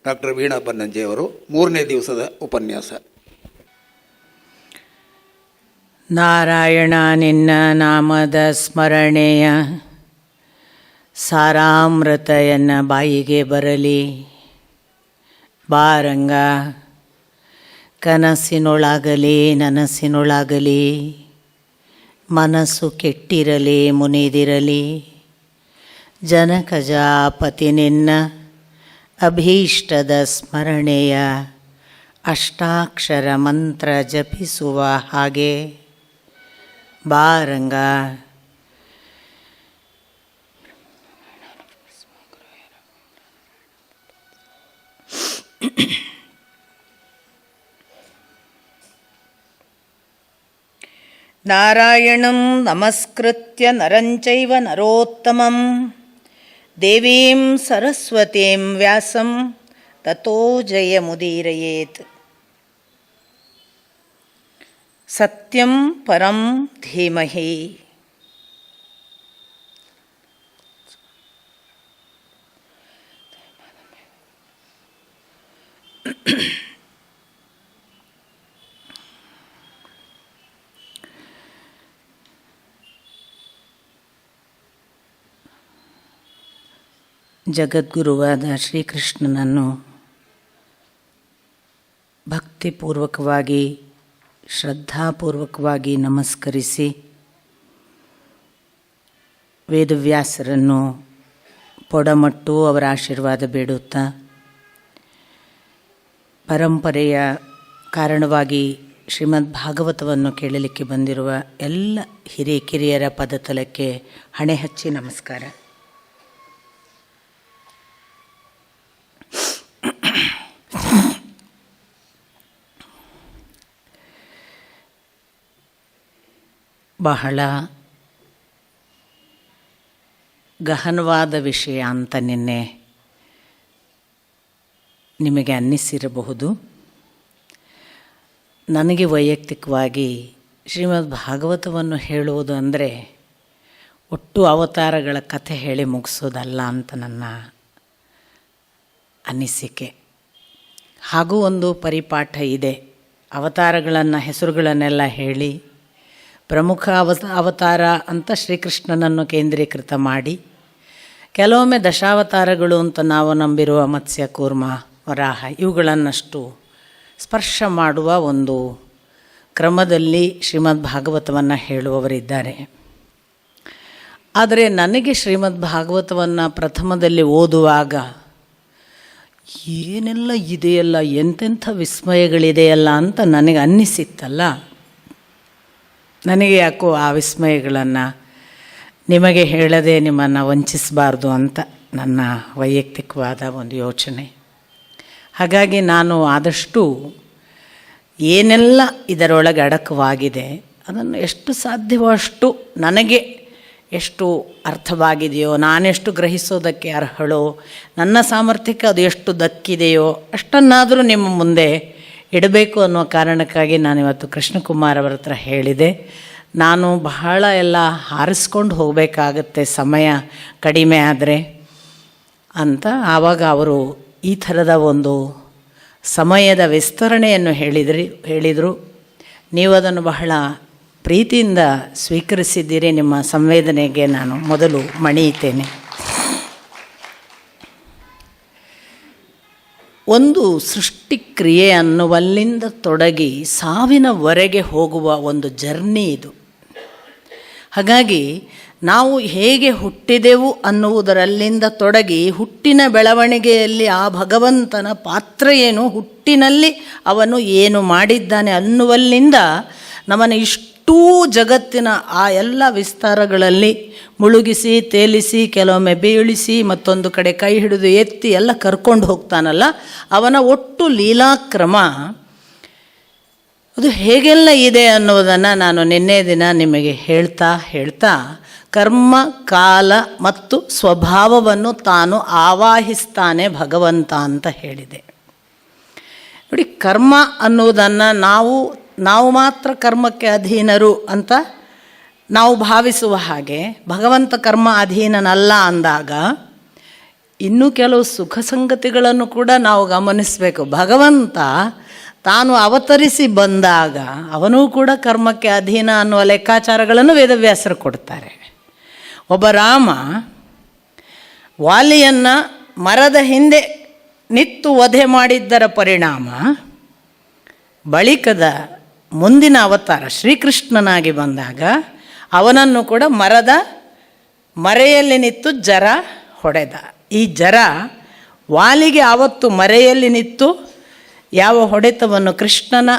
Doctor Veena ಬನ್ನಂಜೆಯವರು 3ನೇ ದಿವಸದ ಉಪನ್ಯಾಸ. ನಾರಾಯಣ ನಿನ್ನ ನಾಮದ ಸ್ಮರಣೆಯ ಸಾರಾಮೃತ ಎನ್ನ ಬಾಯಿಗೆ ಬರಲಿ. ಬಾರಂಗ ಕನಸಿನೊಳಗಲಿ ನನಸಿನೊಳಗಲಿ, ಮನಸ್ಸು ಕೆಟ್ಟಿರಲಿ ಮುನಿದಿರಲಿ. ಜನಕಜಾಪತಿ ನಿನ್ನ ಅಭೀಷ್ಟದ ಸ್ಮರಣೆಯ ಅಷ್ಟಾಕ್ಷರ ಮಂತ್ರ ಜಪಿಸುವ ಹಾಗೆ ಬಾರಂಗ. ನಾರಾಯಣಂ ನಮಸ್ಕೃತ್ಯ ನರಂಚೈವ ನರೋತ್ತಮಂ ದೇವೀಂ ಸರಸ್ವತೀಂ ವ್ಯಾಸಂ ತತೋ ಜಯಮುದೀರಯೇತ್. ಸತ್ಯಂ ಪರಂ ಧೀಮಹಿ. ಜಗದ್ಗುರುವಾದ ಶ್ರೀಕೃಷ್ಣನನ್ನು ಭಕ್ತಿಪೂರ್ವಕವಾಗಿ ಶ್ರದ್ಧಾಪೂರ್ವಕವಾಗಿ ನಮಸ್ಕರಿಸಿ, ವೇದವ್ಯಾಸರನ್ನು ಪೊಡಮಟ್ಟು ಅವರ ಆಶೀರ್ವಾದ ಬೇಡುತ್ತಾ, ಪರಂಪರೆಯ ಕಾರಣವಾಗಿ ಶ್ರೀಮದ್ ಭಾಗವತವನ್ನು ಕೇಳಲಿಕ್ಕೆ ಬಂದಿರುವ ಎಲ್ಲ ಹಿರಿಯರ ಪದತಲಕ್ಕೆ ಹಣೆ ಹಚ್ಚಿ ನಮಸ್ಕಾರ. ಬಹಳ ಗಹನವಾದ ವಿಷಯ ಅಂತ ನಿನ್ನೆ ನಿಮಗೆ ಅನ್ನಿಸಿರಬಹುದು. ನನಗೆ ವೈಯಕ್ತಿಕವಾಗಿ ಶ್ರೀಮದ್ ಭಾಗವತವನ್ನು ಹೇಳುವುದು ಅಂದರೆ ಒಟ್ಟು ಅವತಾರಗಳ ಕಥೆ ಹೇಳಿ ಮುಗಿಸೋದಲ್ಲ ಅಂತ ನನ್ನ ಅನಿಸಿಕೆ. ಹಾಗೂ ಒಂದು ಪರಿಪಾಠ ಇದೆ. ಅವತಾರಗಳನ್ನು ಹೆಸರುಗಳನ್ನೆಲ್ಲ ಹೇಳಿ ಪ್ರಮುಖ ಅವತಾರ ಅಂತ ಶ್ರೀಕೃಷ್ಣನನ್ನು ಕೇಂದ್ರೀಕೃತ ಮಾಡಿ, ಕೆಲವೊಮ್ಮೆ ದಶಾವತಾರಗಳು ಅಂತ ನಾವು ನಂಬಿರುವ ಮತ್ಸ್ಯ, ಕೂರ್ಮ, ವರಾಹ ಇವುಗಳನ್ನಷ್ಟು ಸ್ಪರ್ಶ ಮಾಡುವ ಒಂದು ಕ್ರಮದಲ್ಲಿ ಶ್ರೀಮದ್ ಭಾಗವತವನ್ನು ಹೇಳುವವರಿದ್ದಾರೆ. ಆದರೆ ನನಗೆ ಶ್ರೀಮದ್ ಭಾಗವತವನ್ನು ಪ್ರಥಮದಲ್ಲಿ ಓದುವಾಗ ಏನೆಲ್ಲ ಇದೆಯಲ್ಲ, ಎಂತೆಂಥ ವಿಸ್ಮಯಗಳಿದೆಯಲ್ಲ ಅಂತ ನನಗೆ ಅನ್ನಿಸಿತ್ತಲ್ಲ. ನನಗೆ ಯಾಕೋ ಆ ವಿಸ್ಮಯಗಳನ್ನು ನಿಮಗೆ ಹೇಳದೆ ನಿಮ್ಮನ್ನು ವಂಚಿಸಬಾರ್ದು ಅಂತ ನನ್ನ ವೈಯಕ್ತಿಕವಾದ ಒಂದು ಯೋಚನೆ. ಹಾಗಾಗಿ ನಾನು ಆದಷ್ಟು ಏನೆಲ್ಲ ಇದರೊಳಗೆ ಅಡಕವಾಗಿದೆ ಅದನ್ನು ಎಷ್ಟು ಸಾಧ್ಯವೋ ಅಷ್ಟು ನನಗೆ ಎಷ್ಟು ಅರ್ಥವಾಗಿದೆಯೋ, ನಾನೆಷ್ಟು ಗ್ರಹಿಸೋದಕ್ಕೆ ಅರ್ಹಳೋ, ನನ್ನ ಸಾಮರ್ಥ್ಯಕ್ಕೆ ಅದು ಎಷ್ಟು ದಕ್ಕಿದೆಯೋ ಅಷ್ಟನ್ನಾದರೂ ನಿಮ್ಮ ಮುಂದೆ ಇಡಬೇಕು ಅನ್ನೋ ಕಾರಣಕ್ಕಾಗಿ ನಾನಿವತ್ತು ಕೃಷ್ಣಕುಮಾರ್ ಅವರ ಹತ್ರ ಹೇಳಿದೆ, ನಾನು ಬಹಳ ಎಲ್ಲ ಹಾರಿಸ್ಕೊಂಡು ಹೋಗಬೇಕಾಗತ್ತೆ ಸಮಯ ಕಡಿಮೆ ಆದರೆ ಅಂತ. ಆವಾಗ ಅವರು ಈ ಥರದ ಒಂದು ಸಮಯದ ವಿಸ್ತರಣೆಯನ್ನು ಹೇಳಿದರು. ನೀವು ಅದನ್ನು ಬಹಳ ಪ್ರೀತಿಯಿಂದ ಸ್ವೀಕರಿಸಿದ್ದೀರಿ. ನಿಮ್ಮ ಸಂವೇದನೆಗೆ ನಾನು ಮೊದಲು ಮಣಿಯುತ್ತೇನೆ. ಒಂದು ಸೃಷ್ಟಿಕ್ರಿಯೆ ಅನ್ನುವಲ್ಲಿಂದ ತೊಡಗಿ ಸಾವಿನವರೆಗೆ ಹೋಗುವ ಒಂದು ಜರ್ನಿ ಇದು. ಹಾಗಾಗಿ ನಾವು ಹೇಗೆ ಹುಟ್ಟಿದೆವು ಅನ್ನುವುದರಲ್ಲಿಂದ ತೊಡಗಿ ಹುಟ್ಟಿನ ಬೆಳವಣಿಗೆಯಲ್ಲಿ ಆ ಭಗವಂತನ ಪಾತ್ರ ಏನು, ಹುಟ್ಟಿನಲ್ಲಿ ಅವನು ಏನು ಮಾಡಿದ್ದಾನೆ ಅನ್ನುವಲ್ಲಿಂದ ನಮ್ಮನ್ನು ಇಷ್ಟೂ ಜಗತ್ತಿನ ಆ ಎಲ್ಲ ವಿಸ್ತಾರಗಳಲ್ಲಿ ಮುಳುಗಿಸಿ ತೇಲಿಸಿ ಕೆಲವೊಮ್ಮೆ ಬೀಳಿಸಿ ಮತ್ತೊಂದು ಕಡೆ ಕೈ ಹಿಡಿದು ಎತ್ತಿ ಎಲ್ಲ ಕರ್ಕೊಂಡು ಹೋಗ್ತಾನಲ್ಲ, ಅವನ ಒಟ್ಟು ಲೀಲಾಕ್ರಮ ಅದು ಹೇಗೆಲ್ಲ ಇದೆ ಅನ್ನೋದನ್ನು ನಾನು ನಿನ್ನೆ ದಿನ ನಿಮಗೆ ಹೇಳ್ತಾ ಕರ್ಮ, ಕಾಲ ಮತ್ತು ಸ್ವಭಾವವನ್ನು ತಾನು ಆವಾಹಿಸ್ತಾನೆ ಭಗವಂತ ಅಂತ ಹೇಳಿದೆ. ನೋಡಿ, ಕರ್ಮ ಅನ್ನುವುದನ್ನು ನಾವು ಮಾತ್ರ ಕರ್ಮಕ್ಕೆ ಅಧೀನರು ಅಂತ ನಾವು ಭಾವಿಸುವ ಹಾಗೆ ಭಗವಂತ ಕರ್ಮ ಅಧೀನನಲ್ಲ ಅಂದಾಗ ಇನ್ನೂ ಕೆಲವು ಸುಖ ಸಂಗತಿಗಳನ್ನು ಕೂಡ ನಾವು ಗಮನಿಸಬೇಕು. ಭಗವಂತ ತಾನು ಅವತರಿಸಿ ಬಂದಾಗ ಅವನೂ ಕೂಡ ಕರ್ಮಕ್ಕೆ ಅಧೀನ ಅನ್ನುವ ಲೆಕ್ಕಾಚಾರಗಳನ್ನು ವೇದವ್ಯಾಸರು ಕೊಡ್ತಾರೆ. ಒಬ್ಬ ರಾಮ ವಾಲಿಯನ್ನು ಮರದ ಹಿಂದೆ ನಿತ್ತು ವಧೆ ಮಾಡಿದ್ದರ ಪರಿಣಾಮ ಬಳಿಕದ ಮುಂದಿನ ಅವತಾರ ಶ್ರೀಕೃಷ್ಣನಾಗಿ ಬಂದಾಗ ಅವನನ್ನು ಕೂಡ ಮರದ ಮರೆಯಲ್ಲಿ ನಿಂತು ಜರ ಹೊಡೆದ. ಈ ಜರ ವಾಲಿಗೆ ಆವತ್ತು ಮರೆಯಲ್ಲಿ ನಿಂತು ಯಾವ ಹೊಡೆತವನ್ನು ಕೃಷ್ಣನ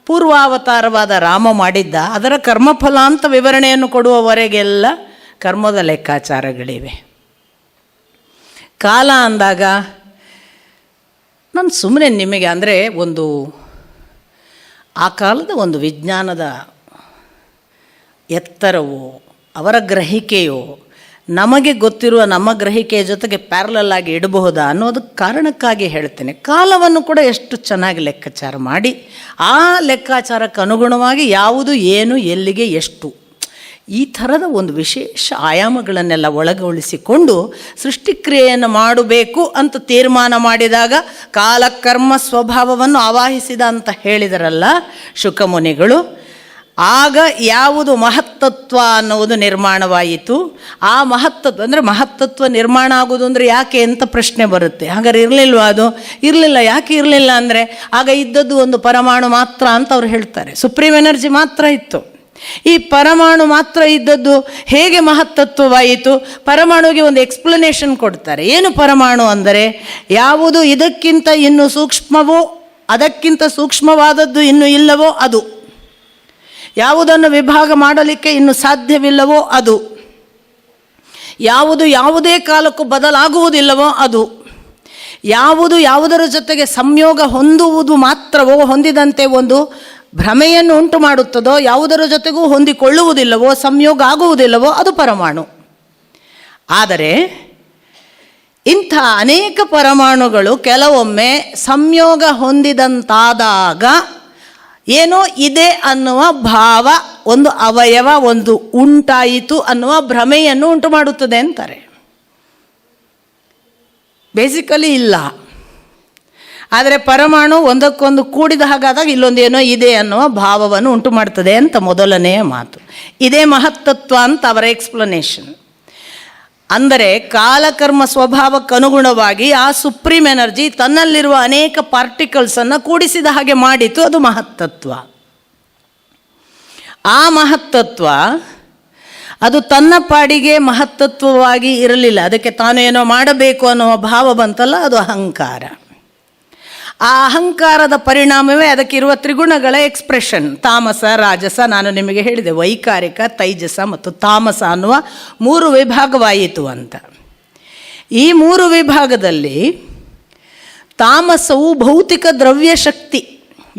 ಪೂರ್ವಾವತಾರವಾದ ರಾಮ ಮಾಡಿದ್ದ ಅದರ ಕರ್ಮಫಲ ಅಂತ ವಿವರಣೆಯನ್ನು ಕೊಡುವವರೆಗೆಲ್ಲ ಕರ್ಮದ ಲೆಕ್ಕಾಚಾರಗಳಿವೆ. ಕಾಲ ಅಂದಾಗ ನಾನು ಸುಮ್ಮನೆ ನಿಮಗೆ ಅಂದರೆ ಒಂದು ಆ ಕಾಲದ ಒಂದು ವಿಜ್ಞಾನದ ಎತ್ತರವೋ ಅವರ ಗ್ರಹಿಕೆಯೋ ನಮಗೆ ಗೊತ್ತಿರುವ ನಮ್ಮ ಗ್ರಹಿಕೆಯ ಜೊತೆಗೆ ಪ್ಯಾರಲಲ್ ಆಗಿ ಇಡಬಹುದಾ ಅನ್ನೋದಕ್ಕೆ ಕಾರಣಕ್ಕಾಗಿ ಹೇಳ್ತೇನೆ. ಕಾಲವನ್ನು ಕೂಡ ಎಷ್ಟು ಚೆನ್ನಾಗಿ ಲೆಕ್ಕಾಚಾರ ಮಾಡಿ ಆ ಲೆಕ್ಕಾಚಾರಕ್ಕೆ ಅನುಗುಣವಾಗಿ ಯಾವುದು ಏನು ಎಲ್ಲಿಗೆ ಎಷ್ಟು ಈ ಥರದ ಒಂದು ವಿಶೇಷ ಆಯಾಮಗಳನ್ನೆಲ್ಲ ಒಳಗೊಳಿಸಿಕೊಂಡು ಸೃಷ್ಟಿಕ್ರಿಯೆಯನ್ನು ಮಾಡಬೇಕು ಅಂತ ತೀರ್ಮಾನ ಮಾಡಿದಾಗ ಕಾಲಕರ್ಮ ಸ್ವಭಾವವನ್ನು ಆವಾಹಿಸಿದ ಅಂತ ಹೇಳಿದರಲ್ಲ ಶುಕಮುನಿಗಳು. ಆಗ ಯಾವುದು ಮಹತ್ತತ್ವ ಅನ್ನುವುದು ನಿರ್ಮಾಣವಾಯಿತು. ಆ ಮಹತ್ತತ್ವ ಅಂದರೆ ಮಹತ್ತತ್ವ ನಿರ್ಮಾಣ ಆಗೋದು ಅಂದರೆ ಯಾಕೆ ಅಂತ ಪ್ರಶ್ನೆ ಬರುತ್ತೆ. ಹಾಗಾದ್ರೆ ಇರಲಿಲ್ವಾ? ಅದು ಇರಲಿಲ್ಲ. ಯಾಕೆ ಇರಲಿಲ್ಲ ಅಂದರೆ ಆಗ ಇದ್ದದ್ದು ಒಂದು ಪರಮಾಣು ಮಾತ್ರ ಅಂತ ಅವ್ರು ಹೇಳ್ತಾರೆ. ಸುಪ್ರೀಂ ಎನರ್ಜಿ ಮಾತ್ರ ಇತ್ತು. ಈ ಪರಮಾಣು ಮಾತ್ರ ಇದ್ದದ್ದು ಹೇಗೆ ಮಹತ್ತತ್ವವಾಯಿತು? ಪರಮಾಣುವಿಗೆ ಒಂದು ಎಕ್ಸ್ಪ್ಲನೇಷನ್ ಕೊಡ್ತಾರೆ. ಏನು ಪರಮಾಣು ಅಂದರೆ ಯಾವುದು ಇದಕ್ಕಿಂತ ಇನ್ನು ಸೂಕ್ಷ್ಮವೋ ಅದಕ್ಕಿಂತ ಸೂಕ್ಷ್ಮವಾದದ್ದು ಇನ್ನು ಇಲ್ಲವೋ ಅದು, ಯಾವುದನ್ನು ವಿಭಾಗ ಮಾಡಲಿಕ್ಕೆ ಇನ್ನು ಸಾಧ್ಯವಿಲ್ಲವೋ ಅದು, ಯಾವುದು ಯಾವುದೇ ಕಾಲಕ್ಕೂ ಬದಲಾಗುವುದಿಲ್ಲವೋ ಅದು, ಯಾವುದು ಯಾವುದರ ಜೊತೆಗೆ ಸಂಯೋಗ ಹೊಂದುವುದು ಮಾತ್ರವೋ ಹೊಂದಿದಂತೆ ಒಂದು ಭ್ರಮೆಯನ್ನು ಉಂಟು ಮಾಡುತ್ತದೋ, ಯಾವುದರ ಜೊತೆಗೂ ಹೊಂದಿಕೊಳ್ಳುವುದಿಲ್ಲವೋ ಸಂಯೋಗ ಆಗುವುದಿಲ್ಲವೋ ಅದು ಪರಮಾಣು. ಆದರೆ ಇಂಥ ಅನೇಕ ಪರಮಾಣುಗಳು ಕೆಲವೊಮ್ಮೆ ಸಂಯೋಗ ಹೊಂದಿದಂತಾದಾಗ ಏನೋ ಇದೆ ಅನ್ನುವ ಭಾವ, ಒಂದು ಅವಯವ ಒಂದು ಉಂಟಾಯಿತು ಅನ್ನುವ ಭ್ರಮೆಯನ್ನು ಉಂಟು ಮಾಡುತ್ತದೆ ಅಂತಾರೆ. ಬೇಸಿಕಲಿ ಇಲ್ಲ. ಆದರೆ ಪರಮಾಣು ಒಂದಕ್ಕೊಂದು ಕೂಡಿದ ಹಾಗಾದಾಗ ಇಲ್ಲೊಂದು ಏನೋ ಇದೆ ಅನ್ನುವ ಭಾವವನ್ನು ಉಂಟು ಮಾಡ್ತದೆ ಅಂತ ಮೊದಲನೆಯ ಮಾತು. ಇದೇ ಮಹತ್ತತ್ವ ಅಂತ ಅವರ ಎಕ್ಸ್ಪ್ಲನೇಷನ್. ಅಂದರೆ ಕಾಲಕರ್ಮ ಸ್ವಭಾವಕ್ಕನುಗುಣವಾಗಿ ಆ ಸುಪ್ರೀಂ ಎನರ್ಜಿ ತನ್ನಲ್ಲಿರುವ ಅನೇಕ ಪಾರ್ಟಿಕಲ್ಸನ್ನು ಕೂಡಿಸಿದ ಹಾಗೆ ಮಾಡಿತು. ಅದು ಮಹತ್ತತ್ವ. ಆ ಮಹತ್ತತ್ವ ಅದು ತನ್ನ ಪಾಡಿಗೆ ಮಹತ್ತತ್ವವಾಗಿ ಇರಲಿಲ್ಲ. ಅದಕ್ಕೆ ತಾನೇನೋ ಮಾಡಬೇಕು ಅನ್ನುವ ಭಾವ ಬಂತಲ್ಲ, ಅದು ಅಹಂಕಾರ. ಆ ಅಹಂಕಾರದ ಪರಿಣಾಮವೇ ಅದಕ್ಕಿರುವ ತ್ರಿಗುಣಗಳ ಎಕ್ಸ್ಪ್ರೆಷನ್. ತಾಮಸ, ರಾಜಸ, ನಾನು ನಿಮಗೆ ಹೇಳಿದೆ ವೈಕಾರಿಕ, ತೈಜಸ ಮತ್ತು ತಾಮಸ ಅನ್ನುವ 3 ವಿಭಾಗವಾಯಿತು ಅಂತ. ಈ 3 ವಿಭಾಗದಲ್ಲಿ ತಾಮಸವು ಭೌತಿಕ ದ್ರವ್ಯ ಶಕ್ತಿ.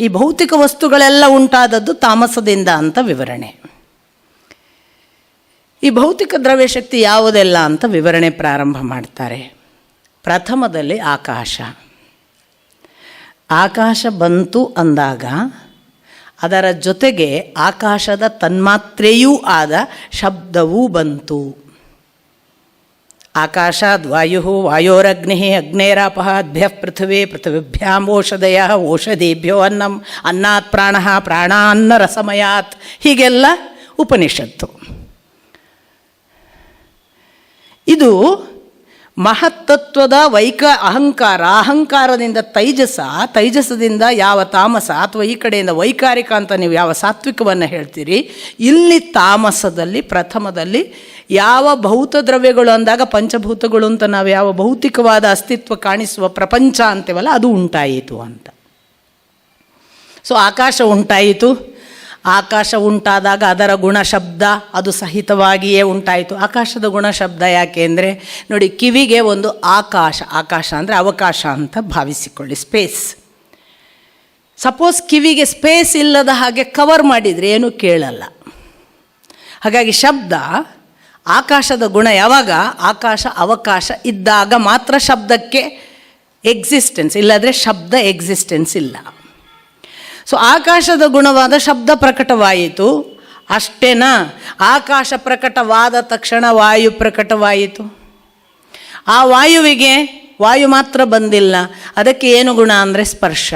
ಈ ಭೌತಿಕ ವಸ್ತುಗಳೆಲ್ಲ ಉಂಟಾದದ್ದು ತಾಮಸದಿಂದ ಅಂತ ವಿವರಣೆ. ಈ ಭೌತಿಕ ದ್ರವ್ಯ ಶಕ್ತಿ ಯಾವುದೆಲ್ಲ ಅಂತ ವಿವರಣೆ ಪ್ರಾರಂಭ ಮಾಡ್ತಾರೆ. ಪ್ರಥಮದಲ್ಲಿ ಆಕಾಶ. ಆಕಾಶ ಬಂತು ಅಂದಾಗ ಅದರ ಜೊತೆಗೆ ಆಕಾಶದ ತನ್ಮಾತ್ರೆಯೂ ಆದ ಶಬ್ದವೂ ಬಂತು. ಆಕಾಶಾದ್ ವಾಯು, ವಾಯೋರಗ್ನಿ, ಅಗ್ನೇರಾಪಃ, ಅದ್ಭ್ಯ ಪೃಥ್ವೇ, ಪೃಥಿವ್ಯಾಂ ಓಷಧಯ, ಓಷಧೀಭ್ಯೋ ಅನ್ನಂ, ಅನ್ನಾತ್ ಪ್ರಾಣ, ಪ್ರಾಣಾನ್ನ ರಸಮಯಾತ್. ಹೀಗೆಲ್ಲ ಉಪನಿಷತ್ತು. ಇದು ಮಹತ್ತತ್ವದ ಅಹಂಕಾರ. ಅಹಂಕಾರದಿಂದ ತೈಜಸ, ತೈಜಸದಿಂದ ಯಾವ ತಾಮಸ, ಅಥವಾ ಈ ಕಡೆಯಿಂದ ವೈಕಾರಿಕ ಅಂತ ನೀವು ಯಾವ ಸಾತ್ವಿಕವನ್ನು ಹೇಳ್ತೀರಿ, ಇಲ್ಲಿ ತಾಮಸದಲ್ಲಿ ಪ್ರಥಮದಲ್ಲಿ ಯಾವ ಭೌತ ದ್ರವ್ಯಗಳು ಅಂದಾಗ ಪಂಚಭೂತಗಳು ಅಂತ ನಾವು ಯಾವ ಭೌತಿಕವಾದ ಅಸ್ತಿತ್ವ ಕಾಣಿಸುವ ಪ್ರಪಂಚ ಅಂತೇವಲ್ಲ, ಅದು ಉಂಟಾಯಿತು ಅಂತ. ಸೊ ಆಕಾಶ ಉಂಟಾಯಿತು. ಆಕಾಶ ಉಂಟಾದಾಗ ಅದರ ಗುಣ ಶಬ್ದ ಅದು ಸಹಿತವಾಗಿಯೇ ಉಂಟಾಯಿತು. ಆಕಾಶದ ಗುಣ ಶಬ್ದ ಯಾಕೆ ಅಂದರೆ ನೋಡಿ, ಕಿವಿಗೆ ಒಂದು ಆಕಾಶ, ಆಕಾಶ ಅಂದರೆ ಅವಕಾಶ ಅಂತ ಭಾವಿಸಿಕೊಳ್ಳಿ, ಸ್ಪೇಸ್. ಸಪೋಸ್ ಕಿವಿಗೆ ಸ್ಪೇಸ್ ಇಲ್ಲದ ಹಾಗೆ ಕವರ್ ಮಾಡಿದರೆ ಏನೂ ಕೇಳಲ್ಲ. ಹಾಗಾಗಿ ಶಬ್ದ ಆಕಾಶದ ಗುಣ ಯಾವಾಗ? ಆಕಾಶ ಅವಕಾಶ ಇದ್ದಾಗ ಮಾತ್ರ ಶಬ್ದಕ್ಕೆ ಎಕ್ಸಿಸ್ಟೆನ್ಸ್, ಇಲ್ಲದ್ರೆ ಶಬ್ದ ಎಕ್ಸಿಸ್ಟೆನ್ಸ್ ಇಲ್ಲ. ಸೊ ಆಕಾಶದ ಗುಣವಾದ ಶಬ್ದ ಪ್ರಕಟವಾಯಿತು. ಅಷ್ಟೇನಾ? ಆಕಾಶ ಪ್ರಕಟವಾದ ತಕ್ಷಣ ವಾಯು ಪ್ರಕಟವಾಯಿತು. ಆ ವಾಯುವಿಗೆ ವಾಯು ಮಾತ್ರ ಬಂದಿಲ್ಲ. ಅದಕ್ಕೆ ಏನು ಗುಣ ಅಂದರೆ ಸ್ಪರ್ಶ.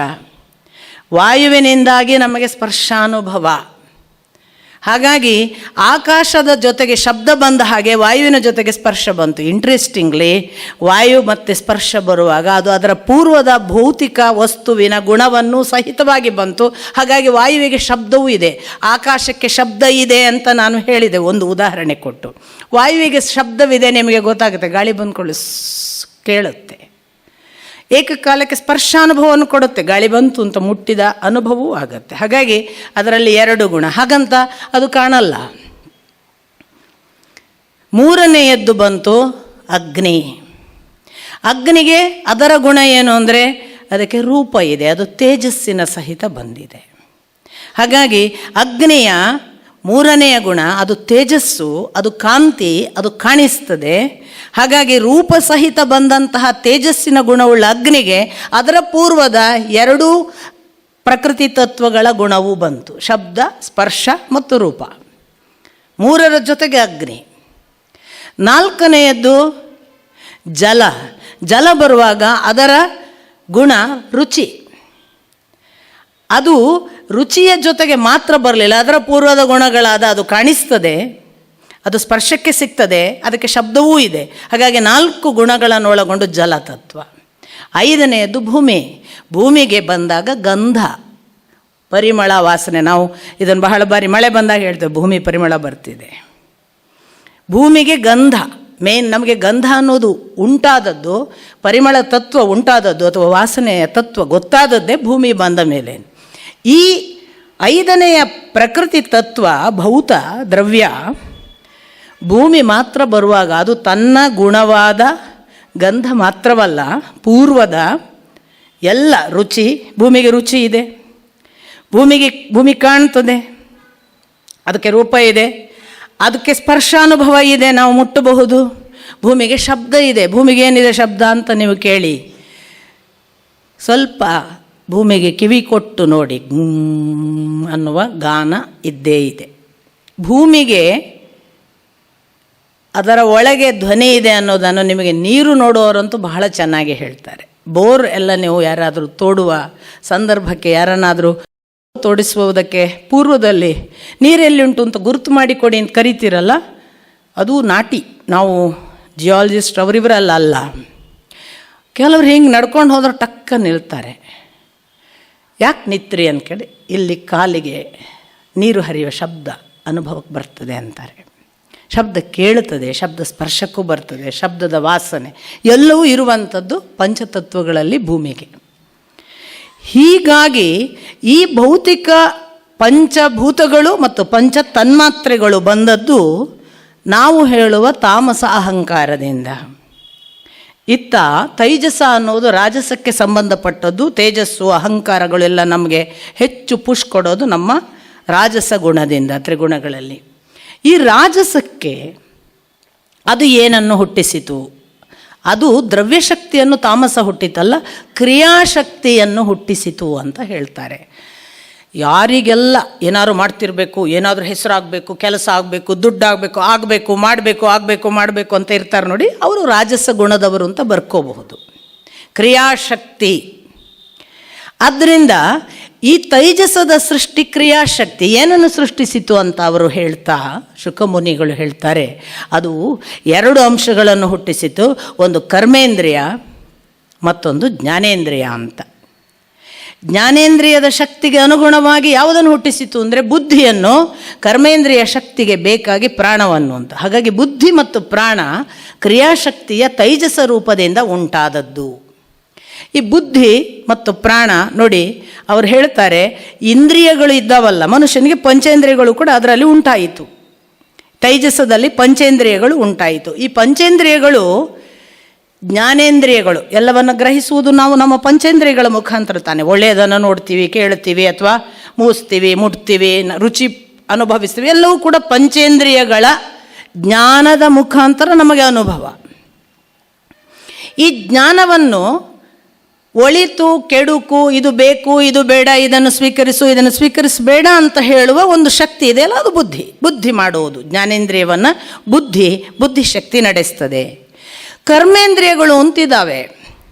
ವಾಯುವಿನಿಂದಾಗಿ ನಮಗೆ ಸ್ಪರ್ಶಾನುಭವ. ಹಾಗಾಗಿ ಆಕಾಶದ ಜೊತೆಗೆ ಶಬ್ದ ಬಂದ ಹಾಗೆ ವಾಯುವಿನ ಜೊತೆಗೆ ಸ್ಪರ್ಶ ಬಂತು. ಇಂಟ್ರೆಸ್ಟಿಂಗ್ಲಿ ವಾಯು ಮತ್ತು ಸ್ಪರ್ಶ ಬರುವಾಗ ಅದು ಅದರ ಪೂರ್ವದ ಭೌತಿಕ ವಸ್ತುವಿನ ಗುಣವನ್ನು ಸಹಿತವಾಗಿ ಬಂತು. ಹಾಗಾಗಿ ವಾಯುವಿಗೆ ಶಬ್ದವೂ ಇದೆ, ಆಕಾಶಕ್ಕೆ ಶಬ್ದ ಇದೆ ಅಂತ ನಾನು ಹೇಳಿದೆ ಒಂದು ಉದಾಹರಣೆ ಕೊಟ್ಟು. ವಾಯುವಿಗೆ ಶಬ್ದವಿದೆ ನಿಮಗೆ ಗೊತ್ತಾಗುತ್ತೆ, ಗಾಳಿ ಬಂದ್ಕೊಳ್ಳಿ ಕೇಳುತ್ತೆ, ಏಕಕಾಲಕ್ಕೆ ಸ್ಪರ್ಶಾನುಭವವನ್ನು ಕೊಡುತ್ತೆ, ಗಾಳಿ ಬಂತು ಅಂತ ಮುಟ್ಟಿದ ಅನುಭವವೂ ಆಗುತ್ತೆ. ಹಾಗಾಗಿ ಅದರಲ್ಲಿ ಎರಡು ಗುಣ, ಹಾಗಂತ ಅದು ಕಾಣಲ್ಲ. ಮೂರನೆಯದ್ದು ಬಂತು ಅಗ್ನಿ. ಅಗ್ನಿಗೆ ಅದರ ಗುಣ ಏನು ಅಂದರೆ ಅದಕ್ಕೆ ರೂಪ ಇದೆ, ಅದು ತೇಜಸ್ಸಿನ ಸಹಿತ ಬಂದಿದೆ. ಹಾಗಾಗಿ ಅಗ್ನಿಯ ಮೂರನೆಯ ಗುಣ ಅದು ತೇಜಸ್ಸು, ಅದು ಕಾಂತಿ, ಅದು ಕಾಣಿಸ್ತದೆ. ಹಾಗಾಗಿ ರೂಪ ಸಹಿತ ಬಂದಂತಹ ತೇಜಸ್ಸಿನ ಗುಣವುಳ್ಳ ಅಗ್ನಿಗೆ ಅದರ ಪೂರ್ವದ ಎರಡೂ ಪ್ರಕೃತಿ ತತ್ವಗಳ ಗುಣವೂ ಬಂತು, ಶಬ್ದ, ಸ್ಪರ್ಶ ಮತ್ತು ರೂಪ. ಮೂರರ ಜೊತೆಗೆ ಅಗ್ನಿ. ನಾಲ್ಕನೆಯದ್ದು ಜಲ. ಜಲ ಬರುವಾಗ ಅದರ ಗುಣ ರುಚಿ. ಅದು ರುಚಿಯ ಜೊತೆಗೆ ಮಾತ್ರ ಬರಲಿಲ್ಲ, ಅದರ ಪೂರ್ವದ ಗುಣಗಳಾದ ಅದು ಕಾಣಿಸ್ತದೆ, ಅದು ಸ್ಪರ್ಶಕ್ಕೆ ಸಿಗ್ತದೆ, ಅದಕ್ಕೆ ಶಬ್ದವೂ ಇದೆ. ಹಾಗಾಗಿ 4 ಗುಣಗಳನ್ನು ಒಳಗೊಂಡು ಜಲತತ್ವ. ಐದನೆಯದು ಭೂಮಿ. ಭೂಮಿಗೆ ಬಂದಾಗ ಗಂಧ, ಪರಿಮಳ, ವಾಸನೆ. ನಾವು ಇದನ್ನು ಬಹಳ ಬಾರಿ ಮಳೆ ಬಂದಾಗ ಹೇಳ್ತೇವೆ, ಭೂಮಿ ಪರಿಮಳ ಬರ್ತಿದೆ. ಭೂಮಿಗೆ ಗಂಧ ಮೇನ್. ನಮಗೆ ಗಂಧ ಅನ್ನೋದು ಉಂಟಾದದ್ದು, ಪರಿಮಳ ತತ್ವ ಉಂಟಾದದ್ದು ಅಥವಾ ವಾಸನೆಯ ತತ್ವ ಗೊತ್ತಾದದ್ದೇ ಭೂಮಿ ಬಂದ ಮೇಲೆ. ಈ ಐದನೆಯ ಪ್ರಕೃತಿ ತತ್ವ, ಭೌತ ದ್ರವ್ಯ, ಭೂಮಿ ಮಾತ್ರ ಬರುವಾಗ ಅದು ತನ್ನ ಗುಣವಾದ ಗಂಧ ಮಾತ್ರವಲ್ಲ, ಪೂರ್ವದ ಎಲ್ಲ ರುಚಿ. ಭೂಮಿಗೆ ರುಚಿ ಇದೆ, ಭೂಮಿ ಕಾಣ್ತದೆ, ಅದಕ್ಕೆ ರೂಪ ಇದೆ, ಅದಕ್ಕೆ ಸ್ಪರ್ಶಾನುಭವ ಇದೆ, ನಾವು ಮುಟ್ಟಬಹುದು. ಭೂಮಿಗೆ ಶಬ್ದ ಇದೆ. ಭೂಮಿಗೆ ಏನಿದೆ ಶಬ್ದ ಅಂತ ನೀವು ಕೇಳಿ, ಸ್ವಲ್ಪ ಭೂಮಿಗೆ ಕಿವಿ ಕೊಟ್ಟು ನೋಡಿ, ಅನ್ನುವ ಗಾನ ಇದ್ದೇ ಇದೆ. ಭೂಮಿಗೆ ಅದರ ಒಳಗೆ ಧ್ವನಿ ಇದೆ ಅನ್ನೋದನ್ನು ನಿಮಗೆ ನೀರು ನೋಡುವವರಂತೂ ಬಹಳ ಚೆನ್ನಾಗಿ ಹೇಳ್ತಾರೆ. ಬೋರ್ ಎಲ್ಲ ನೀವು ಯಾರಾದರೂ ತೋಡುವ ಸಂದರ್ಭಕ್ಕೆ, ಯಾರನ್ನಾದರೂ ತೋಡಿಸುವುದಕ್ಕೆ ಪೂರ್ವದಲ್ಲಿ ನೀರೆಲ್ಲಿ ಉಂಟು ಅಂತ ಗುರುತು ಮಾಡಿಕೊಡಿ ಅಂತ ಕರಿತೀರಲ್ಲ, ಅದು ನಾಟಿ. ನಾವು ಜಿಯಾಲಜಿಸ್ಟ್ ಅವರಿವರಲ್ಲ ಅಲ್ಲ. ಕೆಲವರು ಹಿಂಗೆ ನಡ್ಕೊಂಡು ಹೋದ್ರೆ ಟಕ್ಕ ನಿಲ್ತಾರೆ. ಯಾಕೆ ನಿತ್ರಿ ಅಂದ್ಕೇಳಿ, ಇಲ್ಲಿ ಕಾಲಿಗೆ ನೀರು ಹರಿಯುವ ಶಬ್ದ ಅನುಭವಕ್ಕೆ ಬರ್ತದೆ ಅಂತಾರೆ. ಶಬ್ದ ಕೇಳುತ್ತದೆ, ಶಬ್ದ ಸ್ಪರ್ಶಕ್ಕೂ ಬರ್ತದೆ, ಶಬ್ದದ ವಾಸನೆ ಎಲ್ಲವೂ ಇರುವಂಥದ್ದು ಪಂಚತತ್ವಗಳಲ್ಲಿ ಭೂಮಿಗೆ. ಹೀಗಾಗಿ ಈ ಭೌತಿಕ ಪಂಚಭೂತಗಳು ಮತ್ತು ಪಂಚ ತನ್ಮಾತ್ರೆಗಳು ಬಂದದ್ದು ನಾವು ಹೇಳುವ ತಾಮಸ ಅಹಂಕಾರದಿಂದ. ಇತ್ತ ತೈಜಸ ಅನ್ನೋದು ರಾಜಸಕ್ಕೆ ಸಂಬಂಧಪಟ್ಟದ್ದು. ತೇಜಸ್ಸು, ಅಹಂಕಾರಗಳೆಲ್ಲ ನಮಗೆ ಹೆಚ್ಚು ಪುಷ್ ಕೊಡೋದು ನಮ್ಮ ರಾಜಸ ಗುಣದಿಂದ, ತ್ರಿಗುಣಗಳಲ್ಲಿ. ಈ ರಾಜಸಕ್ಕೆ ಅದು ಏನನ್ನು ಹುಟ್ಟಿಸಿತು? ಅದು ದ್ರವ್ಯಶಕ್ತಿಯನ್ನು ತಾಮಸ ಹುಟ್ಟಿತಲ್ಲ, ಕ್ರಿಯಾಶಕ್ತಿಯನ್ನು ಹುಟ್ಟಿಸಿತು ಅಂತ ಹೇಳ್ತಾರೆ. ಯಾರಿಗೆಲ್ಲ ಏನಾದ್ರು ಮಾಡ್ತಿರ್ಬೇಕು, ಏನಾದರೂ ಹೆಸರಾಗಬೇಕು, ಕೆಲಸ ಆಗಬೇಕು, ದುಡ್ಡಾಗಬೇಕು, ಆಗಬೇಕು ಅಂತ ಇರ್ತಾರೆ ನೋಡಿ, ಅವರು ರಾಜಸ ಗುಣದವರು ಅಂತ ಬರ್ಕೋಬಹುದು. ಕ್ರಿಯಾಶಕ್ತಿ. ಆದ್ದರಿಂದ ಈ ತೈಜಸದ ಸೃಷ್ಟಿ ಕ್ರಿಯಾಶಕ್ತಿ ಏನನ್ನು ಸೃಷ್ಟಿಸಿತು ಅಂತ ಅವರು ಹೇಳ್ತಾ, ಶುಕಮುನಿಗಳು ಹೇಳ್ತಾರೆ, ಅದು 2 ಅಂಶಗಳನ್ನು ಹುಟ್ಟಿಸಿತು. ಒಂದು ಕರ್ಮೇಂದ್ರಿಯ, ಮತ್ತೊಂದು ಜ್ಞಾನೇಂದ್ರಿಯ ಅಂತ. ಜ್ಞಾನೇಂದ್ರಿಯದ ಶಕ್ತಿಗೆ ಅನುಗುಣವಾಗಿ ಯಾವುದನ್ನು ಹುಟ್ಟಿಸಿತು ಅಂದರೆ ಬುದ್ಧಿಯನ್ನು, ಕರ್ಮೇಂದ್ರಿಯ ಶಕ್ತಿಗೆ ಬೇಕಾಗಿ ಪ್ರಾಣವನ್ನು ಅಂತ. ಹಾಗಾಗಿ ಬುದ್ಧಿ ಮತ್ತು ಪ್ರಾಣ ಕ್ರಿಯಾಶಕ್ತಿಯ ತೈಜಸ ರೂಪದಿಂದ ಉಂಟಾದದ್ದು. ಈ ಬುದ್ಧಿ ಮತ್ತು ಪ್ರಾಣ ನೋಡಿ, ಅವರು ಹೇಳ್ತಾರೆ, ಇಂದ್ರಿಯಗಳು ಇದ್ದಾವಲ್ಲ ಮನುಷ್ಯನಿಗೆ, ಪಂಚೇಂದ್ರಿಯಗಳು ಕೂಡ ಅದರಲ್ಲಿ ಉಂಟಾಯಿತು. ತೈಜಸದಲ್ಲಿ ಪಂಚೇಂದ್ರಿಯಗಳು ಉಂಟಾಯಿತು. ಈ ಪಂಚೇಂದ್ರಿಯಗಳು ಜ್ಞಾನೇಂದ್ರಿಯಗಳು. ಎಲ್ಲವನ್ನು ಗ್ರಹಿಸುವುದು ನಾವು ನಮ್ಮ ಪಂಚೇಂದ್ರಿಯಗಳ ಮುಖಾಂತರ ತಾನೆ. ಒಳ್ಳೆಯದನ್ನು ನೋಡ್ತೀವಿ, ಕೇಳ್ತೀವಿ, ಅಥವಾ ಮೂಸ್ತೀವಿ, ಮುಟ್ತೀವಿ, ರುಚಿ ಅನುಭವಿಸ್ತೀವಿ. ಎಲ್ಲವೂ ಕೂಡ ಪಂಚೇಂದ್ರಿಯಗಳ ಜ್ಞಾನದ ಮುಖಾಂತರ ನಮಗೆ ಅನುಭವ. ಈ ಜ್ಞಾನವನ್ನು ಒಳಿತು ಕೆಡುಕು, ಇದು ಬೇಕು, ಇದು ಬೇಡ, ಇದನ್ನು ಸ್ವೀಕರಿಸು, ಇದನ್ನು ಸ್ವೀಕರಿಸಬೇಡ ಅಂತ ಹೇಳುವ ಒಂದು ಶಕ್ತಿ ಇದೆಯಲ್ಲ, ಅದು ಬುದ್ಧಿ ಮಾಡುವುದು. ಜ್ಞಾನೇಂದ್ರಿಯವನ್ನು ಬುದ್ಧಿಶಕ್ತಿ ನಡೆಸ್ತದೆ. ಕರ್ಮೇಂದ್ರಿಯಗಳು ಅಂತಿದ್ದಾವೆ.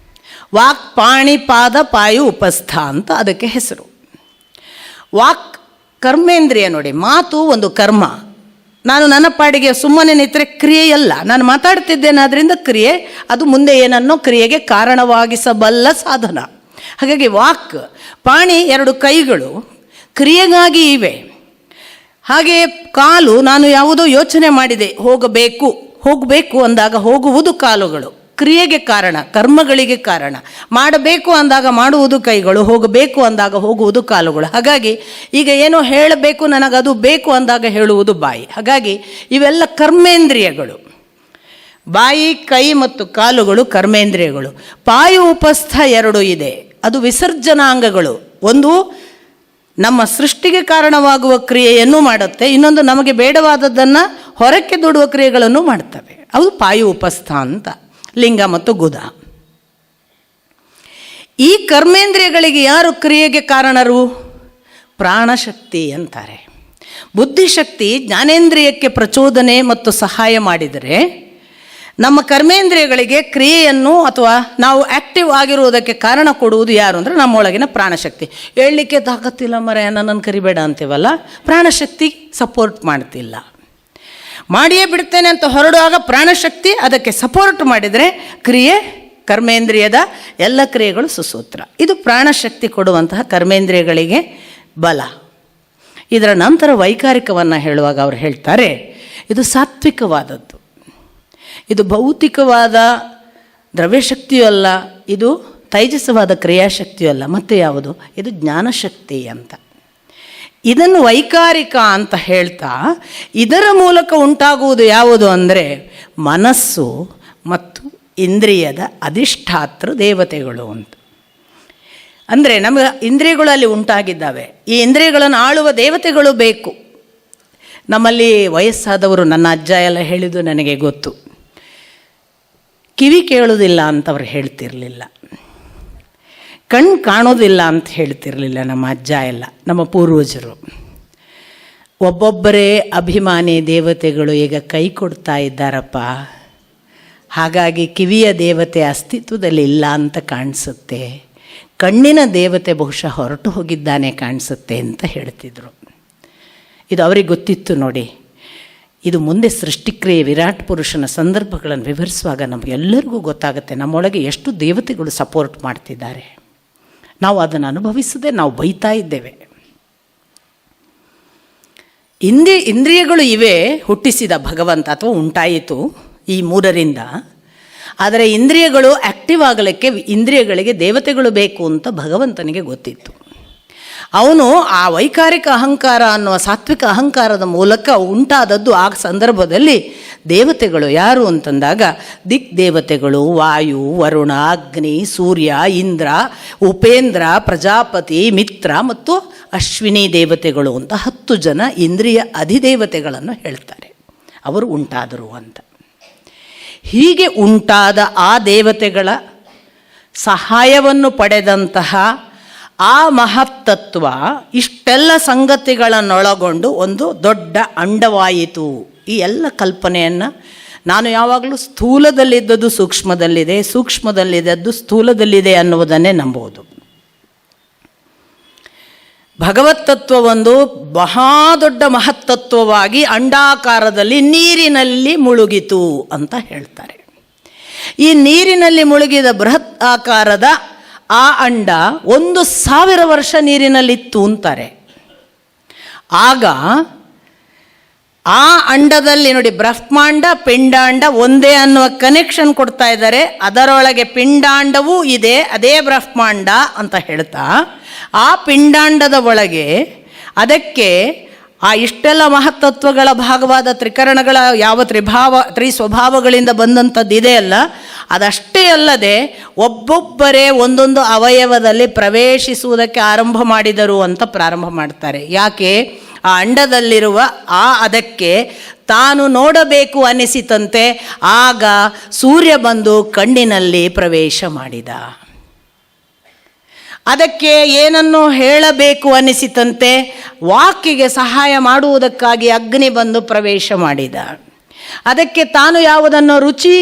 ವಾಕ್ ಪಾಣಿ ಪಾದ ಪಾಯು ಉಪಸ್ಥ ಅಂತ ಅದಕ್ಕೆ ಹೆಸರು. ವಾಕ್ ಕರ್ಮೇಂದ್ರಿಯ ನೋಡಿ, ಮಾತು ಒಂದು ಕರ್ಮ. ನಾನು ನನ್ನ ಪಾಡಿಗೆ ಸುಮ್ಮನೆ ನಿಂತರೆ ಕ್ರಿಯೆಯಲ್ಲ, ನಾನು ಮಾತಾಡ್ತಿದ್ದೇನೆ, ಅದರಿಂದ ಕ್ರಿಯೆ, ಅದು ಮುಂದೆ ಏನನ್ನೋ ಕ್ರಿಯೆಗೆ ಕಾರಣವಾಗಿಸಬಲ್ಲ ಸಾಧನ. ಹಾಗಾಗಿ ವಾಕ್, ಪಾಣಿ 2 ಕೈಗಳು ಕ್ರಿಯೆಗಾಗಿ ಇವೆ. ಹಾಗೆಯೇ ಕಾಲು, ನಾನು ಯಾವುದೋ ಯೋಚನೆ ಮಾಡಿದೆ, ಹೋಗಬೇಕು ಅಂದಾಗ ಹೋಗುವುದು ಕಾಲುಗಳು, ಕ್ರಿಯೆಗೆ ಕಾರಣ, ಕರ್ಮಗಳಿಗೆ ಕಾರಣ. ಮಾಡಬೇಕು ಅಂದಾಗ ಮಾಡುವುದು ಕೈಗಳು, ಹೋಗಬೇಕು ಅಂದಾಗ ಹೋಗುವುದು ಕಾಲುಗಳು. ಹಾಗಾಗಿ ಈಗ ಏನೋ ಹೇಳಬೇಕು, ನನಗದು ಬೇಕು ಅಂದಾಗ ಹೇಳುವುದು ಬಾಯಿ. ಹಾಗಾಗಿ ಇವೆಲ್ಲ ಕರ್ಮೇಂದ್ರಿಯಗಳು. ಬಾಯಿ, ಕೈ ಮತ್ತು ಕಾಲುಗಳು ಕರ್ಮೇಂದ್ರಿಯಗಳು. ಪಾಯು ಉಪಸ್ಥ 2 ಇದೆ, ಅದು ವಿಸರ್ಜನಾಂಗಗಳು. ಒಂದು ನಮ್ಮ ಸೃಷ್ಟಿಗೆ ಕಾರಣವಾಗುವ ಕ್ರಿಯೆಯನ್ನು ಮಾಡುತ್ತೆ, ಇನ್ನೊಂದು ನಮಗೆ ಬೇಡವಾದದ್ದನ್ನು ಹೊರಕ್ಕೆ ದೊಡುವ ಕ್ರಿಯೆಗಳನ್ನು ಮಾಡ್ತವೆ. ಅದು ಪಾಯು ಉಪಸ್ಥ ಅಂತ. ಲಿಂಗ ಮತ್ತು ಗುದ. ಈ ಕರ್ಮೇಂದ್ರಿಯಗಳಿಗೆ ಯಾರು ಕ್ರಿಯೆಗೆ ಕಾರಣರು? ಪ್ರಾಣಶಕ್ತಿ ಅಂತಾರೆ. ಬುದ್ಧಿಶಕ್ತಿ ಜ್ಞಾನೇಂದ್ರಿಯಕ್ಕೆ ಪ್ರಚೋದನೆ ಮತ್ತು ಸಹಾಯ ಮಾಡಿದರೆ, ನಮ್ಮ ಕರ್ಮೇಂದ್ರಿಯಗಳಿಗೆ ಕ್ರಿಯೆಯನ್ನು ಅಥವಾ ನಾವು ಆ್ಯಕ್ಟಿವ್ ಆಗಿರುವುದಕ್ಕೆ ಕಾರಣ ಕೊಡುವುದು ಯಾರು ಅಂದರೆ ನಮ್ಮೊಳಗಿನ ಪ್ರಾಣಶಕ್ತಿ. ಹೇಳಲಿಕ್ಕೆ ತಾಕತ್ತಿಲ್ಲ ಮರೆ, ನನ್ನನ್ನು ಕರಿಬೇಡ ಅಂತೀವಲ್ಲ, ಪ್ರಾಣಶಕ್ತಿ ಸಪೋರ್ಟ್ ಮಾಡ್ತಿಲ್ಲ. ಮಾಡಿಯೇ ಬಿಡ್ತೇನೆ ಅಂತ ಹೊರಡುವಾಗ ಪ್ರಾಣಶಕ್ತಿ ಅದಕ್ಕೆ ಸಪೋರ್ಟ್ ಮಾಡಿದರೆ ಕ್ರಿಯೆ, ಕರ್ಮೇಂದ್ರಿಯದ ಎಲ್ಲ ಕ್ರಿಯೆಗಳು ಸುಸೂತ್ರ. ಇದು ಪ್ರಾಣಶಕ್ತಿ ಕೊಡುವಂತಹ ಕರ್ಮೇಂದ್ರಿಯಗಳಿಗೆ ಬಲ. ಇದರ ನಂತರ ವೈಕಾರಿಕವನ್ನು ಹೇಳುವಾಗ ಅವರು ಹೇಳ್ತಾರೆ, ಇದು ಸಾತ್ವಿಕವಾದದ್ದು, ಇದು ಭೌತಿಕವಾದ ದ್ರವ್ಯಶಕ್ತಿಯೂ ಅಲ್ಲ, ಇದು ತೈಜಸವಾದ ಕ್ರಿಯಾಶಕ್ತಿಯೂ ಅಲ್ಲ, ಮತ್ತು ಯಾವುದು? ಇದು ಜ್ಞಾನಶಕ್ತಿ ಅಂತ. ಇದನ್ನು ವೈಕಾರಿಕ ಅಂತ ಹೇಳ್ತಾ, ಇದರ ಮೂಲಕ ಉಂಟಾಗುವುದು ಯಾವುದು ಅಂದರೆ ಮನಸ್ಸು ಮತ್ತು ಇಂದ್ರಿಯದ ಅಧಿಷ್ಠಾತೃ ದೇವತೆಗಳು ಅಂತ. ಅಂದರೆ ನಮಗೆ ಇಂದ್ರಿಯಗಳಲ್ಲಿ ಉಂಟಾಗಿದ್ದಾವೆ, ಈ ಇಂದ್ರಿಯಗಳನ್ನು ಆಳುವ ದೇವತೆಗಳು ಬೇಕು. ನಮ್ಮಲ್ಲಿ ವಯಸ್ಸಾದವರು, ನನ್ನ ಅಜ್ಜ ಎಲ್ಲ ಹೇಳಿದ್ದು ನನಗೆ ಗೊತ್ತು, ಕಿವಿ ಕೇಳೋದಿಲ್ಲ ಅಂತವ್ರು ಹೇಳ್ತಿರಲಿಲ್ಲ, ಕಣ್ಣು ಕಾಣೋದಿಲ್ಲ ಅಂತ ಹೇಳ್ತಿರಲಿಲ್ಲ ನಮ್ಮ ಅಜ್ಜ ಎಲ್ಲ, ನಮ್ಮ ಪೂರ್ವಜರು. ಒಬ್ಬೊಬ್ಬರೇ ಅಭಿಮಾನಿ ದೇವತೆಗಳು ಈಗ ಕೈ ಕೊಡ್ತಾ ಇದ್ದಾರಪ್ಪ, ಹಾಗಾಗಿ ಕಿವಿಯ ದೇವತೆ ಅಸ್ತಿತ್ವದಲ್ಲಿ ಇಲ್ಲ ಅಂತ ಕಾಣಿಸುತ್ತೆ, ಕಣ್ಣಿನ ದೇವತೆ ಬಹುಶಃ ಹೊರಟು ಹೋಗಿದ್ದಾನೆ ಕಾಣಿಸುತ್ತೆ ಅಂತ ಹೇಳ್ತಿದ್ರು. ಇದು ಅವರಿಗೆ ಗೊತ್ತಿತ್ತು ನೋಡಿ. ಇದು ಮುಂದೆ ಸೃಷ್ಟಿಕ್ರಿಯೆ ವಿರಾಟ್ ಪುರುಷನ ಸಂದರ್ಭಗಳನ್ನು ವಿವರಿಸುವಾಗ ನಮಗೆಲ್ಲರಿಗೂ ಗೊತ್ತಾಗುತ್ತೆ ನಮ್ಮೊಳಗೆ ಎಷ್ಟು ದೇವತೆಗಳು ಸಪೋರ್ಟ್ ಮಾಡ್ತಿದ್ದಾರೆ. ನಾವು ಅದನ್ನು ಅನುಭವಿಸದೆ ನಾವು ಬೈತಾ ಇದ್ದೇವೆ. ಇಂದ್ರಿಯಗಳು ಇವೆ, ಹುಟ್ಟಿಸಿದ ಭಗವಂತ ಅಥವಾ ಉಂಟಾಯಿತು ಈ 3ರಿಂದ. ಆದರೆ ಇಂದ್ರಿಯಗಳು ಆ್ಯಕ್ಟಿವ್ ಆಗಲಿಕ್ಕೆ ಇಂದ್ರಿಯಗಳಿಗೆ ದೇವತೆಗಳು ಬೇಕು ಅಂತ ಭಗವಂತನಿಗೆ ಗೊತ್ತಿತ್ತು. ಅವನು ಆ ವೈಕಾರಿಕ ಅಹಂಕಾರ ಅನ್ನುವ ಸಾತ್ವಿಕ ಅಹಂಕಾರದ ಮೂಲಕ ಉಂಟಾದದ್ದು ಆ ಸಂದರ್ಭದಲ್ಲಿ ದೇವತೆಗಳು ಯಾರು ಅಂತಂದಾಗ ದಿಗ್ದೇವತೆಗಳು ವಾಯು, ವರುಣ, ಅಗ್ನಿ, ಸೂರ್ಯ, ಇಂದ್ರ, ಉಪೇಂದ್ರ, ಪ್ರಜಾಪತಿ, ಮಿತ್ರ ಮತ್ತು ಅಶ್ವಿನಿ ದೇವತೆಗಳು ಅಂತ 10 ಜನ ಇಂದ್ರಿಯ ಅಧಿದೇವತೆಗಳನ್ನು ಹೇಳ್ತಾರೆ. ಅವರು ಉಂಟಾದರು ಅಂತ. ಹೀಗೆ ಉಂಟಾದ ಆ ದೇವತೆಗಳ ಸಹಾಯವನ್ನು ಪಡೆದಂತಹ ಆ ಮಹತ್ತತ್ವ ಇಷ್ಟೆಲ್ಲ ಸಂಗತಿಗಳನ್ನೊಳಗೊಂಡು ಒಂದು ದೊಡ್ಡ ಅಂಡವಾಯಿತು. ಈ ಎಲ್ಲ ಕಲ್ಪನೆಯನ್ನು ನಾನು ಯಾವಾಗಲೂ ಸ್ಥೂಲದಲ್ಲಿದ್ದದ್ದು ಸೂಕ್ಷ್ಮದಲ್ಲಿದೆ, ಸೂಕ್ಷ್ಮದಲ್ಲಿದ್ದದ್ದು ಸ್ಥೂಲದಲ್ಲಿದೆ ಅನ್ನುವುದನ್ನೇ ನಂಬುವುದು. ಭಗವತ್ತತ್ವ ಒಂದು ಮಹಾ ದೊಡ್ಡ ಮಹತ್ತತ್ವವಾಗಿ ಅಂಡಾಕಾರದಲ್ಲಿ ನೀರಿನಲ್ಲಿ ಮುಳುಗಿತು ಅಂತ ಹೇಳ್ತಾರೆ. ಈ ನೀರಿನಲ್ಲಿ ಮುಳುಗಿದ ಬೃಹತ್ ಆಕಾರದ ಆ ಅಂಡ 1000 ವರ್ಷ ನೀರಿನಲ್ಲಿತ್ತು ಅಂತಾರೆ. ಆಗ ಆ ಅಂಡದಲ್ಲಿ ನೋಡಿ, ಬ್ರಹ್ಮಾಂಡ ಪಿಂಡಾಂಡ ಒಂದೇ ಅನ್ನುವ ಕನೆಕ್ಷನ್ ಕೊಡ್ತಾ ಇದ್ದಾರೆ. ಅದರೊಳಗೆ ಪಿಂಡಾಂಡವೂ ಇದೆ, ಅದೇ ಬ್ರಹ್ಮಾಂಡ ಅಂತ ಹೇಳ್ತಾ, ಆ ಪಿಂಡಾಂಡದ ಒಳಗೆ ಅದಕ್ಕೆ ಆ ಇಷ್ಟೆಲ್ಲ ಮಹತ್ತತ್ವಗಳ ಭಾಗವಾದ ತ್ರಿಕರಣಗಳ ಯಾವ ತ್ರಿಸ್ವಭಾವಗಳಿಂದ ಬಂದಂಥದ್ದು ಇದೆಯಲ್ಲ, ಅದಷ್ಟೇ ಅಲ್ಲದೆ ಒಬ್ಬೊಬ್ಬರೇ ಒಂದೊಂದು ಅವಯವದಲ್ಲಿ ಪ್ರವೇಶಿಸುವುದಕ್ಕೆ ಆರಂಭ ಮಾಡಿದರು ಅಂತ ಪ್ರಾರಂಭ ಮಾಡ್ತಾರೆ. ಯಾಕೆ? ಆ ಅಂಡದಲ್ಲಿರುವ ಅದಕ್ಕೆ ತಾನು ನೋಡಬೇಕು ಅನಿಸಿತಂತೆ. ಆಗ ಸೂರ್ಯ ಬಂದು ಕಣ್ಣಿನಲ್ಲಿ ಪ್ರವೇಶ ಮಾಡಿದ. ಅದಕ್ಕೆ ಏನನ್ನು ಹೇಳಬೇಕು ಅನಿಸಿತಂತೆ, ವಾಕಿಗೆ ಸಹಾಯ ಮಾಡುವುದಕ್ಕಾಗಿ ಅಗ್ನಿ ಬಂದು ಪ್ರವೇಶ ಮಾಡಿದ. ಅದಕ್ಕೆ ತಾನು ಯಾವುದನ್ನು ರುಚಿ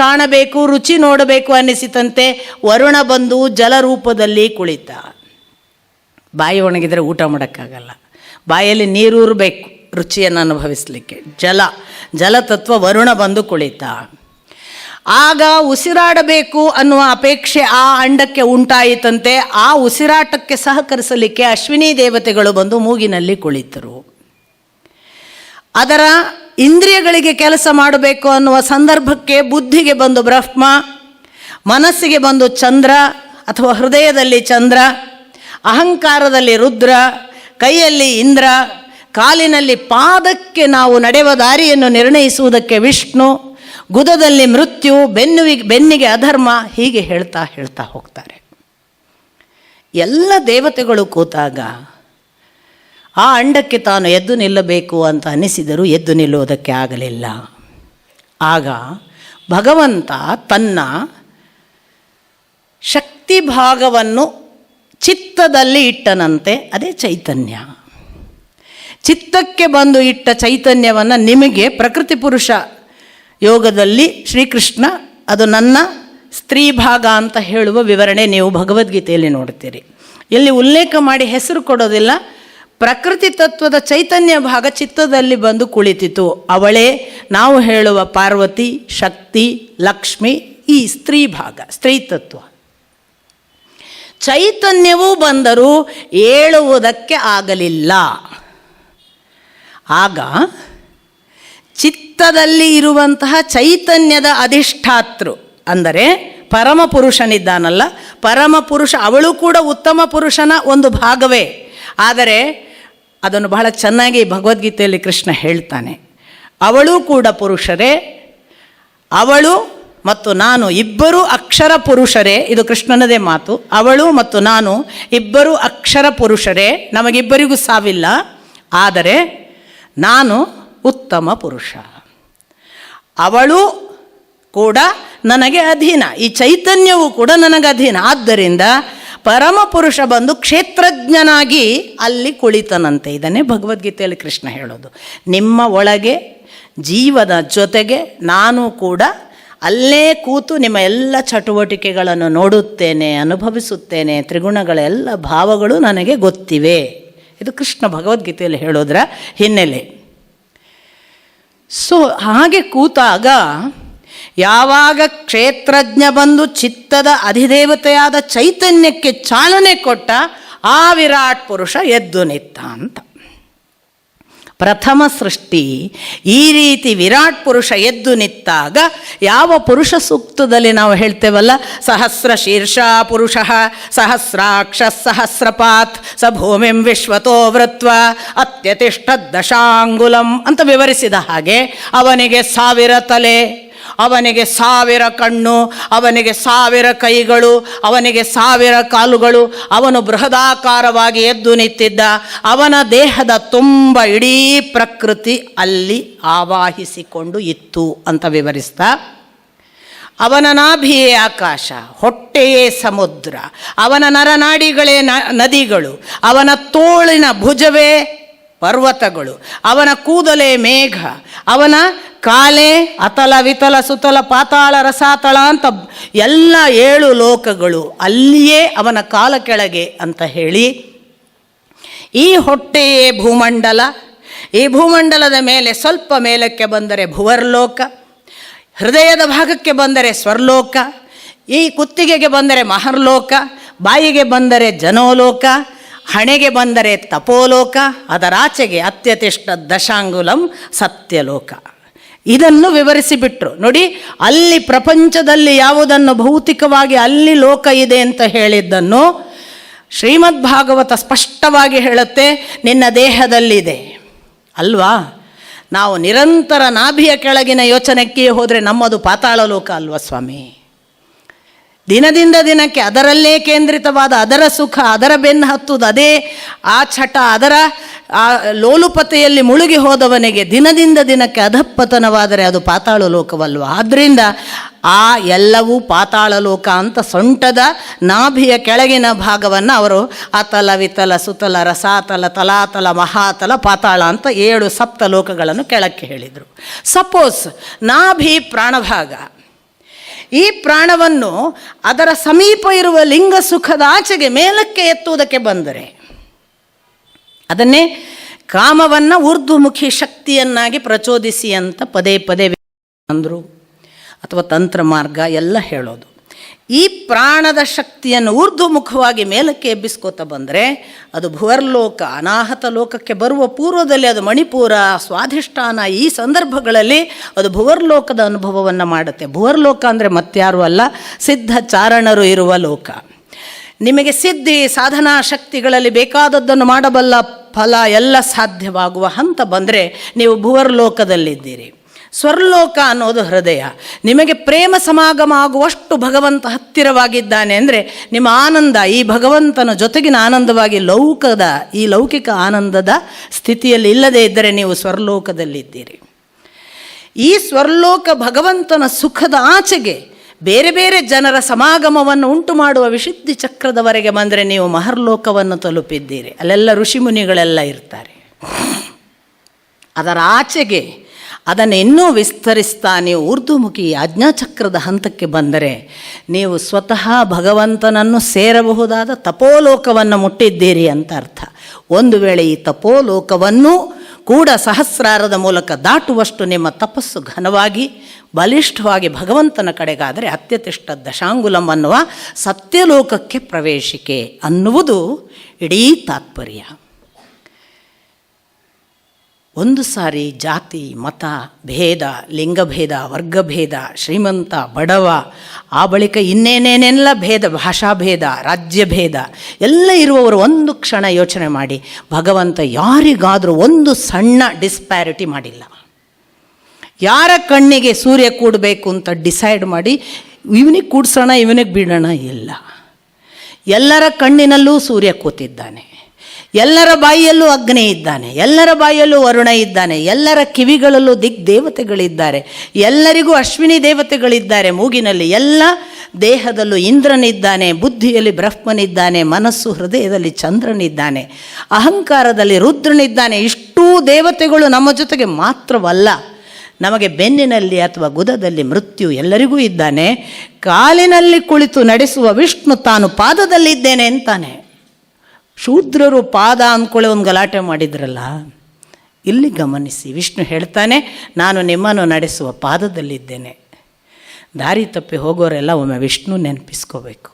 ಕಾಣಬೇಕು, ರುಚಿ ನೋಡಬೇಕು ಅನ್ನಿಸಿತಂತೆ ವರುಣ ಬಂದು ಜಲರೂಪದಲ್ಲಿ ಕುಳಿತ. ಬಾಯಿ ಒಣಗಿದರೆ ಊಟ ಮಾಡೋಕ್ಕಾಗಲ್ಲ, ಬಾಯಲ್ಲಿ ನೀರೂರಬೇಕು ರುಚಿಯನ್ನು ಅನುಭವಿಸಲಿಕ್ಕೆ. ಜಲತತ್ವ ವರುಣ ಬಂದು ಕುಳಿತ. ಆಗ ಉಸಿರಾಡಬೇಕು ಅನ್ನುವ ಅಪೇಕ್ಷೆ ಆ ಅಂಡಕ್ಕೆ ಉಂಟಾಯಿತಂತೆ. ಆ ಉಸಿರಾಟಕ್ಕೆ ಸಹಕರಿಸಲಿಕ್ಕೆ ಅಶ್ವಿನಿ ದೇವತೆಗಳು ಬಂದು ಮೂಗಿನಲ್ಲಿ ಕುಳಿತರು. ಅದರ ಇಂದ್ರಿಯಗಳಿಗೆ ಕೆಲಸ ಮಾಡಬೇಕು ಅನ್ನುವ ಸಂದರ್ಭಕ್ಕೆ ಬುದ್ಧಿಗೆ ಬಂದು ಬ್ರಹ್ಮ, ಮನಸ್ಸಿಗೆ ಬಂದು ಚಂದ್ರ ಅಥವಾ ಹೃದಯದಲ್ಲಿ ಚಂದ್ರ, ಅಹಂಕಾರದಲ್ಲಿ ರುದ್ರ, ಕೈಯಲ್ಲಿ ಇಂದ್ರ, ಕಾಲಿನಲ್ಲಿ ಪಾದಕ್ಕೆ ನಾವು ನಡೆಯುವ ದಾರಿಯನ್ನು ನಿರ್ಣಯಿಸುವುದಕ್ಕೆ ವಿಷ್ಣು, ಗುದದಲ್ಲಿ ಮೃತ್ಯು, ಬೆನ್ನಿಗೆ ಅಧರ್ಮ, ಹೀಗೆ ಹೇಳ್ತಾ ಹೋಗ್ತಾರೆ. ಎಲ್ಲ ದೇವತೆಗಳು ಕೂತಾಗ ಆ ಅಂಡಕ್ಕೆ ತಾನು ಎದ್ದು ನಿಲ್ಲಬೇಕು ಅಂತ ಅನಿಸಿದರೂ ಎದ್ದು ನಿಲ್ಲುವುದಕ್ಕೆ ಆಗಲಿಲ್ಲ. ಆಗ ಭಗವಂತ ತನ್ನ ಶಕ್ತಿ ಭಾಗವನ್ನು ಚಿತ್ತದಲ್ಲಿ ಇಟ್ಟನಂತೆ. ಅದೇ ಚೈತನ್ಯ. ಚಿತ್ತಕ್ಕೆ ಬಂದು ಇಟ್ಟ ಚೈತನ್ಯವನ್ನು ನಿಮಗೆ ಪ್ರಕೃತಿ ಪುರುಷ ಯೋಗದಲ್ಲಿ ಶ್ರೀಕೃಷ್ಣ ಅದು ನನ್ನ ಸ್ತ್ರೀ ಭಾಗ ಅಂತ ಹೇಳುವ ವಿವರಣೆ ನೀವು ಭಗವದ್ಗೀತೆಯಲ್ಲಿ ನೋಡ್ತೀರಿ. ಇಲ್ಲಿ ಉಲ್ಲೇಖ ಮಾಡಿ ಹೆಸರು ಕೊಡೋದಿಲ್ಲ. ಪ್ರಕೃತಿ ತತ್ವದ ಚೈತನ್ಯ ಭಾಗ ಚಿತ್ತದಲ್ಲಿ ಬಂದು ಕುಳಿತಿತು. ಅವಳೇ ನಾವು ಹೇಳುವ ಪಾರ್ವತಿ, ಶಕ್ತಿ, ಲಕ್ಷ್ಮಿ, ಈ ಸ್ತ್ರೀ ಭಾಗ, ಸ್ತ್ರೀ ತತ್ವ. ಚೈತನ್ಯವೂ ಬಂದರೂ ಏಳುವುದಕ್ಕೆ ಆಗಲಿಲ್ಲ. ಆಗ ಚಿತ್ತದಲ್ಲಿ ಇರುವಂತಹ ಚೈತನ್ಯದ ಅಧಿಷ್ಠಾತೃ ಅಂದರೆ ಪರಮಪುರುಷನಿದ್ದಾನಲ್ಲ, ಪರಮಪುರುಷ, ಅವಳು ಕೂಡ ಉತ್ತಮ ಪುರುಷನ ಒಂದು ಭಾಗವೇ. ಆದರೆ ಅದನ್ನು ಬಹಳ ಚೆನ್ನಾಗಿ ಭಗವದ್ಗೀತೆಯಲ್ಲಿ ಕೃಷ್ಣ ಹೇಳ್ತಾನೆ. ಅವಳು ಕೂಡ ಪುರುಷರೇ, ಅವಳು ಮತ್ತು ನಾನು ಇಬ್ಬರೂ ಅಕ್ಷರ ಪುರುಷರೇ. ಇದು ಕೃಷ್ಣನದೇ ಮಾತು. ಅವಳು ಮತ್ತು ನಾನು ಇಬ್ಬರೂ ಅಕ್ಷರ ಪುರುಷರೇ, ನಮಗಿಬ್ಬರಿಗೂ ಸಾವಿಲ್ಲ. ಆದರೆ ನಾನು ಉತ್ತಮ ಪುರುಷ, ಅವಳು ಕೂಡ ನನಗೆ ಅಧೀನ, ಈ ಚೈತನ್ಯವೂ ಕೂಡ ನನಗೆ ಅಧೀನ. ಆದ್ದರಿಂದ ಪರಮಪುರುಷ ಬಂದು ಕ್ಷೇತ್ರಜ್ಞನಾಗಿ ಅಲ್ಲಿ ಕುಳಿತನಂತೆ. ಇದನ್ನೇ ಭಗವದ್ಗೀತೆಯಲ್ಲಿ ಕೃಷ್ಣ ಹೇಳೋದು. ನಿಮ್ಮ ಒಳಗೆ ಜೀವದ ಜೊತೆಗೆ ನಾನು ಕೂಡ ಅಲ್ಲೇ ಕೂತು ನಿಮ್ಮ ಎಲ್ಲ ಚಟುವಟಿಕೆಗಳನ್ನು ನೋಡುತ್ತೇನೆ, ಅನುಭವಿಸುತ್ತೇನೆ. ತ್ರಿಗುಣಗಳ ಎಲ್ಲ ಭಾವಗಳು ನನಗೆ ಗೊತ್ತಿವೆ. ಇದು ಕೃಷ್ಣ ಭಗವದ್ಗೀತೆಯಲ್ಲಿ ಹೇಳೋದರ ಹಿನ್ನೆಲೆ. ಸೊ ಹಾಗೆ ಕೂತಾಗ ಯಾವಾಗ ಕ್ಷೇತ್ರಜ್ಞ ಬಂದು ಚಿತ್ತದ ಅಧಿದೇವತೆಯಾದ ಚೈತನ್ಯಕ್ಕೆ ಚಾಲನೆ ಕೊಟ್ಟ, ಆ ವಿರಾಟ್ ಪುರುಷ ಎದ್ದು ನಿಂತ ಅಂತ. ಪ್ರಥಮ ಸೃಷ್ಟಿ ಈ ರೀತಿ ವಿರಾಟ್ ಪುರುಷ ಎದ್ದು ನಿಂತಾಗ ಯಾವ ಪುರುಷ ಸೂಕ್ತದಲ್ಲಿ ನಾವು ಹೇಳ್ತೇವಲ್ಲ, ಸಹಸ್ರ ಶೀರ್ಷ ಪುರುಷ ಸಹಸ್ರಾಕ್ಷ ಸಹಸ್ರಪಾತ್ ಸ ಭೂಮಿಂ ವಿಶ್ವತೋ ವೃತ್ವ ಅತ್ಯತಿಷ್ಠ ದಶಾಂಗುಲಂ ಅಂತ ವಿವರಿಸಿದ ಹಾಗೆ, ಅವನಿಗೆ 1000 ತಲೆ, ಅವನಿಗೆ 1000 ಕಣ್ಣು, ಅವನಿಗೆ 1000 ಕೈಗಳು, ಅವನಿಗೆ 1000 ಕಾಲುಗಳು, ಅವನು ಬೃಹದಾಕಾರವಾಗಿ ಎದ್ದು ನಿಂತಿದ್ದ. ಅವನ ದೇಹದ ತುಂಬ ಇಡೀ ಪ್ರಕೃತಿ ಅಲ್ಲಿ ಆವಾಹಿಸಿಕೊಂಡು ಇತ್ತು ಅಂತ ವಿವರಿಸ್ತಾ, ಅವನ ನಾಭಿಯೇ ಆಕಾಶ, ಹೊಟ್ಟೆಯೇ ಸಮುದ್ರ, ಅವನ ನರನಾಡಿಗಳೇ ನದಿಗಳು, ಅವನ ತೋಳಿನ ಭುಜವೇ ಪರ್ವತಗಳು, ಅವನ ಕೂದಲೇ ಮೇಘ, ಅವನ ಕಾಲೇ ಅತಲ ವಿತಲ ಸುತಲ ಪಾತಾಳ ರಸಾತಳ ಅಂತ ಎಲ್ಲ 7 ಲೋಕಗಳು ಅಲ್ಲಿಯೇ ಅವನ ಕಾಲ ಕೆಳಗೆ ಅಂತ ಹೇಳಿ, ಈ ಹೊಟ್ಟೆಯೇ ಭೂಮಂಡಲ, ಈ ಭೂಮಂಡಲದ ಮೇಲೆ ಸ್ವಲ್ಪ ಮೇಲಕ್ಕೆ ಬಂದರೆ ಭುವರ್ಲೋಕ, ಹೃದಯದ ಭಾಗಕ್ಕೆ ಬಂದರೆ ಸ್ವರ್ಲೋಕ, ಈ ಕುತ್ತಿಗೆಗೆ ಬಂದರೆ ಮಹರ್ಲೋಕ, ಬಾಯಿಗೆ ಬಂದರೆ ಜನೋಲೋಕ, ಹಣೆಗೆ ಬಂದರೆ ತಪೋಲೋಕ, ಅದರಾಚೆಗೆ ಅತ್ಯತಿಷ್ಠ ದಶಾಂಗುಲಂ ಸತ್ಯಲೋಕ. ಇದನ್ನು ವಿವರಿಸಿಬಿಟ್ರು. ನೋಡಿ, ಅಲ್ಲಿ ಪ್ರಪಂಚದಲ್ಲಿ ಯಾವುದನ್ನು ಭೌತಿಕವಾಗಿ ಅಲ್ಲಿ ಲೋಕ ಇದೆ ಅಂತ ಹೇಳಿದ್ದನ್ನು ಶ್ರೀಮದ್ ಭಾಗವತ ಸ್ಪಷ್ಟವಾಗಿ ಹೇಳುತ್ತೆ, ನಿನ್ನ ದೇಹದಲ್ಲಿದೆ ಅಲ್ವಾ. ನಾವು ನಿರಂತರ ನಾಭಿಯ ಕೆಳಗಿನ ಯೋಚನೆಗೆ ಹೋದರೆ ನಮ್ಮದು ಪಾತಾಳ ಲೋಕ ಅಲ್ವಾ ಸ್ವಾಮಿ. ದಿನದಿಂದ ದಿನಕ್ಕೆ ಅದರಲ್ಲೇ ಕೇಂದ್ರಿತವಾದ ಅದರ ಸುಖ, ಅದರ ಬೆನ್ನು ಹತ್ತುವುದು, ಅದೇ ಆ ಚಟ, ಅದರ ಆ ಲೋಲುಪತೆಯಲ್ಲಿ ಮುಳುಗಿ ಹೋದವನಿಗೆ ದಿನದಿಂದ ದಿನಕ್ಕೆ ಅಧಃಪತನವಾದರೆ ಅದು ಪಾತಾಳ ಲೋಕವಲ್ವ. ಆದ್ದರಿಂದ ಆ ಎಲ್ಲವೂ ಪಾತಾಳ ಲೋಕ ಅಂತ ಸೊಂಟದ ನಾಭಿಯ ಕೆಳಗಿನ ಭಾಗವನ್ನು ಅವರು ಅತಲ ವಿತಲ ಸುತಲ ರಸಾತಲ ತಲಾತಲ ಮಹಾತಲ ಪಾತಾಳ ಅಂತ 7 ಸಪ್ತ ಲೋಕಗಳನ್ನು ಕೆಳಕ್ಕೆ ಹೇಳಿದರು. ಸಪೋಸ್ ನಾಭಿ ಪ್ರಾಣಭಾಗ, ಈ ಪ್ರಾಣವನ್ನು ಅದರ ಸಮೀಪ ಇರುವ ಲಿಂಗ ಸುಖದ ಆಚೆಗೆ ಮೇಲಕ್ಕೆ ಎತ್ತುವುದಕ್ಕೆ ಬಂದರೆ ಅದನ್ನೇ ಕಾಮವನ್ನು ಊರ್ಧ್ವಮುಖಿ ಶಕ್ತಿಯನ್ನಾಗಿ ಪ್ರಚೋದಿಸಿ ಅಂತ ಪದೇ ಪದೇ ಅಂದರು, ಅಥವಾ ತಂತ್ರ ಮಾರ್ಗ ಎಲ್ಲ ಹೇಳೋದು. ಈ ಪ್ರಾಣದ ಶಕ್ತಿಯನ್ನು ಊರ್ಧ್ವಮುಖವಾಗಿ ಮೇಲಕ್ಕೆ ಎಬ್ಬಿಸ್ಕೋತ ಬಂದರೆ ಅದು ಭುವರ್ಲೋಕ, ಅನಾಹತ ಲೋಕಕ್ಕೆ ಬರುವ ಪೂರ್ವದಲ್ಲಿ ಅದು ಮಣಿಪುರ, ಸ್ವಾಧಿಷ್ಠಾನ, ಈ ಸಂದರ್ಭಗಳಲ್ಲಿ ಅದು ಭುವರ್ಲೋಕದ ಅನುಭವವನ್ನು ಮಾಡುತ್ತೆ. ಭುವರ್ಲೋಕ ಅಂದರೆ ಮತ್ಯಾರೂ ಅಲ್ಲ, ಸಿದ್ಧ ಚಾರಣರು ಇರುವ ಲೋಕ. ನಿಮಗೆ ಸಿದ್ಧಿ ಸಾಧನಾ ಶಕ್ತಿಗಳಲ್ಲಿ ಬೇಕಾದದ್ದನ್ನು ಮಾಡಬಲ್ಲ ಫಲ ಎಲ್ಲ ಸಾಧ್ಯವಾಗುವ ಹಂತ ಬಂದರೆ ನೀವು ಭುವರ್ಲೋಕದಲ್ಲಿದ್ದೀರಿ. ಸ್ವರ್ಲೋಕ ಅನ್ನೋದು ಹೃದಯ. ನಿಮಗೆ ಪ್ರೇಮ ಸಮಾಗಮ ಆಗುವಷ್ಟು ಭಗವಂತ ಹತ್ತಿರವಾಗಿದ್ದಾನೆ ಅಂದರೆ ನಿಮ್ಮ ಆನಂದ ಈ ಭಗವಂತನ ಜೊತೆಗಿನ ಆನಂದವಾಗಿ ಈ ಲೌಕಿಕ ಆನಂದದ ಸ್ಥಿತಿಯಲ್ಲಿ ಇಲ್ಲದೇ ಇದ್ದರೆ ನೀವು ಸ್ವರ್ಲೋಕದಲ್ಲಿದ್ದೀರಿ. ಈ ಸ್ವರ್ಲೋಕ ಭಗವಂತನ ಸುಖದ ಆಚೆಗೆ ಬೇರೆ ಬೇರೆ ಜನರ ಸಮಾಗಮವನ್ನು ಉಂಟು ಮಾಡುವ ವಿಶುದ್ಧಿ ಚಕ್ರದವರೆಗೆ ಬಂದರೆ ನೀವು ಮಹರ್ಲೋಕವನ್ನು ತಲುಪಿದ್ದೀರಿ. ಅಲ್ಲೆಲ್ಲ ಋಷಿಮುನಿಗಳೆಲ್ಲ ಇರ್ತಾರೆ. ಅದರ ಆಚೆಗೆ ಅದನ್ನು ಇನ್ನೂ ವಿಸ್ತರಿಸ್ತಾ ನೀವು ಊರ್ಧ್ವಮುಖಿ ಆಜ್ಞಾಚಕ್ರದ ಹಂತಕ್ಕೆ ಬಂದರೆ ನೀವು ಸ್ವತಃ ಭಗವಂತನನ್ನು ಸೇರಬಹುದಾದ ತಪೋಲೋಕವನ್ನು ಮುಟ್ಟಿದ್ದೀರಿ ಅಂತ ಅರ್ಥ. ಒಂದು ವೇಳೆ ಈ ತಪೋಲೋಕವನ್ನು ಕೂಡ ಸಹಸ್ರಾರದ ಮೂಲಕ ದಾಟುವಷ್ಟು ನಿಮ್ಮ ತಪಸ್ಸು ಘನವಾಗಿ ಬಲಿಷ್ಠವಾಗಿ ಭಗವಂತನ ಕಡೆಗಾದರೆ ಅತ್ಯತಿಷ್ಠ ದಶಾಂಗುಲಂ ಅನ್ನುವ ಸತ್ಯಲೋಕಕ್ಕೆ ಪ್ರವೇಶಿಕೆ ಅನ್ನುವುದು ಇಡೀ ತಾತ್ಪರ್ಯ. ಒಂದು ಸಾರಿ ಜಾತಿ, ಮತ, ಭೇದ, ಲಿಂಗಭೇದ, ವರ್ಗಭೇದ, ಶ್ರೀಮಂತ, ಬಡವ, ಆ ಬಳಿಕ ಇನ್ನೇನೇನೆಲ್ಲ ಭೇದ, ಭಾಷಾಭೇದ, ರಾಜ್ಯಭೇದ ಎಲ್ಲ ಇರುವವರು ಒಂದು ಕ್ಷಣ ಯೋಚನೆ ಮಾಡಿ, ಭಗವಂತ ಯಾರಿಗಾದರೂ ಒಂದು ಸಣ್ಣ ಡಿಸ್ಪ್ಯಾರಿಟಿ ಮಾಡಿಲ್ಲ. ಯಾರ ಕಣ್ಣಿಗೆ ಸೂರ್ಯ ಕೂಡಬೇಕು ಅಂತ ಡಿಸೈಡ್ ಮಾಡಿ ಇವನಿಗೆ ಕೂಡ್ಸೋಣ ಇವನಿಗೆ ಬಿಡೋಣ ಇಲ್ಲ. ಎಲ್ಲರ ಕಣ್ಣಿನಲ್ಲೂ ಸೂರ್ಯ ಕೂತಿದ್ದಾನೆ, ಎಲ್ಲರ ಬಾಯಿಯಲ್ಲೂ ಅಗ್ನಿ ಇದ್ದಾನೆ, ಎಲ್ಲರ ಬಾಯಿಯಲ್ಲೂ ವರುಣ ಇದ್ದಾನೆ, ಎಲ್ಲರ ಕಿವಿಗಳಲ್ಲೂ ದಿಗ್ದೇವತೆಗಳಿದ್ದಾರೆ, ಎಲ್ಲರಿಗೂ ಅಶ್ವಿನಿ ದೇವತೆಗಳಿದ್ದಾರೆ, ಮೂಗಿನಲ್ಲಿ ಎಲ್ಲ ದೇಹದಲ್ಲೂ ಇಂದ್ರನಿದ್ದಾನೆ, ಬುದ್ಧಿಯಲ್ಲಿ ಬ್ರಹ್ಮನಿದ್ದಾನೆ, ಮನಸ್ಸು ಹೃದಯದಲ್ಲಿ ಚಂದ್ರನಿದ್ದಾನೆ, ಅಹಂಕಾರದಲ್ಲಿ ರುದ್ರನಿದ್ದಾನೆ. ಇಷ್ಟೂ ದೇವತೆಗಳು ನಮ್ಮ ಜೊತೆಗೆ ಮಾತ್ರವಲ್ಲ, ನಮಗೆ ಬೆನ್ನಿನಲ್ಲಿ ಅಥವಾ ಗುದದಲ್ಲಿ ಮೃತ್ಯು ಎಲ್ಲರಿಗೂ ಇದ್ದಾನೆ. ಕಾಲಿನಲ್ಲಿ ಕುಳಿತು ನಡೆಸುವ ವಿಷ್ಣು ತಾನು ಪಾದದಲ್ಲಿದ್ದೇನೆ ಅಂತಾನೆ. ಶೂದ್ರರು ಪಾದ ಅಂದ್ಕೊಳ್ಳಿ ಒಂದು ಗಲಾಟೆ ಮಾಡಿದ್ರಲ್ಲ, ಇಲ್ಲಿ ಗಮನಿಸಿ, ವಿಷ್ಣು ಹೇಳ್ತಾನೆ ನಾನು ನಿಮ್ಮನ್ನು ನಡೆಸುವ ಪಾದದಲ್ಲಿದ್ದೇನೆ. ದಾರಿ ತಪ್ಪಿ ಹೋಗೋರೆಲ್ಲ ಒಮ್ಮೆ ವಿಷ್ಣು ನೆನಪಿಸ್ಕೋಬೇಕು.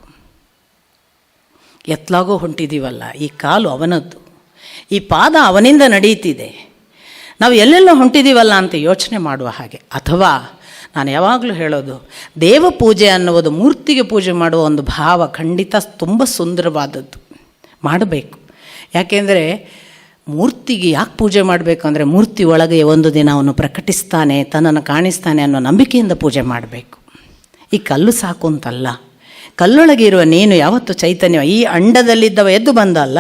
ಎತ್ಲಾಗೋ ಹೊಂಟಿದ್ದೀವಲ್ಲ, ಈ ಕಾಲು ಅವನದ್ದು, ಈ ಪಾದ ಅವನಿಂದ ನಡೀತಿದೆ, ನಾವು ಎಲ್ಲೆಲ್ಲೋ ಹೊಂಟಿದ್ದೀವಲ್ಲ ಅಂತ ಯೋಚನೆ ಮಾಡುವ ಹಾಗೆ. ಅಥವಾ ನಾನು ಯಾವಾಗಲೂ ಹೇಳೋದು, ದೇವ ಪೂಜೆ ಅನ್ನುವುದು ಮೂರ್ತಿಗೆ ಪೂಜೆ ಮಾಡುವ ಒಂದು ಭಾವ ಖಂಡಿತ ತುಂಬ ಸುಂದರವಾದದ್ದು, ಮಾಡಬೇಕು. ಯಾಕೆಂದರೆ ಮೂರ್ತಿಗೆ ಯಾಕೆ ಪೂಜೆ ಮಾಡಬೇಕು ಅಂದರೆ ಮೂರ್ತಿ ಒಳಗೆ ಒಂದು ದಿನ ಅವನು ಪ್ರಕಟಿಸ್ತಾನೆ, ತನ್ನನ್ನು ಕಾಣಿಸ್ತಾನೆ ಅನ್ನೋ ನಂಬಿಕೆಯಿಂದ ಪೂಜೆ ಮಾಡಬೇಕು. ಈ ಕಲ್ಲು ಸಾಕು ಅಂತಲ್ಲ, ಕಲ್ಲೊಳಗೆ ಇರುವ ನೀನು ಯಾವತ್ತು ಚೈತನ್ಯ, ಈ ಅಂಡದಲ್ಲಿದ್ದವ ಎದ್ದು ಬಂದಲ್ಲ,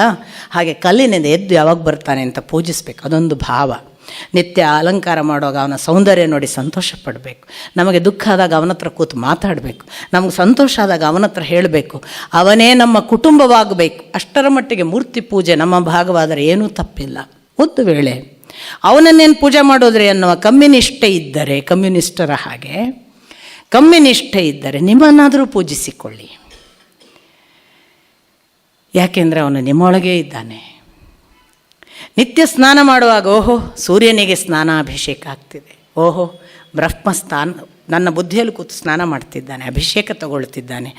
ಹಾಗೆ ಕಲ್ಲಿನಿಂದ ಎದ್ದು ಯಾವಾಗ ಬರ್ತಾನೆ ಅಂತ ಪೂಜಿಸಬೇಕು. ಅದೊಂದು ಭಾವ. ನಿತ್ಯ ಅಲಂಕಾರ ಮಾಡುವಾಗ ಅವನ ಸೌಂದರ್ಯ ನೋಡಿ ಸಂತೋಷ ಪಡಬೇಕು. ನಮಗೆ ದುಃಖ ಆದಾಗ ಅವನ ಹತ್ರ ಕೂತು ಮಾತಾಡಬೇಕು, ನಮಗೆ ಸಂತೋಷ ಆದಾಗ ಅವನ ಹತ್ರ ಹೇಳಬೇಕು, ಅವನೇ ನಮ್ಮ ಕುಟುಂಬವಾಗಬೇಕು. ಅಷ್ಟರ ಮಟ್ಟಿಗೆ ಮೂರ್ತಿ ಪೂಜೆ ನಮ್ಮ ಭಾಗವಾದರೆ ಏನೂ ತಪ್ಪಿಲ್ಲ. ಒಂದು ವೇಳೆ ಅವನನ್ನೇನು ಪೂಜೆ ಮಾಡೋದ್ರೆ ಅನ್ನುವ ಕಮ್ಯುನಿಷ್ಟೇ ಇದ್ದರೆ, ಕಮ್ಯುನಿಸ್ಟರ ಹಾಗೆ ಕಮ್ಯುನಿಷ್ಟೇ ಇದ್ದರೆ ನಿಮ್ಮನ್ನಾದರೂ ಪೂಜಿಸಿಕೊಳ್ಳಿ. ಯಾಕೆಂದರೆ ಅವನು ನಿಮ್ಮೊಳಗೇ ಇದ್ದಾನೆ. ನಿತ್ಯ ಸ್ನಾನ ಮಾಡುವಾಗ ಓಹೋ ಸೂರ್ಯನಿಗೆ ಸ್ನಾನಾಭಿಷೇಕ ಆಗ್ತಿದೆ, ಓಹೋ ಬ್ರಹ್ಮಸ್ಥಾನ ನನ್ನ ಬುದ್ಧಿಯಲ್ಲಿ ಕೂತು ಸ್ನಾನ ಮಾಡ್ತಿದ್ದಾನೆ, ಅಭಿಷೇಕ ತಗೊಳ್ತಿದ್ದಾನೆ,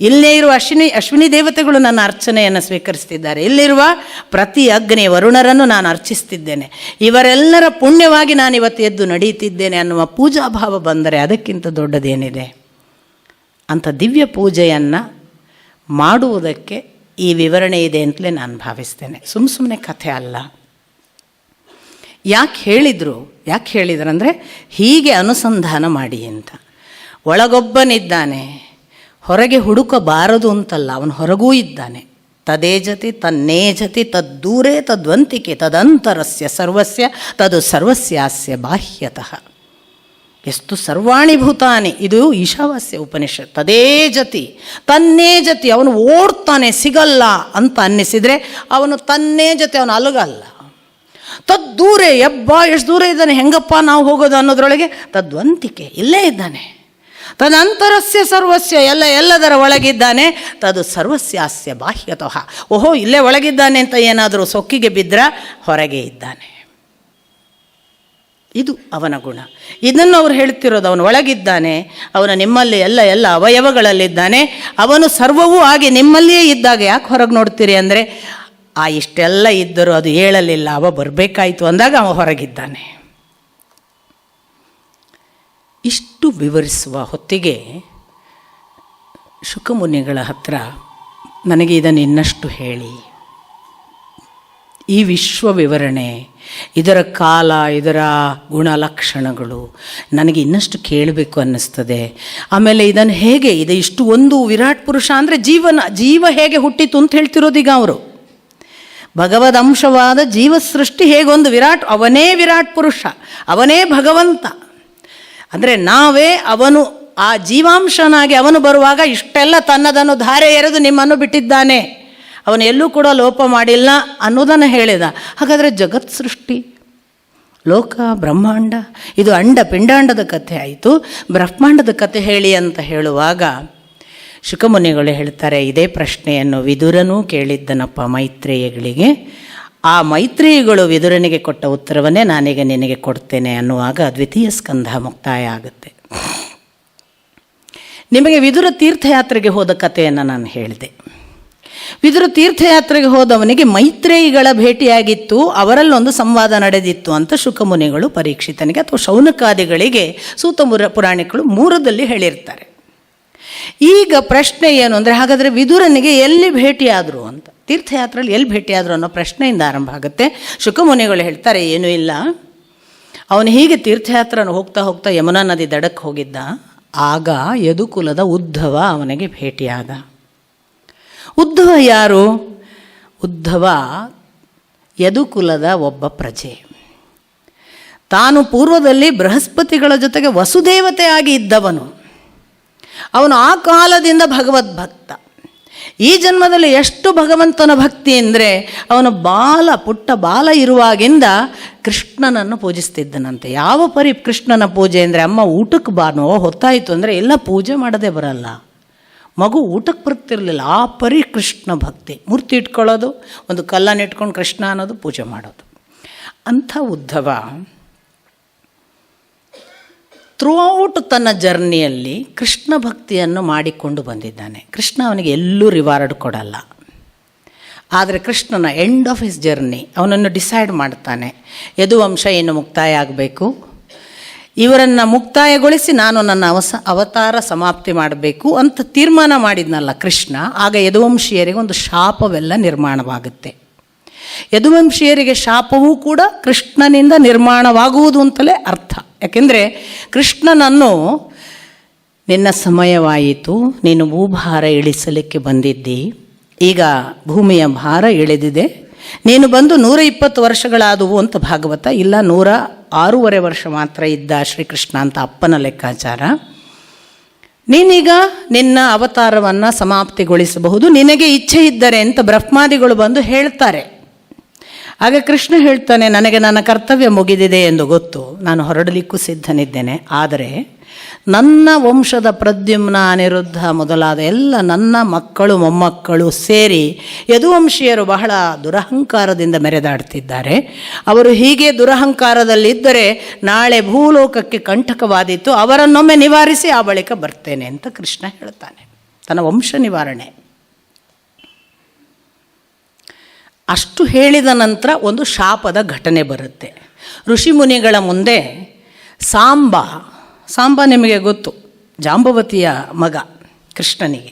ಇಲ್ಲೇ ಇರುವ ಅಶ್ವಿನಿ ದೇವತೆಗಳು ನನ್ನ ಅರ್ಚನೆಯನ್ನು ಸ್ವೀಕರಿಸ್ತಿದ್ದಾರೆ, ಇಲ್ಲಿರುವ ಪ್ರತಿ ಅಗ್ನಿ ವರುಣರನ್ನು ನಾನು ಅರ್ಚಿಸ್ತಿದ್ದೇನೆ, ಇವರೆಲ್ಲರ ಪುಣ್ಯವಾಗಿ ನಾನು ಇವತ್ತು ಎದ್ದು ನಡೀತಿದ್ದೇನೆ ಅನ್ನುವ ಪೂಜಾಭಾವ ಬಂದರೆ ಅದಕ್ಕಿಂತ ದೊಡ್ಡದೇನಿದೆ? ಅಂಥ ದಿವ್ಯ ಪೂಜೆಯನ್ನು ಮಾಡುವುದಕ್ಕೆ ಈ ವಿವರಣೆ ಇದೆ ಅಂತಲೇ ನಾನು ಭಾವಿಸ್ತೇನೆ. ಸುಮ್ಮನೆ ಕಥೆ ಅಲ್ಲ. ಯಾಕೆ ಹೇಳಿದ್ರಂದರೆ ಹೀಗೆ ಅನುಸಂಧಾನ ಮಾಡಿ ಅಂತ. ಒಳಗೊಬ್ಬನಿದ್ದಾನೆ, ಹೊರಗೆ ಹುಡುಕಬಾರದು ಅಂತಲ್ಲ, ಅವನು ಹೊರಗೂ ಇದ್ದಾನೆ. ತದೇಜತಿ ತನ್ನೇಜತಿ ತದ್ದೂರೇ ತದ್ವಂತಿಕೆ ತದಂತರಸ್ಯ ಸರ್ವಸ್ಯ ತದು ಸರ್ವಸ್ಯಾಸ್ಯ ಬಾಹ್ಯತಃ. ಎಷ್ಟು ಸರ್ವಾಣಿ ಭೂತಾನಿ, ಇದು ಈಶಾವಾಸ್ಯ ಉಪನಿಷತ್. ತದೇ ಜತಿ ತನ್ನೇ ಜತಿ, ಅವನು ಓಡ್ತಾನೆ ಸಿಗಲ್ಲ ಅಂತ ಅನ್ನಿಸಿದರೆ ಅವನು ತನ್ನೇ ಜೊತೆ ಅವನು ಅಲಗಲ್ಲ. ತದ್ದೂರೇ, ಎಷ್ಟು ದೂರ ಇದ್ದಾನೆ, ಹೆಂಗಪ್ಪ ನಾವು ಹೋಗೋದು ಅನ್ನೋದ್ರೊಳಗೆ ತದ್ವಂತಿಕೆ ಇಲ್ಲೇ ಇದ್ದಾನೆ. ತದಂತರಸ್ಯ ಸರ್ವಸ್ಯ, ಎಲ್ಲದರ ಒಳಗಿದ್ದಾನೆ. ತದು ಸರ್ವಸ್ಯಾಸ್ಯ ಬಾಹ್ಯತಃ. ಓಹೋ, ಇಲ್ಲೇ ಒಳಗಿದ್ದಾನೆ ಅಂತ ಏನಾದರೂ ಸೊಕ್ಕಿಗೆ ಬಿದ್ದರೆ ಹೊರಗೆ ಇದ್ದಾನೆ. ಇದು ಅವನ ಗುಣ. ಇದನ್ನು ಅವ್ರು ಹೇಳ್ತಿರೋದು. ಅವನು ಒಳಗಿದ್ದಾನೆ, ಅವನು ನಿಮ್ಮಲ್ಲಿ ಎಲ್ಲ ಅವಯವಗಳಲ್ಲಿದ್ದಾನೆ, ಅವನು ಸರ್ವವೂ ಆಗಿ ನಿಮ್ಮಲ್ಲಿಯೇ ಇದ್ದಾಗ ಯಾಕೆ ಹೊರಗೆ ನೋಡ್ತೀರಿ ಅಂದರೆ, ಇಷ್ಟೆಲ್ಲ ಇದ್ದರೂ ಅದು ಹೇಳಲಿಲ್ಲ, ಅವ ಬರಬೇಕಾಯಿತು ಅಂದಾಗ ಅವ ಹೊರಗಿದ್ದಾನೆ. ಇಷ್ಟು ವಿವರಿಸುವ ಹೊತ್ತಿಗೆ ಶುಕಮುನಿಗಳ ಹತ್ರ ನನಗೆ ಇದನ್ನು ಇನ್ನಷ್ಟು ಹೇಳಿ, ಈ ವಿಶ್ವ ವಿವರಣೆ, ಇದರ ಕಾಲ, ಇದರ ಗುಣಲಕ್ಷಣಗಳು ನನಗೆ ಇನ್ನಷ್ಟು ಕೇಳಬೇಕು ಅನ್ನಿಸ್ತದೆ. ಆಮೇಲೆ ಇದನ್ನು ಹೇಗೆ, ಇದು ಇಷ್ಟು ಒಂದು ವಿರಾಟ್ ಪುರುಷ ಅಂದರೆ ಜೀವ ಹೇಗೆ ಹುಟ್ಟಿತು ಅಂತ ಹೇಳ್ತಿರೋದೀಗ ಅವರು. ಭಗವದಂಶವಾದ ಜೀವ ಸೃಷ್ಟಿ ಹೇಗೊಂದು ಅವನೇ ವಿರಾಟ್ ಪುರುಷ, ಅವನೇ ಭಗವಂತ. ಅಂದರೆ ನಾವೇ ಅವನು ಆ ಜೀವಾಂಶನಾಗಿ ಅವನು ಬರುವಾಗ ಇಷ್ಟೆಲ್ಲ ತನ್ನದನ್ನು ಧಾರೆ ಎರೆದು ನಿಮ್ಮನ್ನು ಬಿಟ್ಟಿದ್ದಾನೆ, ಅವನು ಎಲ್ಲೂ ಕೂಡ ಲೋಪ ಮಾಡಿಲ್ಲ ಅನ್ನೋದನ್ನು ಹೇಳಿದ. ಹಾಗಾದರೆ ಜಗತ್ ಸೃಷ್ಟಿ, ಲೋಕ, ಬ್ರಹ್ಮಾಂಡ, ಇದು ಅಂಡ ಪಿಂಡಾಂಡದ ಕಥೆ ಆಯಿತು. ಬ್ರಹ್ಮಾಂಡದ ಕಥೆ ಹೇಳಿ ಅಂತ ಹೇಳುವಾಗ ಶುಕಮುನಿಗಳು ಹೇಳ್ತಾರೆ, ಇದೇ ಪ್ರಶ್ನೆಯನ್ನು ವಿದುರನೂ ಕೇಳಿದ್ದನಪ್ಪ ಮೈತ್ರೇಯಿಗಳಿಗೆ. ಆ ಮೈತ್ರೇಯಿಗಳು ವಿದುರನಿಗೆ ಕೊಟ್ಟ ಉತ್ತರವನ್ನೇ ನಾನೀಗ ನಿನಗೆ ಕೊಡ್ತೇನೆ ಅನ್ನುವಾಗ ದ್ವಿತೀಯ ಸ್ಕಂಧ ಮುಕ್ತಾಯ ಆಗುತ್ತೆ. ನಿಮಗೆ ವಿದುರ ತೀರ್ಥಯಾತ್ರೆಗೆ ಹೋದ ಕಥೆಯನ್ನು ನಾನು ಹೇಳಿದೆ. ವಿದುರ ತೀರ್ಥಯಾತ್ರೆಗೆ ಹೋದವನಿಗೆ ಮೈತ್ರೇಯಿಗಳ ಭೇಟಿಯಾಗಿತ್ತು, ಅವರಲ್ಲೊಂದು ಸಂವಾದ ನಡೆದಿತ್ತು ಅಂತ ಶುಕಮುನಿಗಳು ಪರೀಕ್ಷಿತನಿಗೆ ಅಥವಾ ಶೌನಕಾದಿಗಳಿಗೆ ಸೂತ ಪುರಾಣಿಕರು 3ರಲ್ಲಿ ಹೇಳಿರ್ತಾರೆ. ಈಗ ಪ್ರಶ್ನೆ ಏನು ಅಂದರೆ, ಹಾಗಾದರೆ ವಿದುರನಿಗೆ ಎಲ್ಲಿ ಭೇಟಿಯಾದರು ಅಂತ, ತೀರ್ಥಯಾತ್ರೆಯಲ್ಲಿ ಎಲ್ಲಿ ಭೇಟಿಯಾದರು ಅನ್ನೋ ಪ್ರಶ್ನೆಯಿಂದ ಆರಂಭ ಆಗುತ್ತೆ. ಶುಕಮುನಿಗಳು ಹೇಳ್ತಾರೆ, ಏನೂ ಇಲ್ಲ, ಅವನು ಹೀಗೆ ತೀರ್ಥಯಾತ್ರನ ಹೋಗ್ತಾ ಯಮುನಾ ನದಿ ದಡಕ್ಕೆ ಹೋಗಿದ್ದ. ಆಗ ಯದುಕುಲದ ಉದ್ಧವ ಅವನಿಗೆ ಭೇಟಿಯಾದ. ಉದ್ಧವ ಯಾರು? ಉದ್ಧವ ಯದುಕುಲದ ಒಬ್ಬ ಪ್ರಜೆ. ತಾನು ಪೂರ್ವದಲ್ಲಿ ಬೃಹಸ್ಪತಿಗಳ ಜೊತೆಗೆ ವಸುದೇವತೆ ಆಗಿ ಇದ್ದವನು. ಅವನು ಆ ಕಾಲದಿಂದ ಭಗವದ್ಭಕ್ತ. ಈ ಜನ್ಮದಲ್ಲಿ ಎಷ್ಟು ಭಗವಂತನ ಭಕ್ತಿ ಅಂದರೆ, ಅವನು ಪುಟ್ಟ ಬಾಲ ಇರುವಾಗಿಂದ ಕೃಷ್ಣನನ್ನು ಪೂಜಿಸ್ತಿದ್ದನಂತೆ. ಯಾವ ಪರಿ ಕೃಷ್ಣನ ಪೂಜೆ ಅಂದರೆ, ಅಮ್ಮ ಊಟಕ್ಕೆ ಬಾನೋ ಹೊತ್ತಾಯಿತು ಅಂದರೆ ಎಲ್ಲ ಪೂಜೆ ಮಾಡದೆ ಬರಲ್ಲ, ಮಗು ಊಟಕ್ಕೆ ಬರ್ತಿರಲಿಲ್ಲ. ಆ ಪರಿ ಕೃಷ್ಣ ಭಕ್ತಿ. ಮೂರ್ತಿ ಇಟ್ಕೊಳ್ಳೋದು, ಒಂದು ಕಲ್ಲನ್ನು ಇಟ್ಕೊಂಡು ಕೃಷ್ಣ ಅನ್ನೋದು, ಪೂಜೆ ಮಾಡೋದು. ಅಂಥ ಉದ್ಧವ ಥ್ರೂಔಟ್ ತನ್ನ ಜರ್ನಿಯಲ್ಲಿ ಕೃಷ್ಣ ಭಕ್ತಿಯನ್ನು ಮಾಡಿಕೊಂಡು ಬಂದಿದ್ದಾನೆ. ಕೃಷ್ಣ ಅವನಿಗೆ ಎಲ್ಲೂ ರಿವಾರ್ಡ್ ಕೊಡಲ್ಲ. ಆದರೆ ಕೃಷ್ಣನ ಎಂಡ್ ಆಫ್ ಹಿಸ್ ಜರ್ನಿ ಅವನನ್ನು ಡಿಸೈಡ್ ಮಾಡ್ತಾನೆ, ಯದುವಂಶ ಏನು ಮುಕ್ತಾಯ ಆಗಬೇಕು, ಇವರನ್ನು ಮುಕ್ತಾಯಗೊಳಿಸಿ ನಾನು ನನ್ನ ಅವತಾರ ಸಮಾಪ್ತಿ ಮಾಡಬೇಕು ಅಂತ ತೀರ್ಮಾನ ಮಾಡಿದ್ನಲ್ಲ ಕೃಷ್ಣ. ಆಗ ಯದುವಂಶೀಯರಿಗೆ ಒಂದು ಶಾಪವೆಲ್ಲ ನಿರ್ಮಾಣವಾಗುತ್ತೆ. ಯದುವಂಶೀಯರಿಗೆ ಶಾಪವೂ ಕೂಡ ಕೃಷ್ಣನಿಂದ ನಿರ್ಮಾಣವಾಗುವುದು ಅಂತಲೇ ಅರ್ಥ. ಯಾಕೆಂದರೆ ಕೃಷ್ಣನನ್ನು ನಿನ್ನ ಸಮಯವಾಯಿತು, ನೀನು ಭೂಭಾರ ಇಳಿಸಲಿಕ್ಕೆ ಬಂದಿದ್ದಿ, ಈಗ ಭೂಮಿಯ ಭಾರ ಇಳಿದಿದೆ, ನೀನು ಬಂದು 120 ವರ್ಷಗಳಾದವು ಅಂತ ಭಾಗವತ. ಇಲ್ಲ, 106.5 ವರ್ಷ ಮಾತ್ರ ಇದ್ದ ಶ್ರೀಕೃಷ್ಣ ಅಂತ ಅಪ್ಪನ ಲೆಕ್ಕಾಚಾರ. ನೀನೀಗ ನಿನ್ನ ಅವತಾರವನ್ನು ಸಮಾಪ್ತಿಗೊಳಿಸಬಹುದು, ನಿನಗೆ ಇಚ್ಛೆ ಇದ್ದರೆ ಅಂತ ಬ್ರಹ್ಮಾದಿಗಳು ಬಂದು ಹೇಳ್ತಾರೆ. ಆಗ ಕೃಷ್ಣ ಹೇಳ್ತಾನೆ, ನನಗೆ ನನ್ನ ಕರ್ತವ್ಯ ಮುಗಿದಿದೆ ಎಂದು ಗೊತ್ತು, ನಾನು ಹೊರಡಲಿಕ್ಕೂ ಸಿದ್ಧನಿದ್ದೇನೆ. ಆದರೆ ನನ್ನ ವಂಶದ ಪ್ರದ್ಯುಮ್ನ, ಅನಿರುದ್ಧ ಮೊದಲಾದ ಎಲ್ಲ ನನ್ನ ಮಕ್ಕಳು ಮೊಮ್ಮಕ್ಕಳು ಸೇರಿ ಯದುವಂಶೀಯರು ಬಹಳ ದುರಹಂಕಾರದಿಂದ ಮೆರೆದಾಡ್ತಿದ್ದಾರೆ. ಅವರು ಹೀಗೆ ದುರಹಂಕಾರದಲ್ಲಿದ್ದರೆ ನಾಳೆ ಭೂಲೋಕಕ್ಕೆ ಕಂಟಕವಾದೀತು, ಅವರನ್ನೊಮ್ಮೆ ನಿವಾರಿಸಿ ಆ ಬಳಿಕ ಬರ್ತೇನೆ ಅಂತ ಕೃಷ್ಣ ಹೇಳ್ತಾನೆ. ತನ್ನ ವಂಶ ನಿವಾರಣೆ. ಅಷ್ಟು ಹೇಳಿದ ನಂತರ ಒಂದು ಶಾಪದ ಘಟನೆ ಬರುತ್ತೆ. ಋಷಿಮುನಿಗಳ ಮುಂದೆ ಸಾಂಬ ನಿಮಗೆ ಗೊತ್ತು, ಜಾಂಬವತಿಯ ಮಗ ಕೃಷ್ಣನಿಗೆ.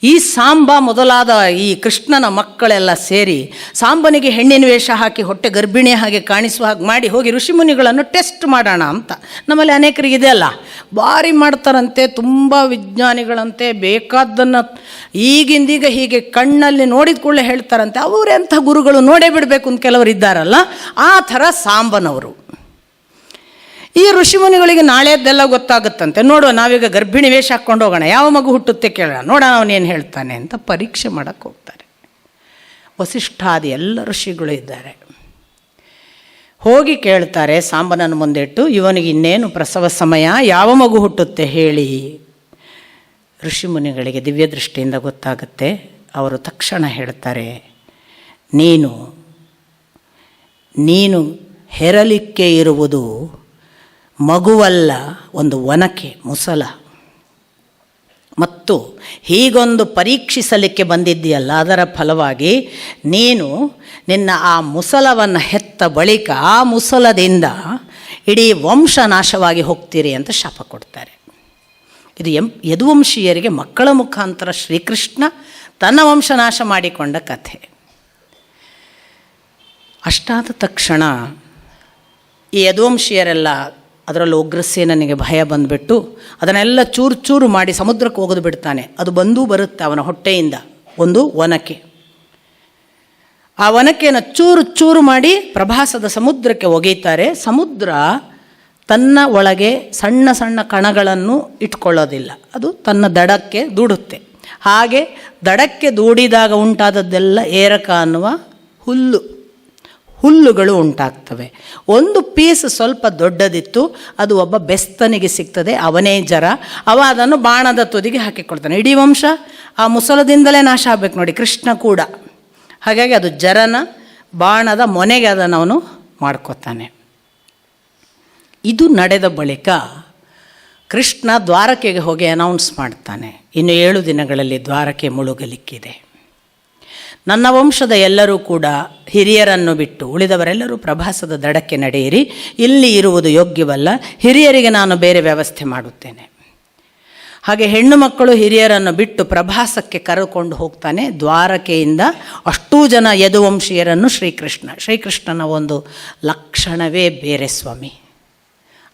ಈ ಸಾಂಬ ಮೊದಲಾದ ಈ ಕೃಷ್ಣನ ಮಕ್ಕಳೆಲ್ಲ ಸೇರಿ ಸಾಂಬನಿಗೆ ಹೆಣ್ಣಿನ ವೇಷ ಹಾಕಿ ಹೊಟ್ಟೆ ಗರ್ಭಿಣಿ ಹಾಗೆ ಕಾಣಿಸುವ ಹಾಗೆ ಮಾಡಿ ಹೋಗಿ ಋಷಿಮುನಿಗಳನ್ನು ಟೆಸ್ಟ್ ಮಾಡೋಣ ಅಂತ. ನಮ್ಮಲ್ಲಿ ಅನೇಕರಿಗೆ ಇದೆಯಲ್ಲ, ಭಾರಿ ಮಾಡ್ತಾರಂತೆ, ತುಂಬ ವಿಜ್ಞಾನಿಗಳಂತೆ, ಬೇಕಾದ್ದನ್ನು ಈಗಿಂದೀಗ ಹೀಗೆ ಕಣ್ಣಲ್ಲಿ ನೋಡಿದ ಕೂಡಲೇ ಹೇಳ್ತಾರಂತೆ. ಅವರೆಂಥ ಗುರುಗಳು, ನೋಡೇ ಬಿಡಬೇಕು ಅಂತ ಕೆಲವರು ಇದ್ದಾರಲ್ಲ, ಆ ಥರ ಸಾಂಬನವರು. ಈ ಋಷಿಮುನಿಗಳಿಗೆ ನಾಳೆದ್ದೆಲ್ಲ ಗೊತ್ತಾಗುತ್ತಂತೆ. ನೋಡುವ, ನಾವೀಗ ಗರ್ಭಿಣಿ ವೇಷ ಹಾಕ್ಕೊಂಡು ಹೋಗೋಣ, ಯಾವ ಮಗು ಹುಟ್ಟುತ್ತೆ ಕೇಳೋಣ, ನೋಡೋಣ ಅವನೇನು ಹೇಳ್ತಾನೆ ಅಂತ ಪರೀಕ್ಷೆ ಮಾಡೋಕ್ಕೆ ಹೋಗ್ತಾರೆ. ವಸಿಷ್ಠಾದಿ ಎಲ್ಲ ಋಷಿಗಳು ಇದ್ದಾರೆ. ಹೋಗಿ ಕೇಳ್ತಾರೆ ಸಾಂಬನನ್ನು ಮುಂದಿಟ್ಟು, ಇವನಿಗೆ ಇನ್ನೇನು ಪ್ರಸವ ಸಮಯ, ಯಾವ ಮಗು ಹುಟ್ಟುತ್ತೆ ಹೇಳಿ ಋಷಿಮುನಿಗಳಿಗೆ ದಿವ್ಯ ದೃಷ್ಟಿಯಿಂದ ಗೊತ್ತಾಗುತ್ತೆ. ಅವರು ತಕ್ಷಣ ಹೇಳ್ತಾರೆ, ನೀನು ಹೆರಲಿಕ್ಕೆ ಇರುವುದು ಮಗುವಲ್ಲ, ಒಂದು ಒನಕೆ, ಮುಸಲ. ಮತ್ತು ಹೀಗೊಂದು ಪರೀಕ್ಷಿಸಲಿಕ್ಕೆ ಬಂದಿದ್ದೀಯಲ್ಲ, ಅದರ ಫಲವಾಗಿ ನೀನು ನಿನ್ನ ಆ ಮುಸಲವನ್ನು ಹೆತ್ತ ಬಳಿಕ ಆ ಮುಸಲದಿಂದ ಇಡೀ ವಂಶ ನಾಶವಾಗಿ ಹೋಗ್ತೀರಿ ಅಂತ ಶಾಪ ಕೊಡ್ತಾರೆ. ಇದು ಯದುವಂಶೀಯರಿಗೆ ಮಕ್ಕಳ ಮುಖಾಂತರ ಶ್ರೀಕೃಷ್ಣ ತನ್ನ ವಂಶ ನಾಶ ಮಾಡಿಕೊಂಡ ಕಥೆ. ಅಷ್ಟಾದ ತಕ್ಷಣ ಈ ಯದುವಂಶೀಯರೆಲ್ಲ, ಅದರಲ್ಲೂ ಉಗ್ರಸೇನನಿಗೆ ಭಯ ಬಂದುಬಿಟ್ಟು ಅದನ್ನೆಲ್ಲ ಚೂರು ಚೂರು ಮಾಡಿ ಸಮುದ್ರಕ್ಕೆ ಒಗೆದು ಬಿಡ್ತಾನೆ. ಅದು ಬಂದೂ ಬರುತ್ತೆ ಅವನ ಹೊಟ್ಟೆಯಿಂದ ಒಂದು ಒನಕೆ. ಆ ಒನಕೆಯನ್ನು ಚೂರು ಚೂರು ಮಾಡಿ ಪ್ರಭಾಸದ ಸಮುದ್ರಕ್ಕೆ ಒಗೆಯುತ್ತಾರೆ. ಸಮುದ್ರ ತನ್ನ ಒಳಗೆ ಸಣ್ಣ ಸಣ್ಣ ಕಣಗಳನ್ನು ಇಟ್ಕೊಳ್ಳೋದಿಲ್ಲ, ಅದು ತನ್ನ ದಡಕ್ಕೆ ದೂಡುತ್ತೆ. ಹಾಗೆ ದಡಕ್ಕೆ ದೂಡಿದಾಗ ಉಂಟಾದದ್ದೆಲ್ಲ ಏರಕ ಅನ್ನುವ ಹುಲ್ಲುಗಳು ಉಂಟಾಗ್ತವೆ. ಒಂದು ಪೀಸ್ ಸ್ವಲ್ಪ ದೊಡ್ಡದಿತ್ತು, ಅದು ಒಬ್ಬ ಬೆಸ್ತನಿಗೆ ಸಿಗ್ತದೆ, ಅವನೇ ಜರ. ಅವ ಅದನ್ನು ಬಾಣದ ತುದಿಗೆ ಹಾಕಿಕೊಳ್ತಾನೆ. ಇಡೀ ವಂಶ ಆ ಮುಸಲದಿಂದಲೇ ನಾಶ ಆಗಬೇಕು ನೋಡಿ, ಕೃಷ್ಣ ಕೂಡ. ಹಾಗಾಗಿ ಅದು ಜರನ ಬಾಣದ ಮೊನೆಗೆ ಅದನ್ನು ಅವನು ಮಾಡ್ಕೋತಾನೆ. ಇದು ನಡೆದ ಬಳಿಕ ಕೃಷ್ಣ ದ್ವಾರಕೆಗೆ ಹೋಗಿ ಅನೌನ್ಸ್ ಮಾಡ್ತಾನೆ, ಇನ್ನು 7 ದಿನಗಳಲ್ಲಿ ದ್ವಾರಕೆ ಮುಳುಗಲಿಕ್ಕಿದೆ. ನನ್ನ ವಂಶದ ಎಲ್ಲರೂ ಕೂಡ ಹಿರಿಯರನ್ನು ಬಿಟ್ಟು ಉಳಿದವರೆಲ್ಲರೂ ಪ್ರಭಾಸದ ದಡಕ್ಕೆ ನಡೆಯಿರಿ, ಇಲ್ಲಿ ಇರುವುದು ಯೋಗ್ಯವಲ್ಲ, ಹಿರಿಯರಿಗೆ ನಾನು ಬೇರೆ ವ್ಯವಸ್ಥೆ ಮಾಡುತ್ತೇನೆ. ಹಾಗೆ ಹೆಣ್ಣು ಮಕ್ಕಳು ಹಿರಿಯರನ್ನು ಬಿಟ್ಟು ಪ್ರಭಾಸಕ್ಕೆ ಕರೆದುಕೊಂಡು ಹೋಗ್ತಾನೆ. ದ್ವಾರಕೆಯಿಂದ ಅಷ್ಟೂ ಜನ ಯದುವಂಶೀಯರನ್ನು ಶ್ರೀಕೃಷ್ಣನ ಒಂದು ಲಕ್ಷಣವೇ ಬೇರೆ ಸ್ವಾಮಿ.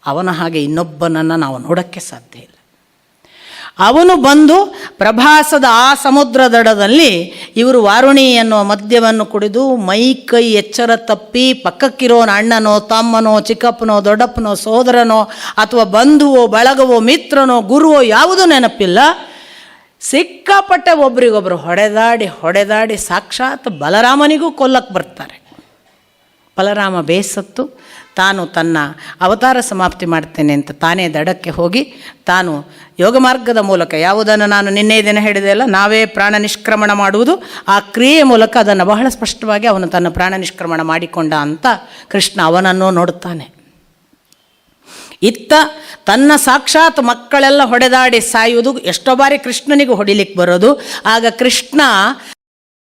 ಅವನ ಹಾಗೆ ಇನ್ನೊಬ್ಬನನ್ನು ನಾವು ನೋಡೋಕ್ಕೆ ಸಾಧ್ಯ ಇಲ್ಲ. ಅವನು ಬಂದು ಪ್ರಭಾಸದ ಆ ಸಮುದ್ರ ದಡದಲ್ಲಿ ಇವರು ವಾರುಣಿ ಎನ್ನುವ ಮದ್ಯವನ್ನು ಕುಡಿದು ಮೈ ಕೈ ಎಚ್ಚರ ತಪ್ಪಿ ಪಕ್ಕಕ್ಕಿರೋನ ಅಣ್ಣನೋ ತಮ್ಮನೋ ಚಿಕ್ಕಪ್ಪನೋ ದೊಡ್ಡಪ್ಪನೋ ಸೋದರನೋ ಅಥವಾ ಬಂಧುವೋ ಬಳಗವೋ ಮಿತ್ರನೋ ಗುರುವೋ ಯಾವುದೂ ನೆನಪಿಲ್ಲ. ಸಿಕ್ಕಾಪಟ್ಟೆ ಒಬ್ರಿಗೊಬ್ಬರು ಹೊಡೆದಾಡಿ ಸಾಕ್ಷಾತ್ ಬಲರಾಮನಿಗೂ ಕೊಲ್ಲಕ್ಕೆ ಬರ್ತಾರೆ. ಬಲರಾಮ ಬೇಸತ್ತು ತಾನು ತನ್ನ ಅವತಾರ ಸಮಾಪ್ತಿ ಮಾಡ್ತೇನೆ ಅಂತ ತಾನೇ ದಡಕ್ಕೆ ಹೋಗಿ ತಾನು ಯೋಗ ಮಾರ್ಗದ ಮೂಲಕ, ಯಾವುದನ್ನು ನಾನು ನಿನ್ನೆ ದಿನ ಹೇಳಿದೆ ಅಲ್ಲ, ನಾವೇ ಪ್ರಾಣ ನಿಷ್ಕ್ರಮಣ ಮಾಡುವುದು, ಆ ಕ್ರಿಯೆಯ ಮೂಲಕ ಅದನ್ನು ಬಹಳ ಸ್ಪಷ್ಟವಾಗಿ ಅವನು ತನ್ನ ಪ್ರಾಣ ನಿಷ್ಕ್ರಮಣ ಮಾಡಿಕೊಂಡ ಅಂತ ಕೃಷ್ಣ ಅವನನ್ನು ನೋಡುತ್ತಾನೆ. ಇತ್ತ ತನ್ನ ಸಾಕ್ಷಾತ್ ಮಕ್ಕಳೆಲ್ಲ ಹೊಡೆದಾಡಿ ಸಾಯುವುದು, ಎಷ್ಟೋ ಬಾರಿ ಕೃಷ್ಣನಿಗೂ ಹೊಡಿಲಿಕ್ಕೆ ಬರೋದು. ಆಗ ಕೃಷ್ಣ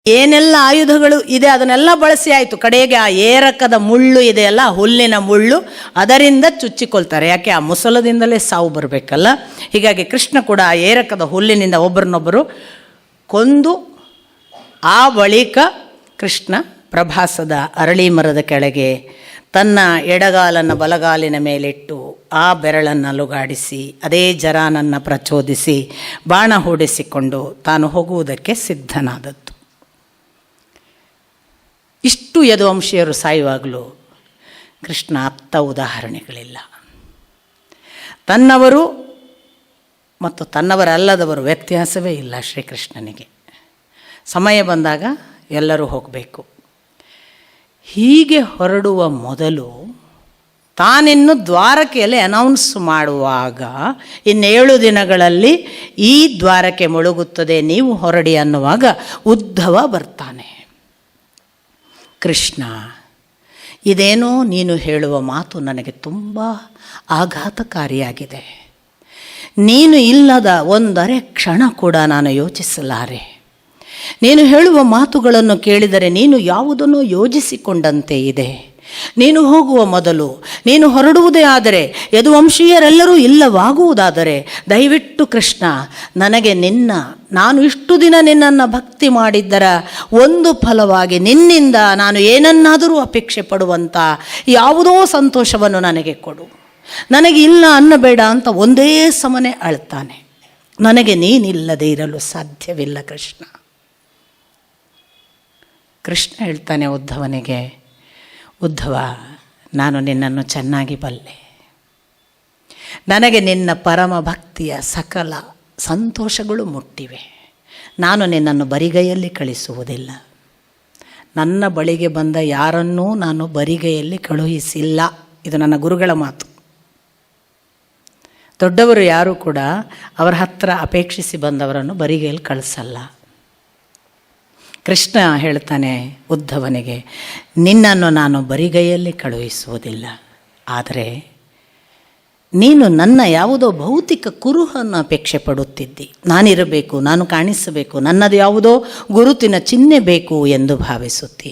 ಏನೆಲ್ಲ ಆಯುಧಗಳು ಇದೆ ಅದನ್ನೆಲ್ಲ ಬಳಸಿ ಆಯಿತು. ಕಡೆಗೆ ಆ ಏರಕದ ಮುಳ್ಳು ಇದೆಯಲ್ಲ, ಹುಲ್ಲಿನ ಮುಳ್ಳು, ಅದರಿಂದ ಚುಚ್ಚಿಕೊಳ್ತಾರೆ. ಯಾಕೆ, ಆ ಮುಸಲದಿಂದಲೇ ಸಾವು ಬರಬೇಕಲ್ಲ. ಹೀಗಾಗಿ ಕೃಷ್ಣ ಕೂಡ ಆ ಏರಕದ ಹುಲ್ಲಿನಿಂದ ಒಬ್ಬರನ್ನೊಬ್ಬರು ಕೊಂದು, ಆ ಬಳಿಕ ಕೃಷ್ಣ ಪ್ರಭಾಸದ ಅರಳಿ ಮರದ ಕೆಳಗೆ ತನ್ನ ಎಡಗಾಲನ್ನು ಬಲಗಾಲಿನ ಮೇಲಿಟ್ಟು ಆ ಬೆರಳನ್ನು ಅಲುಗಾಡಿಸಿ ಅದೇ ಜರಾನನ್ನು ಪ್ರಚೋದಿಸಿ ಬಾಣ ಹೂಡಿಸಿಕೊಂಡು ತಾನು ಹೋಗುವುದಕ್ಕೆ ಸಿದ್ಧನಾದದ್ದು. ಇಷ್ಟು ಯದುವಂಶೀಯರು ಸಾಯುವಾಗಲೂ ಕೃಷ್ಣ ಅತ್ತ ಉದಾಹರಣೆಗಳಿಲ್ಲ. ತನ್ನವರು ಮತ್ತು ತನ್ನವರಲ್ಲದವರು ವ್ಯತ್ಯಾಸವೇ ಇಲ್ಲ ಶ್ರೀಕೃಷ್ಣನಿಗೆ. ಸಮಯ ಬಂದಾಗ ಎಲ್ಲರೂ ಹೋಗಬೇಕು. ಹೀಗೆ ಹೊರಡುವ ಮೊದಲು ತಾನಿನ್ನು ದ್ವಾರಕೆಯಲ್ಲಿ ಅನೌನ್ಸ್ ಮಾಡುವಾಗ, ಇನ್ನು 7 ದಿನಗಳಲ್ಲಿ ಈ ದ್ವಾರಕೆ ಮುಳುಗುತ್ತದೆ, ನೀವು ಹೊರಡಿ ಅನ್ನುವಾಗ ಉದ್ಧವ ಬರ್ತಾನೆ. ಕೃಷ್ಣ, ಇದೇನೋ ನೀನು ಹೇಳುವ ಮಾತು ನನಗೆ ತುಂಬ ಆಘಾತಕಾರಿಯಾಗಿದೆ. ನೀನು ಇಲ್ಲದ ಒಂದರೆ ಕ್ಷಣ ಕೂಡ ನಾನು ಯೋಚಿಸಲಾರೆ. ನೀನು ಹೇಳುವ ಮಾತುಗಳನ್ನು ಕೇಳಿದರೆ ನೀನು ಯಾವುದನ್ನು ಯೋಜಿಸಿಕೊಂಡಂತೆ ಇದೆ. ನೀನು ಹೋಗುವ ಮೊದಲು, ನೀನು ಹೊರಡುವುದೇ ಆದರೆ, ಯದುವಂಶೀಯರೆಲ್ಲರೂ ಇಲ್ಲವಾಗುವುದಾದರೆ, ದಯವಿಟ್ಟು ಕೃಷ್ಣ ನನಗೆ ನಾನು ಇಷ್ಟು ದಿನ ನಿನ್ನನ್ನು ಭಕ್ತಿ ಮಾಡಿದ್ದರ ಒಂದು ಫಲವಾಗಿ ನಿನ್ನಿಂದ ನಾನು ಏನನ್ನಾದರೂ ಅಪೇಕ್ಷೆ ಪಡುವಂಥ ಯಾವುದೋ ಸಂತೋಷವನ್ನು ನನಗೆ ಕೊಡು. ನನಗೆ ಇಲ್ಲ ಅನ್ನಬೇಡ ಅಂತ ಒಂದೇ ಸಮನೆ ಅಳ್ತಾನೆ. ನನಗೆ ನೀನಿಲ್ಲದೆ ಇರಲು ಸಾಧ್ಯವಿಲ್ಲ ಕೃಷ್ಣ. ಕೃಷ್ಣ ಹೇಳ್ತಾನೆ ಉದ್ಧವನಿಗೆ, ಉದ್ಧವ, ನಾನು ನಿನ್ನನ್ನು ಚೆನ್ನಾಗಿ ಬಲ್ಲೆ. ನನಗೆ ನಿನ್ನ ಪರಮ ಭಕ್ತಿಯ ಸಕಲ ಸಂತೋಷಗಳು ಮುಟ್ಟಿವೆ. ನಾನು ನಿನ್ನನ್ನು ಬರಿಗೈಯಲ್ಲಿ ಕಳಿಸುವುದಿಲ್ಲ. ನನ್ನ ಬಳಿಗೆ ಬಂದ ಯಾರನ್ನೂ ನಾನು ಬರಿಗೈಯಲ್ಲಿ ಕಳುಹಿಸಿಲ್ಲ. ಇದು ನನ್ನ ಗುರುಗಳ ಮಾತು. ದೊಡ್ಡವರು ಯಾರೂ ಕೂಡ ಅವರ ಹತ್ರ ಅಪೇಕ್ಷಿಸಿ ಬಂದವರನ್ನು ಬರಿಗೈಯಲ್ಲಿ ಕಳಿಸಲ್ಲ. ಕೃಷ್ಣ ಹೇಳ್ತಾನೆ ಉದ್ಧವನಿಗೆ, ನಿನ್ನನ್ನು ನಾನು ಬರಿಗೈಯಲ್ಲಿ ಕಳುಹಿಸುವುದಿಲ್ಲ, ಆದರೆ ನೀನು ನನ್ನ ಯಾವುದೋ ಭೌತಿಕ ಕುರುಹನ್ನು ಅಪೇಕ್ಷೆ ಪಡುತ್ತಿದ್ದಿ. ನಾನಿರಬೇಕು, ನಾನು ಕಾಣಿಸಬೇಕು, ನನ್ನದು ಯಾವುದೋ ಗುರುತಿನ ಚಿಹ್ನೆ ಬೇಕು ಎಂದು ಭಾವಿಸುತ್ತಿ.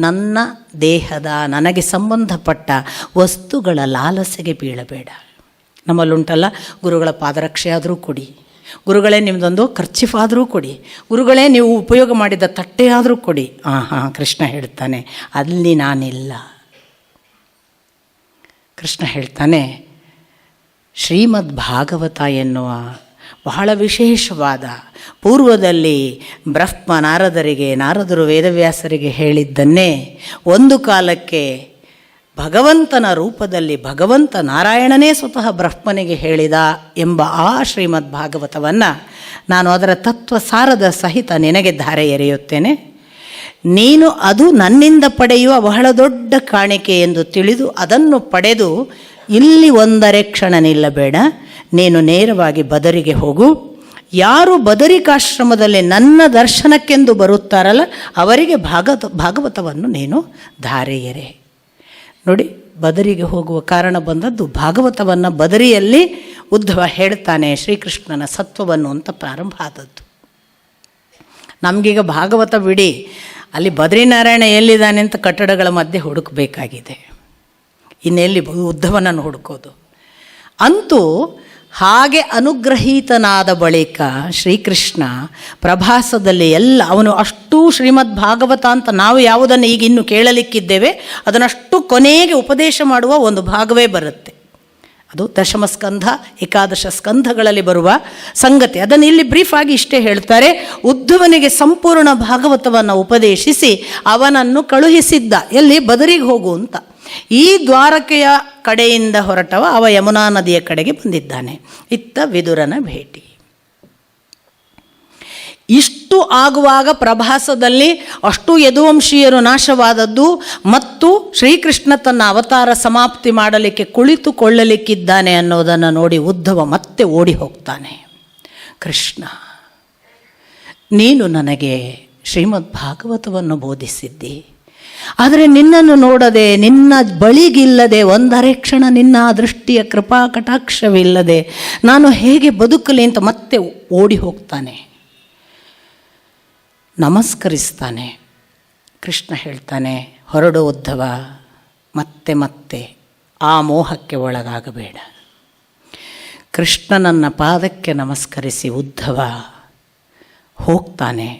ನನ್ನ ದೇಹದ ನನಗೆ ಸಂಬಂಧಪಟ್ಟ ವಸ್ತುಗಳ ಲಾಲಸೆಗೆ ಬೀಳಬೇಡ. ನಮ್ಮಲ್ಲುಂಟಲ್ಲ, ಗುರುಗಳ ಪಾದರಕ್ಷೆ ಆದರೂ ಕೊಡಿ, ಗುರುಗಳೇ ನಿಮ್ಮದೊಂದು ಖರ್ಚಿಫಾದರೂ ಕೊಡಿ, ಗುರುಗಳೇ ನೀವು ಉಪಯೋಗ ಮಾಡಿದ ತಟ್ಟೆ ಆದರೂ ಕೊಡಿ. ಕೃಷ್ಣ ಹೇಳ್ತಾನೆ, ಅಲ್ಲಿ ನಾನಿಲ್ಲ. ಕೃಷ್ಣ ಹೇಳ್ತಾನೆ, ಶ್ರೀಮದ್ ಭಾಗವತ ಎನ್ನುವ ಬಹಳ ವಿಶೇಷವಾದ, ಪೂರ್ವದಲ್ಲಿ ಬ್ರಹ್ಮ ನಾರದರಿಗೆ, ನಾರದರು ವೇದವ್ಯಾಸರಿಗೆ ಹೇಳಿದ್ದನ್ನೇ ಒಂದು ಕಾಲಕ್ಕೆ ಭಗವಂತನ ರೂಪದಲ್ಲಿ ಭಗವಂತ ನಾರಾಯಣನೇ ಸ್ವತಃ ಬ್ರಹ್ಮನಿಗೆ ಹೇಳಿದ ಎಂಬ ಆ ಶ್ರೀಮದ್ ಭಾಗವತವನ್ನು ನಾನು ಅದರ ತತ್ವಸಾರದ ಸಹಿತ ನಿನಗೆ ಧಾರೆ ಎರೆಯುತ್ತೇನೆ. ನೀನು ಅದು ನನ್ನಿಂದ ಪಡೆಯುವ ಬಹಳ ದೊಡ್ಡ ಕಾಣಿಕೆ ಎಂದು ತಿಳಿದು ಅದನ್ನು ಪಡೆದು ಇಲ್ಲಿ ಒಂದರೆ ಕ್ಷಣ ನಿಲ್ಲಬೇಡ. ನೀನು ನೇರವಾಗಿ ಬದರಿಗೆ ಹೋಗು. ಯಾರು ಬದರಿಕಾಶ್ರಮದಲ್ಲಿ ನನ್ನ ದರ್ಶನಕ್ಕೆಂದು ಬರುತ್ತಾರಲ್ಲ ಅವರಿಗೆ ಭಾಗವತವನ್ನು ನೀನು ಧಾರೆ ಎರೆ. ನೋಡಿ, ಬದರಿಗೆ ಹೋಗುವ ಕಾರಣ ಬಂದದ್ದು ಭಾಗವತವನ್ನು ಬದರಿಯಲ್ಲಿ ಉದ್ಧವ ಹೇಳ್ತಾನೆ ಶ್ರೀಕೃಷ್ಣನ ಸತ್ವವನ್ನು ಅಂತ ಪ್ರಾರಂಭ ಆದದ್ದು. ನಮಗೀಗ ಭಾಗವತ ಬಿಡಿ, ಅಲ್ಲಿ ಬದ್ರಿನಾರಾಯಣ ಎಲ್ಲಿದ್ದಾನೆ ಅಂತ ಕಟ್ಟಡಗಳ ಮಧ್ಯೆ ಹುಡುಕಬೇಕಾಗಿದೆ, ಇನ್ನೆಲ್ಲಿ ಉದ್ಧವನನ್ನು ಹುಡುಕೋದು. ಅಂತೂ ಹಾಗೆ ಅನುಗ್ರಹೀತನಾದ ಬಳಿಕ ಶ್ರೀಕೃಷ್ಣ ಪ್ರಭಾಸದಲ್ಲಿ ಅವನು ಅಷ್ಟೂ ಶ್ರೀಮದ್ ಭಾಗವತ ಅಂತ ನಾವು ಯಾವುದನ್ನು ಈಗ ಇನ್ನು ಕೇಳಲಿಕ್ಕಿದ್ದೇವೆ ಅದನ್ನಷ್ಟು ಕೊನೆಗೆ ಉಪದೇಶ ಮಾಡುವ ಒಂದು ಭಾಗವೇ ಬರುತ್ತೆ. ಅದು ದಶಮ ಸ್ಕಂಧ, ಏಕಾದಶ ಸ್ಕಂಧಗಳಲ್ಲಿ ಬರುವ ಸಂಗತಿ. ಅದನ್ನು ಇಲ್ಲಿ ಬ್ರೀಫ್ ಆಗಿ ಇಷ್ಟೇ ಹೇಳ್ತಾರೆ. ಉದ್ಧವನಿಗೆ ಸಂಪೂರ್ಣ ಭಾಗವತವನ್ನು ಉಪದೇಶಿಸಿ ಅವನನ್ನು ಕಳುಹಿಸಿದ್ದ, ಎಲ್ಲಿ ಬದರಿಗೆ ಹೋಗು ಅಂತ. ಈ ದ್ವಾರಕೆಯ ಕಡೆಯಿಂದ ಹೊರಟವ ಅವ ಯಮುನಾ ನದಿಯ ಕಡೆಗೆ ಬಂದಿದ್ದಾನೆ. ಇತ್ತ ವಿದುರನ ಭೇಟಿ. ಇಷ್ಟು ಆಗುವಾಗ ಪ್ರಭಾಸದಲ್ಲಿ ಅಷ್ಟು ಯದುವಂಶೀಯರು ನಾಶವಾದದ್ದು ಮತ್ತು ಶ್ರೀಕೃಷ್ಣ ತನ್ನ ಅವತಾರ ಸಮಾಪ್ತಿ ಮಾಡಲಿಕ್ಕೆ ಕುಳಿತುಕೊಳ್ಳಲಿಕ್ಕಿದ್ದಾನೆ ಅನ್ನೋದನ್ನು ನೋಡಿ ಉದ್ಧವ ಮತ್ತೆ ಓಡಿ ಹೋಗ್ತಾನೆ. ಕೃಷ್ಣ, ನೀನು ನನಗೆ ಶ್ರೀಮದ್ ಭಾಗವತವನ್ನು ಬೋಧಿಸಿದ್ದಿ, ಆದರೆ ನಿನ್ನನ್ನು ನೋಡದೆ, ನಿನ್ನ ಬಳಿಗಿಲ್ಲದೆ, ಒಂದರೆ ಕ್ಷಣ ನಿನ್ನ ದೃಷ್ಟಿಯ ಕೃಪಾ ಕಟಾಕ್ಷವಿಲ್ಲದೆ ನಾನು ಹೇಗೆ ಬದುಕಲಿ ಅಂತ ಮತ್ತೆ ಓಡಿ ಹೋಗ್ತಾನೆ. ನಮಸ್ಕರಿಸ್ತಾನೆ. ಕೃಷ್ಣ ಹೇಳ್ತಾನೆ, ಹೊರಡು ಉದ್ಧವ, ಮತ್ತೆ ಮತ್ತೆ ಆ ಮೋಹಕ್ಕೆ ಒಳಗಾಗಬೇಡ. ಕೃಷ್ಣನನ್ನ ಪಾದಕ್ಕೆ ನಮಸ್ಕರಿಸಿ ಉದ್ಧವ ಹೋಗ್ತಾನೆ.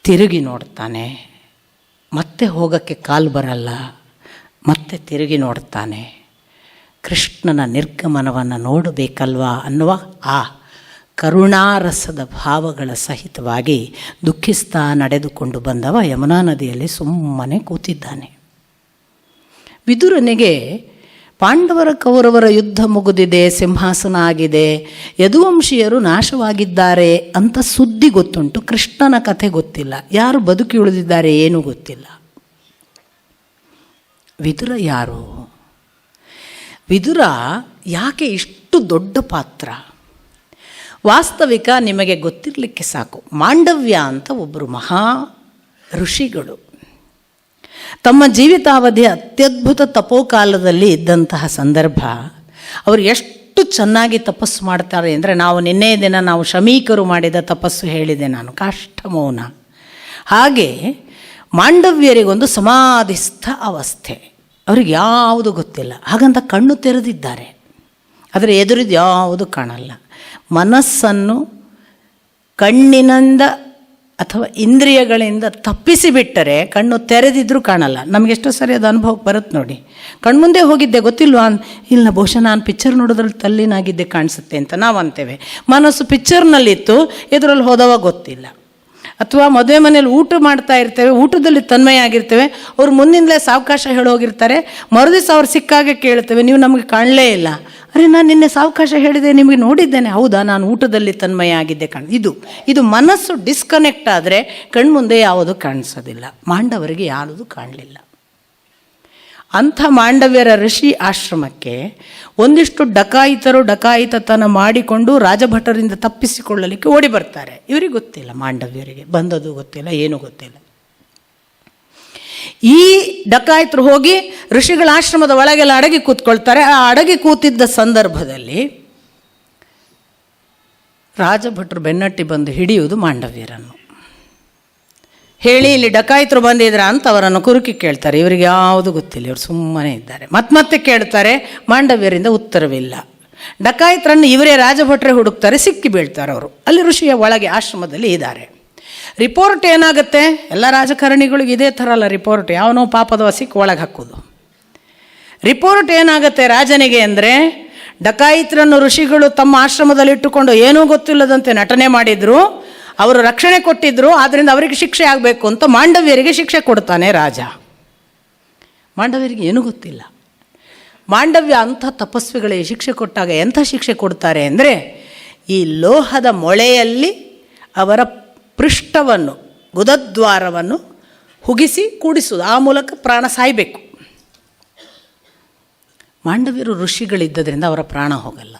ತಿರುಗಿ ನೋಡ್ತಾನೆ. ಮತ್ತೆ ಹೋಗೋಕ್ಕೆ ಕಾಲು ಬರಲ್ಲ. ಮತ್ತೆ ತಿರುಗಿ ನೋಡ್ತಾನೆ. ಕೃಷ್ಣನ ನಿರ್ಗಮನವನ್ನು ನೋಡಬೇಕಲ್ವಾ ಅನ್ನುವ ಆ ಕರುಣಾರಸದ ಭಾವಗಳ ಸಹಿತವಾಗಿ ದುಃಖಿಸ್ತಾ ನಡೆದುಕೊಂಡು ಬಂದವ ಯಮುನಾ ನದಿಯಲ್ಲಿ ಸುಮ್ಮನೆ ಕೂತಿದ್ದಾನೆ. ವಿದುರನಿಗೆ ಪಾಂಡವರ ಕೌರವರ ಯುದ್ಧ ಮುಗಿದಿದೆ, ಸಿಂಹಾಸನ ಆಗಿದೆ, ಯದುವಂಶೀಯರು ನಾಶವಾಗಿದ್ದಾರೆ ಅಂತ ಸುದ್ದಿ ಗೊತ್ತುಂಟು. ಕೃಷ್ಣನ ಕಥೆ ಗೊತ್ತಿಲ್ಲ, ಯಾರು ಬದುಕಿ ಉಳಿದಿದ್ದಾರೆ ಏನೂ ಗೊತ್ತಿಲ್ಲ. ವಿದುರ ಯಾರು? ವಿದುರ ಯಾಕೆ ಇಷ್ಟು ದೊಡ್ಡ ಪಾತ್ರ? ವಾಸ್ತವಿಕ ನಿಮಗೆ ಗೊತ್ತಿರಲಿಕ್ಕೆ ಸಾಕು. ಮಾಂಡವ್ಯ ಅಂತ ಒಬ್ಬರು ಮಹಾ ಋಷಿಗಳು ತಮ್ಮ ಜೀವಿತಾವಧಿಯ ಅತ್ಯದ್ಭುತ ತಪೋಕಾಲದಲ್ಲಿ ಇದ್ದಂತಹ ಸಂದರ್ಭ. ಅವರು ಎಷ್ಟು ಚೆನ್ನಾಗಿ ತಪಸ್ಸು ಮಾಡ್ತಾರೆ ಅಂದರೆ, ನಿನ್ನೆ ದಿನ ನಾವು ಶಮೀಕರು ಮಾಡಿದ ತಪಸ್ಸು ಹೇಳಿದೆ ನಾನು, ಕಾಷ್ಠಮೌನ. ಹಾಗೆ ಮಾಂಡವ್ಯರಿಗೊಂದು ಸಮಾಧಿಸ್ಥ ಅವಸ್ಥೆ. ಅವ್ರಿಗೆ ಯಾವುದು ಗೊತ್ತಿಲ್ಲ. ಹಾಗಂತ ಕಣ್ಣು ತೆರೆದಿದ್ದಾರೆ, ಆದರೆ ಎದುರಿದ್ದು ಯಾವುದು ಕಾಣಲ್ಲ. ಮನಸ್ಸನ್ನು ಕಣ್ಣಿನಿಂದ ಅಥವಾ ಇಂದ್ರಿಯಗಳಿಂದ ತಪ್ಪಿಸಿಬಿಟ್ಟರೆ ಕಣ್ಣು ತೆರೆದಿದ್ರೂ ಕಾಣಲ್ಲ. ನಮಗೆಷ್ಟೋ ಸರಿ ಅದು ಅನುಭವಕ್ಕೆ ಬರುತ್ತೆ ನೋಡಿ. ಕಣ್ಮುಂದೆ ಹೋಗಿದ್ದೆ ಗೊತ್ತಿಲ್ವಾ? ಇಲ್ಲ, ಬಹುಶಃ ನಾನು ಪಿಕ್ಚರ್ ನೋಡೋದ್ರಲ್ಲಿ ತಲ್ಲಿನಾಗಿದ್ದೆ ಕಾಣಿಸುತ್ತೆ ಅಂತ ನಾವು ಅಂತೇವೆ. ಮನಸ್ಸು ಪಿಕ್ಚರ್ನಲ್ಲಿತ್ತು, ಎದುರಲ್ಲಿ ಹೋದವ ಗೊತ್ತಿಲ್ಲ. ಅಥವಾ ಮದುವೆ ಮನೇಲಿ ಊಟ ಮಾಡ್ತಾ ಇರ್ತೇವೆ, ಊಟದಲ್ಲಿ ತನ್ಮಯ ಆಗಿರ್ತೇವೆ, ಅವ್ರು ಮುಂದಿಂದಲೇ ಸಾವಕಾಶ ಹೇಳೋಗಿರ್ತಾರೆ. ಮರುದಿವಸ ಅವ್ರು ಸಿಕ್ಕಾಗೆ ಕೇಳ್ತೇವೆ, ನೀವು ನಮಗೆ ಕಾಣಲೇ ಇಲ್ಲ. ಅರೆ, ನಾನು ನಿನ್ನೆ ಸಾವಕಾಶ ಹೇಳಿದೆ, ನಿಮಗೆ ನೋಡಿದ್ದೇನೆ. ಹೌದಾ, ನಾನು ಊಟದಲ್ಲಿ ತನ್ಮಯ ಆಗಿದ್ದೆ ಇದು ಮನಸ್ಸು ಡಿಸ್ಕನೆಕ್ಟ್ ಆದರೆ ಕಣ್ಮುಂದೆ ಯಾವುದು ಕಾಣಿಸೋದಿಲ್ಲ. ಮಾಂಡವರಿಗೆ ಯಾವುದು ಕಾಣಲಿಲ್ಲ. ಅಂಥ ಮಾಂಡವ್ಯರ ಋಷಿ ಆಶ್ರಮಕ್ಕೆ ಒಂದಿಷ್ಟು ಡಕಾಯಿತರು ಡಕಾಯಿತತನ ಮಾಡಿಕೊಂಡು ರಾಜಭಟರಿಂದ ತಪ್ಪಿಸಿಕೊಳ್ಳಲಿಕ್ಕೆ ಓಡಿ ಬರ್ತಾರೆ. ಇವರಿಗೆ ಗೊತ್ತಿಲ್ಲ, ಮಾಂಡವ್ಯರಿಗೆ ಬಂದದ್ದು ಗೊತ್ತಿಲ್ಲ, ಏನೂ ಗೊತ್ತಿಲ್ಲ. ಈ ಡಕಾಯಿತರು ಹೋಗಿ ಋಷಿಗಳ ಆಶ್ರಮದ ಒಳಗೆಲ್ಲ ಅಡಗಿ ಕೂತ್ಕೊಳ್ತಾರೆ. ಆ ಅಡಗಿ ಕೂತಿದ್ದ ಸಂದರ್ಭದಲ್ಲಿ ರಾಜಭಟರು ಬೆನ್ನಟ್ಟಿ ಬಂದು ಹಿಡಿಯುವುದು ಮಾಂಡವ್ಯರನ್ನು. ಹೇಳಿ, ಇಲ್ಲಿ ಡಕಾಯಿತರು ಬಂದಿದ್ರ ಅಂತ ಅವರನ್ನು ಕುರುಕಿ ಕೇಳ್ತಾರೆ. ಇವರಿಗೆ ಯಾವುದು ಗೊತ್ತಿಲ್ಲ, ಇವರು ಸುಮ್ಮನೆ ಇದ್ದಾರೆ. ಮತ್ತೆ ಕೇಳ್ತಾರೆ, ಮಾಂಡವ್ಯರಿಂದ ಉತ್ತರವಿಲ್ಲ. ಡಕಾಯಿತರನ್ನು ಇವರೇ ರಾಜಭಟ್ರೆ ಹುಡುಕ್ತಾರೆ, ಸಿಕ್ಕಿ ಬೀಳ್ತಾರೆ ಅವರು. ಅಲ್ಲಿ ಋಷಿಯ ಒಳಗೆ ಆಶ್ರಮದಲ್ಲಿ ಇದ್ದಾರೆ. ರಿಪೋರ್ಟ್ ಏನಾಗುತ್ತೆ, ಎಲ್ಲ ರಾಜಕಾರಣಿಗಳಿಗೆ ಇದೇ ಥರ ಅಲ್ಲ ರಿಪೋರ್ಟ್, ಯಾವನೋ ಪಾಪದವ ಸಿಕ್ಕಿ ಒಳಗೆ ಹಾಕೋದು. ರಿಪೋರ್ಟ್ ಏನಾಗುತ್ತೆ ರಾಜನಿಗೆ ಅಂದರೆ, ಡಕಾಯಿತರನ್ನು ಋಷಿಗಳು ತಮ್ಮ ಆಶ್ರಮದಲ್ಲಿ ಇಟ್ಟುಕೊಂಡು ಏನೂ ಗೊತ್ತಿಲ್ಲದಂತೆ ನಟನೆ ಮಾಡಿದ್ರು, ಅವರು ರಕ್ಷಣೆ ಕೊಟ್ಟಿದ್ರು, ಆದ್ದರಿಂದ ಅವರಿಗೆ ಶಿಕ್ಷೆ ಆಗಬೇಕು ಅಂತ ಮಾಂಡವ್ಯರಿಗೆ ಶಿಕ್ಷೆ ಕೊಡ್ತಾನೆ ರಾಜ. ಮಾಂಡವ್ಯರಿಗೆ ಏನೂ ಗೊತ್ತಿಲ್ಲ. ಮಾಂಡವ್ಯ ಅಂಥ ತಪಸ್ವಿಗಳಿಗೆ ಶಿಕ್ಷೆ ಕೊಟ್ಟಾಗ ಎಂಥ ಶಿಕ್ಷೆ ಕೊಡ್ತಾರೆ ಅಂದರೆ, ಈ ಲೋಹದ ಮೊಳೆಯಲ್ಲಿ ಅವರ ಪೃಷ್ಠವನ್ನು, ಗುದದ್ವಾರವನ್ನು ಹುಗಿಸಿ ಕೂಡಿಸುವುದು, ಆ ಮೂಲಕ ಪ್ರಾಣ ಸಾಯಬೇಕು. ಮಾಂಡವ್ಯರು ಋಷಿಗಳಿದ್ದರಿಂದ ಅವರ ಪ್ರಾಣ ಹೋಗಲ್ಲ.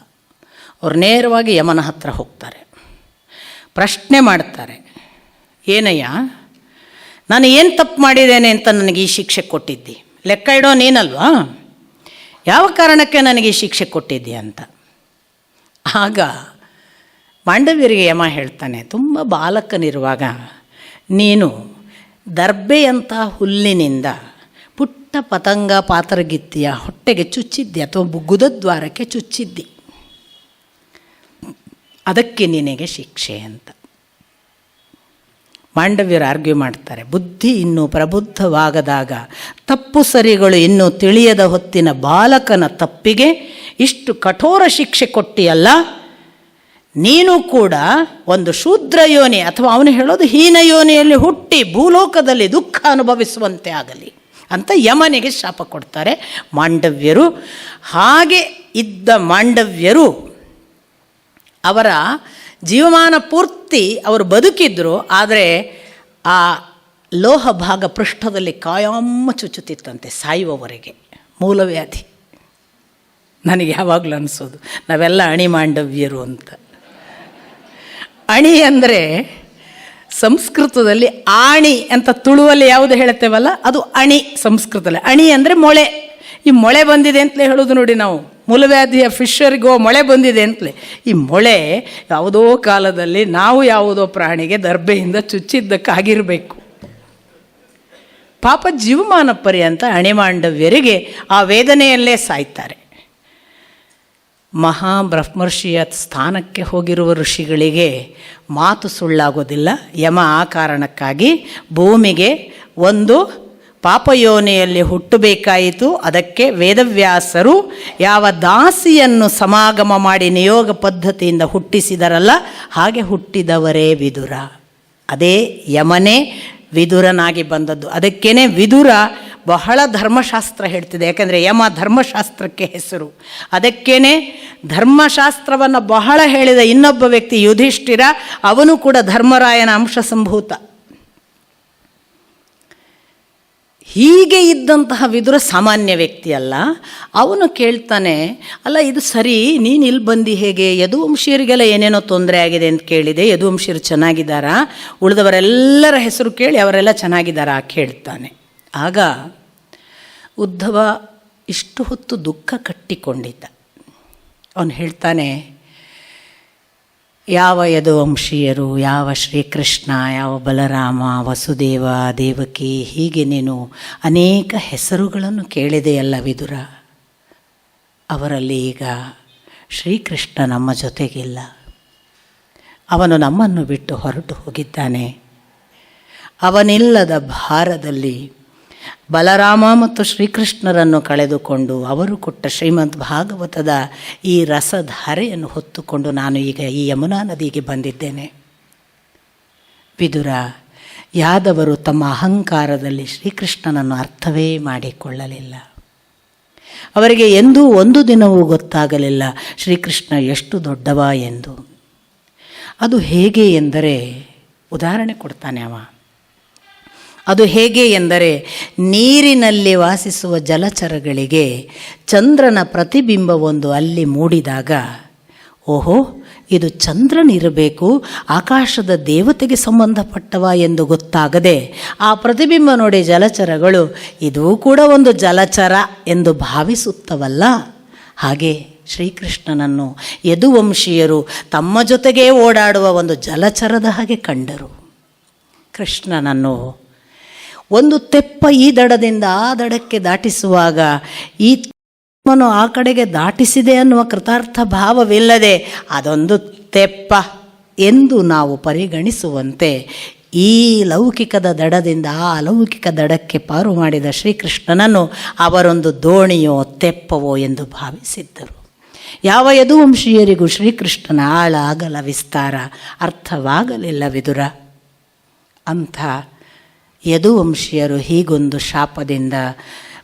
ಅವರು ನೇರವಾಗಿ ಯಮನ ಹತ್ರ ಹೋಗ್ತಾರೆ, ಪ್ರಶ್ನೆ ಮಾಡ್ತಾರೆ. ಏನಯ್ಯ, ನಾನು ಏನು ತಪ್ಪು ಮಾಡಿದ್ದೇನೆ ಅಂತ ನನಗೆ ಈ ಶಿಕ್ಷೆ ಕೊಟ್ಟಿದ್ದಿ? ಲೆಕ್ಕ ಇಡೋ ನೀನಲ್ವಾ? ಯಾವ ಕಾರಣಕ್ಕೆ ನನಗೆ ಈ ಶಿಕ್ಷೆ ಕೊಟ್ಟಿದ್ದಿ ಅಂತ. ಆಗ ಮಾಂಡವ್ಯರಿಗೆ ಯಮ ಹೇಳ್ತಾನೆ, ತುಂಬ ಬಾಲಕನಿರುವಾಗ ನೀನು ದರ್ಬೆಯಂಥ ಹುಲ್ಲಿನಿಂದ ಪುಟ್ಟ ಪತಂಗ ಪಾತರಗಿತ್ತಿಯ ಹೊಟ್ಟೆಗೆ ಚುಚ್ಚಿದ್ದಿ ಅಥವಾ ಗುದದ್ವಾರಕ್ಕೆ ಚುಚ್ಚಿದ್ದಿ, ಅದಕ್ಕೆ ನಿನಗೆ ಶಿಕ್ಷೆ ಅಂತ. ಮಾಂಡವ್ಯರು ಆರ್ಗ್ಯೂ ಮಾಡ್ತಾರೆ, ಬುದ್ಧಿ ಇನ್ನೂ ಪ್ರಬುದ್ಧವಾಗದಾಗ ತಪ್ಪು ಸರಿಗಳು ಇನ್ನೂ ತಿಳಿಯದ ಹೊತ್ತಿನ ಬಾಲಕನ ತಪ್ಪಿಗೆ ಇಷ್ಟು ಕಠೋರ ಶಿಕ್ಷೆ ಕೊಟ್ಟಿಯಲ್ಲ, ನೀನು ಕೂಡ ಒಂದು ಶೂದ್ರ ಯೋನಿ ಅಥವಾ ಅವನು ಹೇಳೋದು ಹೀನ ಯೋನಿಯಲ್ಲಿ ಹುಟ್ಟಿ ಭೂಲೋಕದಲ್ಲಿ ದುಃಖ ಅನುಭವಿಸುವಂತೆ ಆಗಲಿ ಅಂತ ಯಮನಿಗೆ ಶಾಪ ಕೊಡ್ತಾರೆ ಮಾಂಡವ್ಯರು. ಹಾಗೆ ಇದ್ದ ಮಾಂಡವ್ಯರು ಅವರ ಜೀವಮಾನ ಪೂರ್ತಿ ಅವರು ಬದುಕಿದ್ರು, ಆದರೆ ಆ ಲೋಹ ಭಾಗ ಪೃಷ್ಠದಲ್ಲಿ ಕಾಯಮ್ಮ ಚುಚ್ಚುತ್ತಿತ್ತಂತೆ ಸಾಯುವವರೆಗೆ. ಮೂಲವ್ಯಾಧಿ. ನನಗೆ ಯಾವಾಗಲೂ ಅನಿಸೋದು ನಾವೆಲ್ಲ ಅಣಿ ಮಾಂಡವ್ಯರು ಅಂತ. ಅಣಿ ಅಂದರೆ ಸಂಸ್ಕೃತದಲ್ಲಿ ಆಣಿ ಅಂತ, ತುಳುವಲ್ಲಿ ಯಾವುದು ಹೇಳ್ತೇವಲ್ಲ ಅದು ಅಣಿ ಸಂಸ್ಕೃತದಲ್ಲಿ. ಅಣಿ ಅಂದರೆ ಮೊಳೆ. ಈ ಮೊಳೆ ಬಂದಿದೆ ಅಂತಲೇ ಹೇಳೋದು ನೋಡಿ ನಾವು, ಮೂಲವ್ಯಾಧಿಯ ಫಿಶರಿಗೋ ಮೊಳೆ ಬಂದಿದೆ ಅಂತಲೇ. ಈ ಮೊಳೆ ಯಾವುದೋ ಕಾಲದಲ್ಲಿ ನಾವು ಯಾವುದೋ ಪ್ರಾಣಿಗೆ ದರ್ಬೆಯಿಂದ ಚುಚ್ಚಿದ್ದಕ್ಕಾಗಿರಬೇಕು. ಪಾಪ ಜೀವಮಾನ ಪರ್ಯಂತ ಅಣಿಮಾಂಡವ್ಯರಿಗೆ ಆ ವೇದನೆಯಲ್ಲೇ ಸಾಯ್ತಾರೆ. ಮಹಾಬ್ರಹ್ಮರ್ಷಿಯ ಸ್ಥಾನಕ್ಕೆ ಹೋಗಿರುವ ಋಷಿಗಳಿಗೆ ಮಾತು ಸುಳ್ಳಾಗೋದಿಲ್ಲ. ಯಮ ಆ ಕಾರಣಕ್ಕಾಗಿ ಭೂಮಿಗೆ ಒಂದು ಪಾಪಯೋನಿಯಲ್ಲಿ ಹುಟ್ಟಬೇಕಾಯಿತು. ಅದಕ್ಕೆ ವೇದವ್ಯಾಸರು ಯಾವ ದಾಸಿಯನ್ನು ಸಮಾಗಮ ಮಾಡಿ ನಿಯೋಗ ಪದ್ಧತಿಯಿಂದ ಹುಟ್ಟಿಸಿದರಲ್ಲ, ಹಾಗೆ ಹುಟ್ಟಿದವರೇ ವಿದುರ. ಅದೇ ಯಮನೇ ವಿದುರನಾಗಿ ಬಂದದ್ದು. ಅದಕ್ಕೇನೆ ವಿದುರ ಬಹಳ ಧರ್ಮಶಾಸ್ತ್ರ ಹೇಳ್ತಿದೆ, ಯಾಕಂದರೆ ಯಮ ಧರ್ಮಶಾಸ್ತ್ರಕ್ಕೆ ಹೆಸರು. ಅದಕ್ಕೇನೆ ಧರ್ಮಶಾಸ್ತ್ರವನ್ನು ಬಹಳ ಹೇಳಿದ ಇನ್ನೊಬ್ಬ ವ್ಯಕ್ತಿ ಯುಧಿಷ್ಠಿರ, ಅವನು ಕೂಡ ಧರ್ಮರಾಯನ ಅಂಶ ಸಂಭೂತ. ಹೀಗೆ ಇದ್ದಂತಹ ವಿದುರ ಸಾಮಾನ್ಯ ವ್ಯಕ್ತಿ ಅಲ್ಲ. ಅವನು ಕೇಳ್ತಾನೆ, ಅಲ್ಲ ಇದು ಸರಿ, ನೀನು ಇಲ್ಲಿ ಬಂದು ಹೇಗೆ? ಯದುವಂಶೀಯರಿಗೆಲ್ಲ ಏನೇನೋ ತೊಂದರೆ ಆಗಿದೆ ಅಂತ ಕೇಳಿದೆ, ಯದುವಂಶೀಯರು ಚೆನ್ನಾಗಿದ್ದಾರಾ? ಉಳಿದವರೆಲ್ಲರ ಹೆಸರು ಕೇಳಿ ಅವರೆಲ್ಲ ಚೆನ್ನಾಗಿದ್ದಾರಾ ಕೇಳ್ತಾನೆ. ಆಗ ಉದ್ಧವ ಇಷ್ಟು ಹೊತ್ತು ದುಃಖ ಕಟ್ಟಿಕೊಂಡಿದ್ದ. ಅವನು ಹೇಳ್ತಾನೆ, ಯಾವ ಯದುವಂಶೀಯರು, ಯಾವ ಶ್ರೀಕೃಷ್ಣ, ಯಾವ ಬಲರಾಮ, ವಸುದೇವ, ದೇವಕಿ, ಹೀಗೆ ನೀನು ಅನೇಕ ಹೆಸರುಗಳನ್ನು ಕೇಳಿದೆಯಲ್ಲ ವಿದುರ. ಅವರಲ್ಲಿ ಈಗ ಶ್ರೀಕೃಷ್ಣ ನಮ್ಮ ಜೊತೆಗಿಲ್ಲ. ಅವನು ನಮ್ಮನ್ನು ಬಿಟ್ಟು ಹೊರಟು ಹೋಗಿದ್ದಾನೆ. ಅವನಿಲ್ಲದ ಭಾರದಲ್ಲಿ ಬಲರಾಮ ಮತ್ತು ಶ್ರೀಕೃಷ್ಣರನ್ನು ಕಳೆದುಕೊಂಡು ಅವರು ಕೊಟ್ಟ ಶ್ರೀಮದ್ ಭಾಗವತದ ಈ ರಸಧಾರೆಯನ್ನು ಹೊತ್ತುಕೊಂಡು ನಾನು ಈಗ ಈ ಯಮುನಾ ನದಿಗೆ ಬಂದಿದ್ದೇನೆ. ವಿದುರ, ಯಾದವರು ತಮ್ಮ ಅಹಂಕಾರದಲ್ಲಿ ಶ್ರೀಕೃಷ್ಣನನ್ನು ಅರ್ಥವೇ ಮಾಡಿಕೊಳ್ಳಲಿಲ್ಲ. ಅವರಿಗೆ ಎಂದೂ ಒಂದು ದಿನವೂ ಗೊತ್ತಾಗಲಿಲ್ಲ ಶ್ರೀಕೃಷ್ಣ ಎಷ್ಟು ದೊಡ್ಡವ ಎಂದು. ಅದು ಹೇಗೆ ಎಂದರೆ, ಉದಾಹರಣೆ ಕೊಡ್ತಾನೆ ಅವ. ಅದು ಹೇಗೆ ಎಂದರೆ, ನೀರಿನಲ್ಲಿ ವಾಸಿಸುವ ಜಲಚರಗಳಿಗೆ ಚಂದ್ರನ ಪ್ರತಿಬಿಂಬವೊಂದು ಅಲ್ಲಿ ಮೂಡಿದಾಗ, ಓಹೋ ಇದು ಚಂದ್ರನಿರಬೇಕು, ಆಕಾಶದ ದೇವತೆಗೆ ಸಂಬಂಧಪಟ್ಟವ ಎಂದು ಗೊತ್ತಾಗದೆ ಆ ಪ್ರತಿಬಿಂಬ ನೋಡಿ ಜಲಚರಗಳು ಇದೂ ಕೂಡ ಒಂದು ಜಲಚರ ಎಂದು ಭಾವಿಸುತ್ತವಲ್ಲ. ಹಾಗೆ ಶ್ರೀಕೃಷ್ಣನನ್ನು ಯದುವಂಶೀಯರು ತಮ್ಮ ಜೊತೆಗೇ ಓಡಾಡುವ ಒಂದು ಜಲಚರದ ಹಾಗೆ ಕಂಡರು. ಕೃಷ್ಣನನ್ನು ಒಂದು ತೆಪ್ಪ ಈ ದಡದಿಂದ ಆ ದಡಕ್ಕೆ ದಾಟಿಸುವಾಗ ಈ ತೆಪ್ಪನ್ನು ಆ ಕಡೆಗೆ ದಾಟಿಸಿದೆ ಅನ್ನುವ ಕೃತಾರ್ಥ ಭಾವವಿಲ್ಲದೆ ಅದೊಂದು ತೆಪ್ಪ ಎಂದು ನಾವು ಪರಿಗಣಿಸುವಂತೆ ಈ ಲೌಕಿಕದ ದಡದಿಂದ ಆ ಅಲೌಕಿಕ ದಡಕ್ಕೆ ಪಾರು ಮಾಡಿದ ಶ್ರೀಕೃಷ್ಣನನ್ನು ಅವರೊಂದು ದೋಣಿಯೋ ತೆಪ್ಪವೋ ಎಂದು ಭಾವಿಸಿದ್ದರು. ಯಾವ ಯದುವಂಶೀಯರಿಗೂ ಶ್ರೀಕೃಷ್ಣನ ಆಳ ಅಗಲ ವಿಸ್ತಾರ ಅರ್ಥವಾಗಲಿಲ್ಲ ವಿದುರ. ಅಂಥ ಯದುವಂಶೀಯರು ಹೀಗೊಂದು ಶಾಪದಿಂದ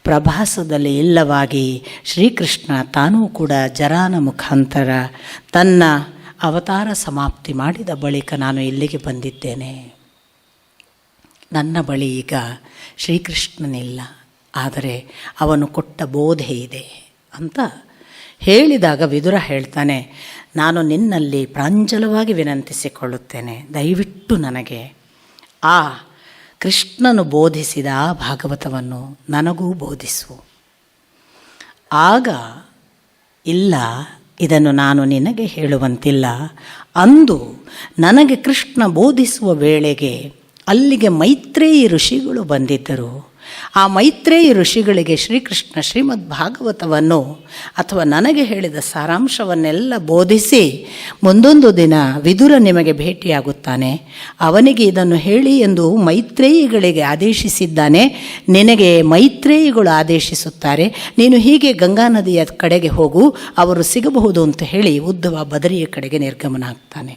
ಪ್ರಭಾಸದಲ್ಲಿ ಇಲ್ಲವಾಗಿ ಶ್ರೀಕೃಷ್ಣ ತಾನೂ ಕೂಡ ಜರಾನ ಮುಖಾಂತರ ತನ್ನ ಅವತಾರ ಸಮಾಪ್ತಿ ಮಾಡಿದ ಬಳಿಕ ನಾನು ಇಲ್ಲಿಗೆ ಬಂದಿದ್ದೇನೆ. ನನ್ನ ಬಳಿ ಈಗ ಶ್ರೀಕೃಷ್ಣನಿಲ್ಲ, ಆದರೆ ಅವನು ಕೊಟ್ಟ ಬೋಧೆ ಇದೆ ಅಂತ ಹೇಳಿದಾಗ ವಿದುರ ಹೇಳ್ತಾನೆ, ನಾನು ನಿನ್ನಲ್ಲಿ ಪ್ರಾಂಜಲವಾಗಿ ವಿನಂತಿಸಿಕೊಳ್ಳುತ್ತೇನೆ, ದಯವಿಟ್ಟು ನನಗೆ ಆ ಕೃಷ್ಣನು ಬೋಧಿಸಿದ ಆ ಭಾಗವತವನ್ನು ನನಗೂ ಬೋಧಿಸು. ಆಗ ಇಲ್ಲ, ಇದನ್ನು ನಾನು ನಿನಗೆ ಹೇಳುವಂತಿಲ್ಲ. ಅಂದು ನನಗೆ ಕೃಷ್ಣ ಬೋಧಿಸುವ ವೇಳೆಗೆ ಅಲ್ಲಿಗೆ ಮೈತ್ರೇಯಿ ಋಷಿಗಳು ಬಂದಿದ್ದರು. ಆ ಮೈತ್ರೇಯಿ ಋಷಿಗಳಿಗೆ ಶ್ರೀಕೃಷ್ಣ ಶ್ರೀಮದ್ ಭಾಗವತವನ್ನು ಅಥವಾ ನನಗೆ ಹೇಳಿದ ಸಾರಾಂಶವನ್ನೆಲ್ಲ ಬೋಧಿಸಿ, ಮುಂದೊಂದು ದಿನ ವಿದುರ ನಿಮಗೆ ಭೇಟಿಯಾಗುತ್ತಾನೆ, ಅವನಿಗೆ ಇದನ್ನು ಹೇಳಿ ಎಂದು ಮೈತ್ರೇಯಿಗಳಿಗೆ ಆದೇಶಿಸಿದ್ದಾನೆ, ನಿನಗೆ ಮೈತ್ರೇಯಿಗಳು ಆದೇಶಿಸುತ್ತಾರೆ, ನೀನು ಹೀಗೆ ಗಂಗಾ ನದಿಯ ಕಡೆಗೆ ಹೋಗು, ಅವರು ಸಿಗಬಹುದು ಅಂತ ಹೇಳಿ ಉದ್ಧವ ಬದರಿಯ ಕಡೆಗೆ ನಿರ್ಗಮನ ಆಗ್ತಾನೆ.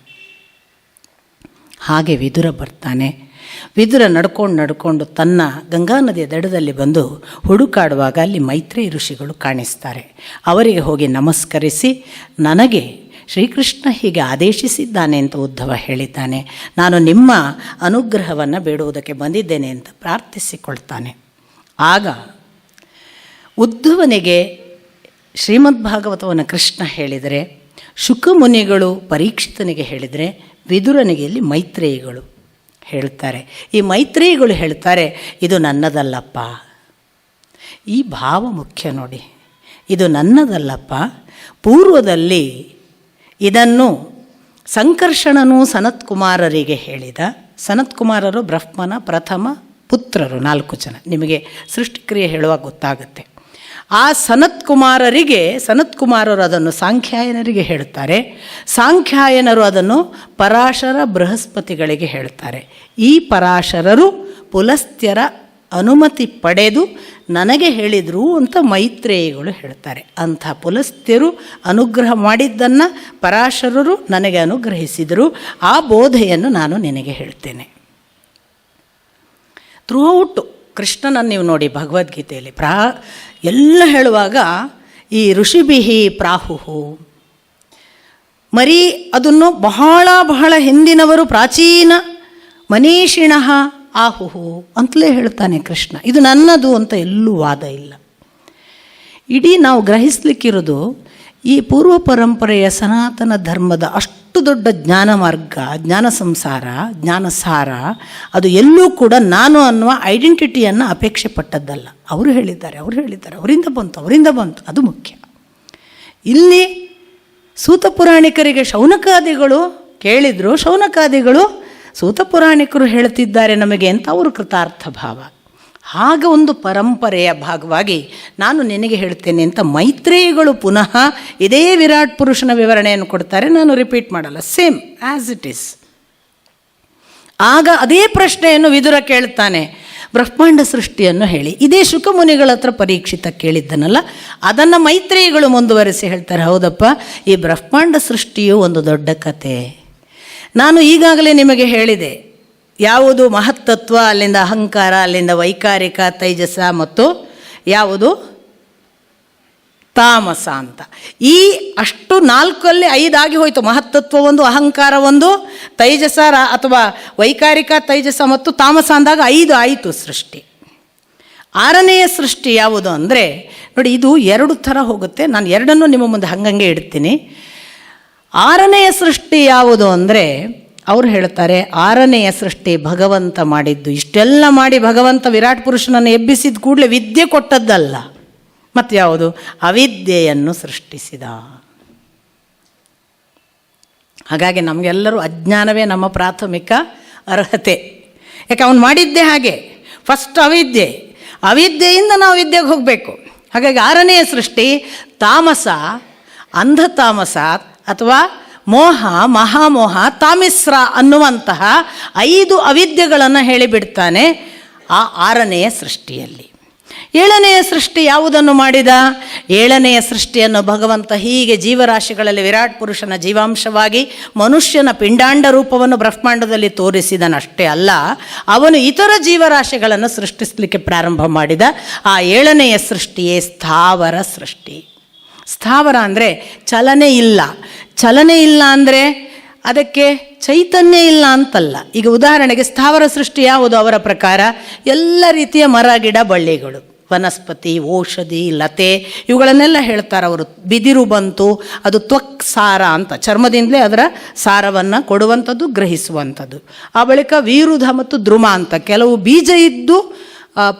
ಹಾಗೆ ವಿದುರ ಬರ್ತಾನೆ. ವಿದುರ ನಡ್ಕೊಂಡು ತನ್ನ ಗಂಗಾ ನದಿಯ ದಡದಲ್ಲಿ ಬಂದು ಹುಡುಕಾಡುವಾಗ ಅಲ್ಲಿ ಮೈತ್ರೇಯಿ ಋಷಿಗಳು ಕಾಣಿಸ್ತಾರೆ. ಅವರಿಗೆ ಹೋಗಿ ನಮಸ್ಕರಿಸಿ, ನನಗೆ ಶ್ರೀಕೃಷ್ಣ ಹೀಗೆ ಆದೇಶಿಸಿದ್ದಾನೆ ಅಂತ ಉದ್ಧವ ಹೇಳಿದ್ದಾನೆ, ನಾನು ನಿಮ್ಮ ಅನುಗ್ರಹವನ್ನು ಬೇಡುವುದಕ್ಕೆ ಬಂದಿದ್ದೇನೆ ಅಂತ ಪ್ರಾರ್ಥಿಸಿಕೊಳ್ತಾನೆ. ಆಗ ಉದ್ಧವನಿಗೆ ಶ್ರೀಮದ್ ಭಾಗವತವನ್ನು ಕೃಷ್ಣ ಹೇಳಿದರೆ, ಶುಕಮುನಿಗಳು ಪರೀಕ್ಷಿತನಿಗೆ ಹೇಳಿದರೆ, ವಿದುರನಿಗೆ ಇಲ್ಲಿ ಮೈತ್ರೇಯಿಗಳು ಹೇಳ್ತಾರೆ. ಈ ಮೈತ್ರೇಯಿಗಳು ಹೇಳ್ತಾರೆ, ಇದು ನನ್ನದಲ್ಲಪ್ಪ. ಈ ಭಾವ ಮುಖ್ಯ ನೋಡಿ, ಇದು ನನ್ನದಲ್ಲಪ್ಪ. ಪೂರ್ವದಲ್ಲಿ ಇದನ್ನು ಸಂಕರ್ಷಣನು ಸನತ್ಕುಮಾರರಿಗೆ ಹೇಳಿದ. ಸನತ್ಕುಮಾರರು ಬ್ರಹ್ಮನ ಪ್ರಥಮ ಪುತ್ರರು, 4 ಜನ. ನಿಮಗೆ ಸೃಷ್ಟಿಕ್ರಿಯೆ ಹೇಳುವಾಗ ಗೊತ್ತಾಗುತ್ತೆ. ಆ ಸನತ್ಕುಮಾರರು ಅದನ್ನು ಸಾಂಖ್ಯಾಯನರಿಗೆ ಹೇಳ್ತಾರೆ. ಸಾಂಖ್ಯಾಯನರು ಅದನ್ನು ಪರಾಶರ ಬೃಹಸ್ಪತಿಗಳಿಗೆ ಹೇಳ್ತಾರೆ. ಈ ಪರಾಶರರು ಪುಲಸ್ತ್ಯರ ಅನುಮತಿ ಪಡೆದು ನನಗೆ ಹೇಳಿದರು ಅಂತ ಮೈತ್ರೇಯಿಗಳು ಹೇಳ್ತಾರೆ. ಅಂಥ ಪುಲಸ್ತ್ಯರು ಅನುಗ್ರಹ ಮಾಡಿದ್ದನ್ನು ಪರಾಶರರು ನನಗೆ ಅನುಗ್ರಹಿಸಿದರು. ಆ ಬೋಧೆಯನ್ನು ನಾನು ನಿನಗೆ ಹೇಳ್ತೇನೆ. ಥ್ರೂಔಟ್ ಕೃಷ್ಣನನ್ನು ನೀವು ನೋಡಿ ಭಗವದ್ಗೀತೆಯಲ್ಲಿ ಎಲ್ಲ ಹೇಳುವಾಗ ಈ ಋಷಿಭಿಹಿ ಪ್ರಾಹುಹು ಮರಿ ಅದನ್ನು ಬಹಳ ಹಿಂದಿನವರು ಪ್ರಾಚೀನ ಮನೀಷಿಣಃ ಆಹುಹು ಅಂತಲೇ ಹೇಳ್ತಾನೆ ಕೃಷ್ಣ. ಇದು ನನ್ನದು ಅಂತ ಎಲ್ಲೂ ವಾದ ಇಲ್ಲ. ಇಡೀ ನಾವು ಗ್ರಹಿಸಲಿಕ್ಕಿರೋದು ಈ ಪೂರ್ವ ಪರಂಪರೆಯ ಸನಾತನ ಧರ್ಮದ ಅಷ್ಟು ದೊಡ್ಡ ಜ್ಞಾನ ಮಾರ್ಗ, ಜ್ಞಾನ ಸಂಸಾರ, ಜ್ಞಾನಸಾರ, ಅದು ಎಲ್ಲೂ ಕೂಡ ನಾನು ಅನ್ನುವ ಐಡೆಂಟಿಟಿಯನ್ನು ಅಪೇಕ್ಷೆ ಪಟ್ಟದ್ದಲ್ಲ. ಅವರು ಹೇಳಿದ್ದಾರೆ, ಅವರಿಂದ ಬಂತು, ಅದು ಮುಖ್ಯ. ಇಲ್ಲಿ ಸೂತ ಪುರಾಣಿಕರಿಗೆ ಶೌನಕಾದಿಗಳು ಕೇಳಿದರು, ಶೌನಕಾದಿಗಳು ಸೂತ ಪುರಾಣಿಕರು ಹೇಳ್ತಿದ್ದಾರೆ ನಮಗೆ ಅಂತ ಅವರು ಕೃತಾರ್ಥ ಭಾವ. ಆಗ ಒಂದು ಪರಂಪರೆಯ ಭಾಗವಾಗಿ ನಾನು ನಿನಗೆ ಹೇಳ್ತೇನೆ ಅಂತ ಮೈತ್ರೇಯಿಗಳು ಪುನಃ ಇದೇ ವಿರಾಟ್ ಪುರುಷನ ವಿವರಣೆಯನ್ನು ಕೊಡ್ತಾರೆ. ನಾನು ರಿಪೀಟ್ ಮಾಡಲ್ಲ, ಸೇಮ್ ಆ್ಯಸ್ ಇಟ್ ಈಸ್. ಆಗ ಅದೇ ಪ್ರಶ್ನೆಯನ್ನು ವಿದುರ ಕೇಳ್ತಾನೆ, ಬ್ರಹ್ಮಾಂಡ ಸೃಷ್ಟಿಯನ್ನು ಹೇಳಿ. ಇದೇ ಶುಕಮುನಿಗಳ ಹತ್ರ ಪರೀಕ್ಷಿತ ಕೇಳಿದ್ದನಲ್ಲ, ಅದನ್ನು ಮೈತ್ರೇಯಿಗಳು ಮುಂದುವರಿಸಿ ಹೇಳ್ತಾರೆ, ಹೌದಪ್ಪ, ಈ ಬ್ರಹ್ಮಾಂಡ ಸೃಷ್ಟಿಯು ಒಂದು ದೊಡ್ಡ ಕತೆ. ನಾನು ಈಗಾಗಲೇ ನಿಮಗೆ ಹೇಳಿದೆ, ಯಾವುದು ಮಹತ್ತತ್ವ, ಅಲ್ಲಿಂದ ಅಹಂಕಾರ, ಅಲ್ಲಿಂದ ವೈಕಾರಿಕ ತೈಜಸ, ಮತ್ತು ಯಾವುದು ತಾಮಸ ಅಂತ. ಈ ಅಷ್ಟು ನಾಲ್ಕಲ್ಲಿ 5 ಆಗಿ ಹೋಯಿತು. ಮಹತ್ತತ್ವ ಒಂದು, ಅಹಂಕಾರ ಒಂದು, ತೈಜಸ ಅಥವಾ ವೈಕಾರಿಕ ತೈಜಸ ಮತ್ತು ತಾಮಸ ಅಂದಾಗ 5 ಆಯಿತು ಸೃಷ್ಟಿ. 6ನೆಯ ಸೃಷ್ಟಿ ಯಾವುದು ಅಂದರೆ ನೋಡಿ, ಇದು 2 ಥರ ಹೋಗುತ್ತೆ. ನಾನು 2 ನಿಮ್ಮ ಮುಂದೆ ಹಂಗಂಗೆ ಇಡ್ತೀನಿ. 6ನೆಯ ಸೃಷ್ಟಿ ಯಾವುದು ಅಂದರೆ ಅವ್ರು ಹೇಳ್ತಾರೆ 6ನೆಯ ಸೃಷ್ಟಿ ಭಗವಂತ ಮಾಡಿದ್ದು. ಇಷ್ಟೆಲ್ಲ ಮಾಡಿ ಭಗವಂತ ವಿರಾಟ್ ಪುರುಷನನ್ನು ಎಬ್ಬಿಸಿದ ಕೂಡಲೇ ವಿದ್ಯೆ ಕೊಟ್ಟದ್ದಲ್ಲ, ಮತ್ತು ಯಾವುದು? ಅವಿದ್ಯೆಯನ್ನು ಸೃಷ್ಟಿಸಿದ. ಹಾಗಾಗಿ ನಮಗೆಲ್ಲರೂ ಅಜ್ಞಾನವೇ ನಮ್ಮ ಪ್ರಾಥಮಿಕ ಅರ್ಹತೆ. ಯಾಕೆ ಅವನು ಮಾಡಿದ್ದೇ ಹಾಗೆ. ಫಸ್ಟ್ ಅವಿದ್ಯೆಯಿಂದ ನಾವು ವಿದ್ಯೆಗೆ ಹೋಗಬೇಕು. ಹಾಗಾಗಿ 6ನೆಯ ಸೃಷ್ಟಿ ತಾಮಸ, ಅಂಧತಾಮಸ ಅಥವಾ ಮೋಹ, ಮಹಾಮೋಹ, ತಾಮಿಸ್ರ ಅನ್ನುವಂತಹ 5 ಅವಿದ್ಯೆಗಳನ್ನು ಹೇಳಿಬಿಡ್ತಾನೆ ಆ 6ನೆಯ ಸೃಷ್ಟಿಯಲ್ಲಿ. 7ನೆಯ ಸೃಷ್ಟಿ ಯಾವುದನ್ನು ಮಾಡಿದ? 7ನೆಯ ಸೃಷ್ಟಿಯನ್ನು ಭಗವಂತ ಹೀಗೆ ಜೀವರಾಶಿಗಳಲ್ಲಿ ವಿರಾಟ್ ಪುರುಷನ ಜೀವಾಂಶವಾಗಿ ಮನುಷ್ಯನ ಪಿಂಡಾಂಡ ರೂಪವನ್ನು ಬ್ರಹ್ಮಾಂಡದಲ್ಲಿ ತೋರಿಸಿದನಷ್ಟೇ ಅಲ್ಲ, ಅವನು ಇತರ ಜೀವರಾಶಿಗಳನ್ನು ಸೃಷ್ಟಿಸಲಿಕ್ಕೆ ಪ್ರಾರಂಭ ಮಾಡಿದ. ಆ 7ನೆಯ ಸೃಷ್ಟಿಯೇ ಸ್ಥಾವರ ಸೃಷ್ಟಿ. ಸ್ಥಾವರ ಅಂದರೆ ಚಲನೆ ಇಲ್ಲ ಅಂದರೆ ಅದಕ್ಕೆ ಚೈತನ್ಯ ಇಲ್ಲ ಅಂತಲ್ಲ. ಈಗ ಉದಾಹರಣೆಗೆ ಸ್ಥಾವರ ಸೃಷ್ಟಿ ಯಾವುದು ಅವರ ಪ್ರಕಾರ? ಎಲ್ಲ ರೀತಿಯ ಮರ, ಗಿಡ, ಬಳ್ಳಿಗಳು, ವನಸ್ಪತಿ, ಔಷಧಿ, ಲತೆ ಇವುಗಳನ್ನೆಲ್ಲ ಹೇಳ್ತಾರೆ ಅವರು. ಬಿದಿರು ಬಂತು, ಅದು ತ್ವಕ್ ಸಾರ ಅಂತ, ಚರ್ಮದಿಂದಲೇ ಅದರ ಸಾರವನ್ನು ಕೊಡುವಂಥದ್ದು, ಗ್ರಹಿಸುವಂಥದ್ದು. ಆ ಬಳಿಕ ವೀರುಧ ಮತ್ತು ದ್ರುಮ ಅಂತ, ಕೆಲವು ಬೀಜ ಇದ್ದು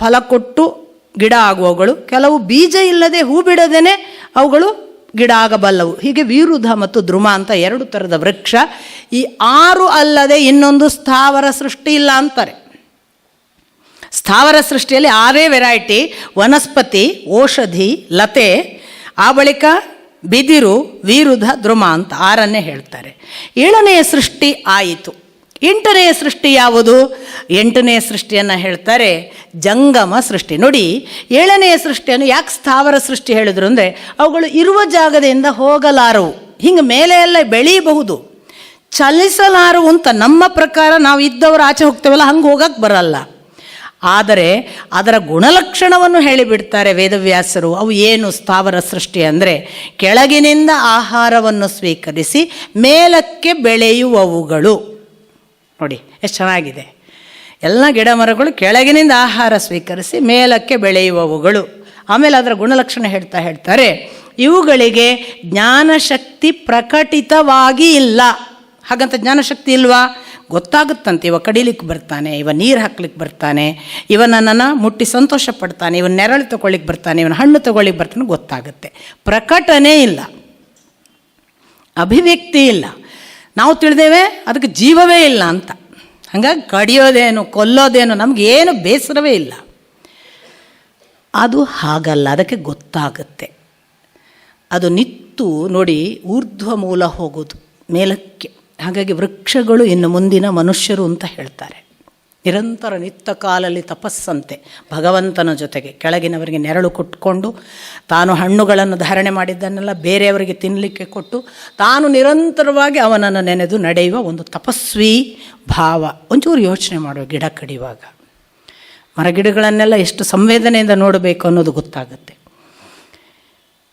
ಫಲ ಕೊಟ್ಟು ಗಿಡ ಆಗುವವುಗಳು, ಕೆಲವು ಬೀಜ ಇಲ್ಲದೆ ಹೂ ಬಿಡದೇನೆ ಅವುಗಳು ಗಿಡ ಆಗಬಲ್ಲವು. ಹೀಗೆ ವೀರುಧ ಮತ್ತು ದ್ರುಮ ಅಂತ 2 ಥರದ ವೃಕ್ಷ. ಈ 6 ಅಲ್ಲದೆ ಇನ್ನೊಂದು ಸ್ಥಾವರ ಸೃಷ್ಟಿ ಇಲ್ಲ ಅಂತಾರೆ. ಸ್ಥಾವರ ಸೃಷ್ಟಿಯಲ್ಲಿ 6 ವೆರೈಟಿ: ವನಸ್ಪತಿ, ಔಷಧಿ, ಲತೆ, ಆ ಬಳಿಕ ಬಿದಿರು, ವೀರುಧ, ದ್ರುಮ ಅಂತ 6 ಹೇಳ್ತಾರೆ. 7ನೆಯ ಸೃಷ್ಟಿ ಆಯಿತು. 8ನೆಯ ಸೃಷ್ಟಿ ಯಾವುದು? 8ನೆಯ ಸೃಷ್ಟಿಯನ್ನು ಹೇಳ್ತಾರೆ ಜಂಗಮ ಸೃಷ್ಟಿ. ನೋಡಿ, 7ನೆಯ ಸೃಷ್ಟಿಯನ್ನು ಯಾಕೆ ಸ್ಥಾವರ ಸೃಷ್ಟಿ ಹೇಳಿದ್ರು ಅಂದರೆ ಅವುಗಳು ಇರುವ ಜಾಗದಿಂದ ಹೋಗಲಾರವು. ಹಿಂಗೆ ಮೇಲೆ ಎಲ್ಲ ಬೆಳೀಬಹುದು, ಚಲಿಸಲಾರವು ಅಂತ. ನಮ್ಮ ಪ್ರಕಾರ ನಾವು ಇದ್ದವರು ಆಚೆ ಹೋಗ್ತೇವಲ್ಲ, ಹಂಗೆ ಹೋಗಕ್ಕೆ ಬರಲ್ಲ. ಆದರೆ ಅದರ ಗುಣಲಕ್ಷಣವನ್ನು ಹೇಳಿಬಿಡ್ತಾರೆ ವೇದವ್ಯಾಸರು. ಅವು ಏನು ಸ್ಥಾವರ ಸೃಷ್ಟಿ ಅಂದರೆ ಕೆಳಗಿನಿಂದ ಆಹಾರವನ್ನು ಸ್ವೀಕರಿಸಿ ಮೇಲಕ್ಕೆ ಬೆಳೆಯುವವುಗಳು. ನೋಡಿ ಎಷ್ಟು ಚೆನ್ನಾಗಿದೆ. ಎಲ್ಲ ಗಿಡ ಮರಗಳು ಕೆಳಗಿನಿಂದ ಆಹಾರ ಸ್ವೀಕರಿಸಿ ಮೇಲಕ್ಕೆ ಬೆಳೆಯುವವುಗಳು. ಆಮೇಲೆ ಅದರ ಗುಣಲಕ್ಷಣ ಹೇಳ್ತಾರೆ, ಇವುಗಳಿಗೆ ಜ್ಞಾನಶಕ್ತಿ ಪ್ರಕಟಿತವಾಗಿ ಇಲ್ಲ. ಹಾಗಂತ ಜ್ಞಾನಶಕ್ತಿ ಇಲ್ವಾ? ಗೊತ್ತಾಗುತ್ತಂತೆ. ಇವ ಕಡಿಲಿಕ್ಕೆ ಬರ್ತಾನೆ, ಇವ ನೀರು ಹಾಕ್ಲಿಕ್ಕೆ ಬರ್ತಾನೆ, ಇವ ನನ್ನನ್ನು ಮುಟ್ಟಿ ಸಂತೋಷ ಪಡ್ತಾನೆ, ಇವನ ನೆರಳು ತಗೊಳ್ಳಿಕ್ಕೆ ಬರ್ತಾನೆ, ಇವನ ಹಣ್ಣು ತಗೊಳ್ಳಿಕ್ಕೆ ಬರ್ತಾನೆ, ಗೊತ್ತಾಗುತ್ತೆ. ಪ್ರಕಟಣೆ ಇಲ್ಲ, ಅಭಿವ್ಯಕ್ತಿ ಇಲ್ಲ. ನಾವು ತಿಳಿದೇವೆ ಅದಕ್ಕೆ ಜೀವವೇ ಇಲ್ಲ ಅಂತ. ಹಾಗಾಗಿ ಕಡಿಯೋದೇನು, ಕೊಲ್ಲೋದೇನು ನಮಗೇನು ಬೇಸರವೇ ಇಲ್ಲ. ಅದು ಹಾಗಲ್ಲ, ಅದಕ್ಕೆ ಗೊತ್ತಾಗುತ್ತೆ. ಅದು ನಿತ್ತು ನೋಡಿ ಊರ್ಧ್ವ ಮೂಲ ಹೋಗೋದು ಮೇಲಕ್ಕೆ. ಹಾಗಾಗಿ ವೃಕ್ಷಗಳು ಇನ್ನು ಮುಂದಿನ ಮನುಷ್ಯರು ಅಂತ ಹೇಳ್ತಾರೆ. ನಿರಂತರ ನಿತ್ಯ ಕಾಲಲ್ಲಿ ತಪಸ್ಸಂತೆ ಭಗವಂತನ ಜೊತೆಗೆ. ಕೆಳಗಿನವರಿಗೆ ನೆರಳು ಕೊಟ್ಕೊಂಡು ತಾನು ಹಣ್ಣುಗಳನ್ನು ಧಾರಣೆ ಮಾಡಿದ್ದನ್ನೆಲ್ಲ ಬೇರೆಯವರಿಗೆ ತಿನ್ನಲಿಕ್ಕೆ ಕೊಟ್ಟು ತಾನು ನಿರಂತರವಾಗಿ ಅವನನ್ನು ನೆನೆದು ನಡೆಯುವ ಒಂದು ತಪಸ್ವಿ ಭಾವ. ಒಂಚೂರು ಯೋಚನೆ ಮಾಡುವ, ಗಿಡ ಕಡಿಯುವಾಗ ಮರಗಿಡಗಳನ್ನೆಲ್ಲ ಎಷ್ಟು ಸಂವೇದನೆಯಿಂದ ನೋಡಬೇಕು ಅನ್ನೋದು ಗೊತ್ತಾಗುತ್ತೆ.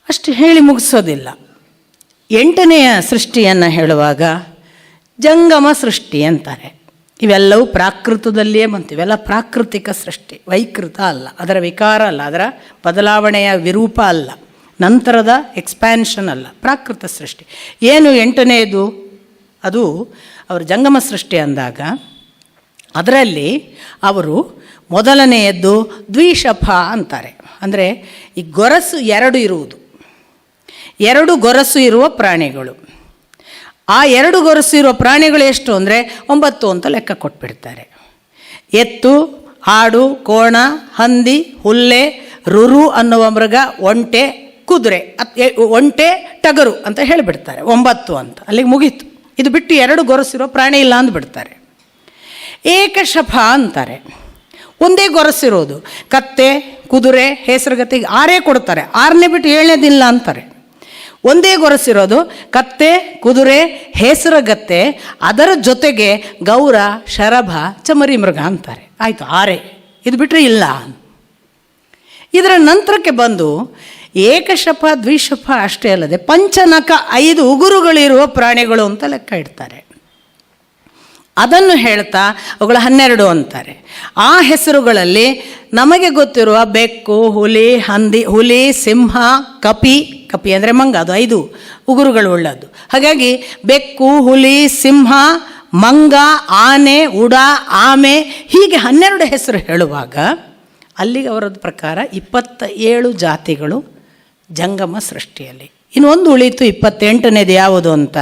ಅಷ್ಟು ಹೇಳಿ ಮುಗಿಸೋದಿಲ್ಲ. 8ನೆಯ ಸೃಷ್ಟಿಯನ್ನು ಹೇಳುವಾಗ ಜಂಗಮ ಸೃಷ್ಟಿ ಅಂತಾರೆ. ಇವೆಲ್ಲವೂ ಪ್ರಾಕೃತದಲ್ಲಿಯೇ ಬಂತು. ಇವೆಲ್ಲ ಪ್ರಾಕೃತಿಕ ಸೃಷ್ಟಿ, ವೈಕೃತ ಅಲ್ಲ, ಅದರ ವಿಕಾರ ಅಲ್ಲ, ಅದರ ಬದಲಾವಣೆಯ ವಿರೂಪ ಅಲ್ಲ, ನಂತರದ ಎಕ್ಸ್ಪ್ಯಾನ್ಷನ್ ಅಲ್ಲ, ಪ್ರಾಕೃತ ಸೃಷ್ಟಿ. ಏನು 8ನೇದು? ಅದು ಅವರು ಜಂಗಮ ಸೃಷ್ಟಿ ಅಂದಾಗ ಅದರಲ್ಲಿ ಅವರು ಮೊದಲನೆಯದ್ದು ದ್ವಿಶಫ ಅಂತಾರೆ. ಅಂದರೆ ಈ ಗೊರಸು 2 ಇರುವುದು, 2 ಗೊರಸು ಇರುವ ಪ್ರಾಣಿಗಳು. ಆ 2 ಗೊರಸು ಇರುವ ಪ್ರಾಣಿಗಳು ಎಷ್ಟು ಅಂದರೆ 9 ಅಂತ ಲೆಕ್ಕ ಕೊಟ್ಬಿಡ್ತಾರೆ. ಎತ್ತು, ಆಡು, ಕೋಣ, ಹಂದಿ, ಹುಲ್ಲೆ, ರುರು ಅನ್ನುವ ಮೃಗ, ಒಂಟೆ, ಕುದುರೆ, ಒಂಟೆ, ಟಗರು ಅಂತ ಹೇಳಿಬಿಡ್ತಾರೆ. 9 ಅಂತ ಅಲ್ಲಿಗೆ ಮುಗೀತು. ಇದು ಬಿಟ್ಟು 2 ಗೊರಸಿರೋ ಪ್ರಾಣಿ ಇಲ್ಲ ಅಂದ್ಬಿಡ್ತಾರೆ. ಏಕಶಫ ಅಂತಾರೆ. ಒಂದೇ ಗೊರಸಿರೋದು. ಕತ್ತೆ, ಕುದುರೆ, ಹೆಸರುಗತ್ತೆ 6 ಕೊಡ್ತಾರೆ. 6ನೇ ಬಿಟ್ಟು 7ನೇದಿಲ್ಲ ಅಂತಾರೆ. ಒಂದೇ ಗೊರಸಿರೋದು ಕತ್ತೆ, ಕುದುರೆ, ಹೆಸರುಗತ್ತೆ, ಅದರ ಜೊತೆಗೆ ಗೌರ, ಶರಭ, ಚಮರಿ ಮೃಗ ಅಂತಾರೆ. ಆಯಿತು 6. ಇದು ಬಿಟ್ಟರೆ ಇಲ್ಲ. ಇದರ ನಂತರಕ್ಕೆ ಬಂದು ಏಕಶಪ ದ್ವಿಶಪ ಅಷ್ಟೇ ಅಲ್ಲದೆ ಪಂಚನಕ 5 ಉಗುರುಗಳಿರುವ ಪ್ರಾಣಿಗಳು ಅಂತ ಲೆಕ್ಕ ಇಡ್ತಾರೆ. ಅದನ್ನು ಹೇಳ್ತಾ ಅವುಗಳು 12 ಅಂತಾರೆ. ಆ ಹೆಸರುಗಳಲ್ಲಿ ನಮಗೆ ಗೊತ್ತಿರುವ ಬೆಕ್ಕು, ಹುಲಿ, ಹುಲಿ, ಸಿಂಹ, ಕಪಿ ಅಂದರೆ ಮಂಗ, ಅದು 5 ಉಗುರುಗಳು ಉಳ್ಳದ್ದು. ಹಾಗಾಗಿ ಬೆಕ್ಕು, ಹುಲಿ, ಸಿಂಹ, ಮಂಗ, ಆನೆ, ಉಡ, ಆಮೆ ಹೀಗೆ 12 ಹೆಸರು ಹೇಳುವಾಗ ಅಲ್ಲಿಗೆ ಅವರದ್ದು ಪ್ರಕಾರ 27 ಜಾತಿಗಳು ಜಂಗಮ ಸೃಷ್ಟಿಯಲ್ಲಿ. ಇನ್ನೊಂದು ಉಳಿತು 28ನೇದು ಯಾವುದು ಅಂತ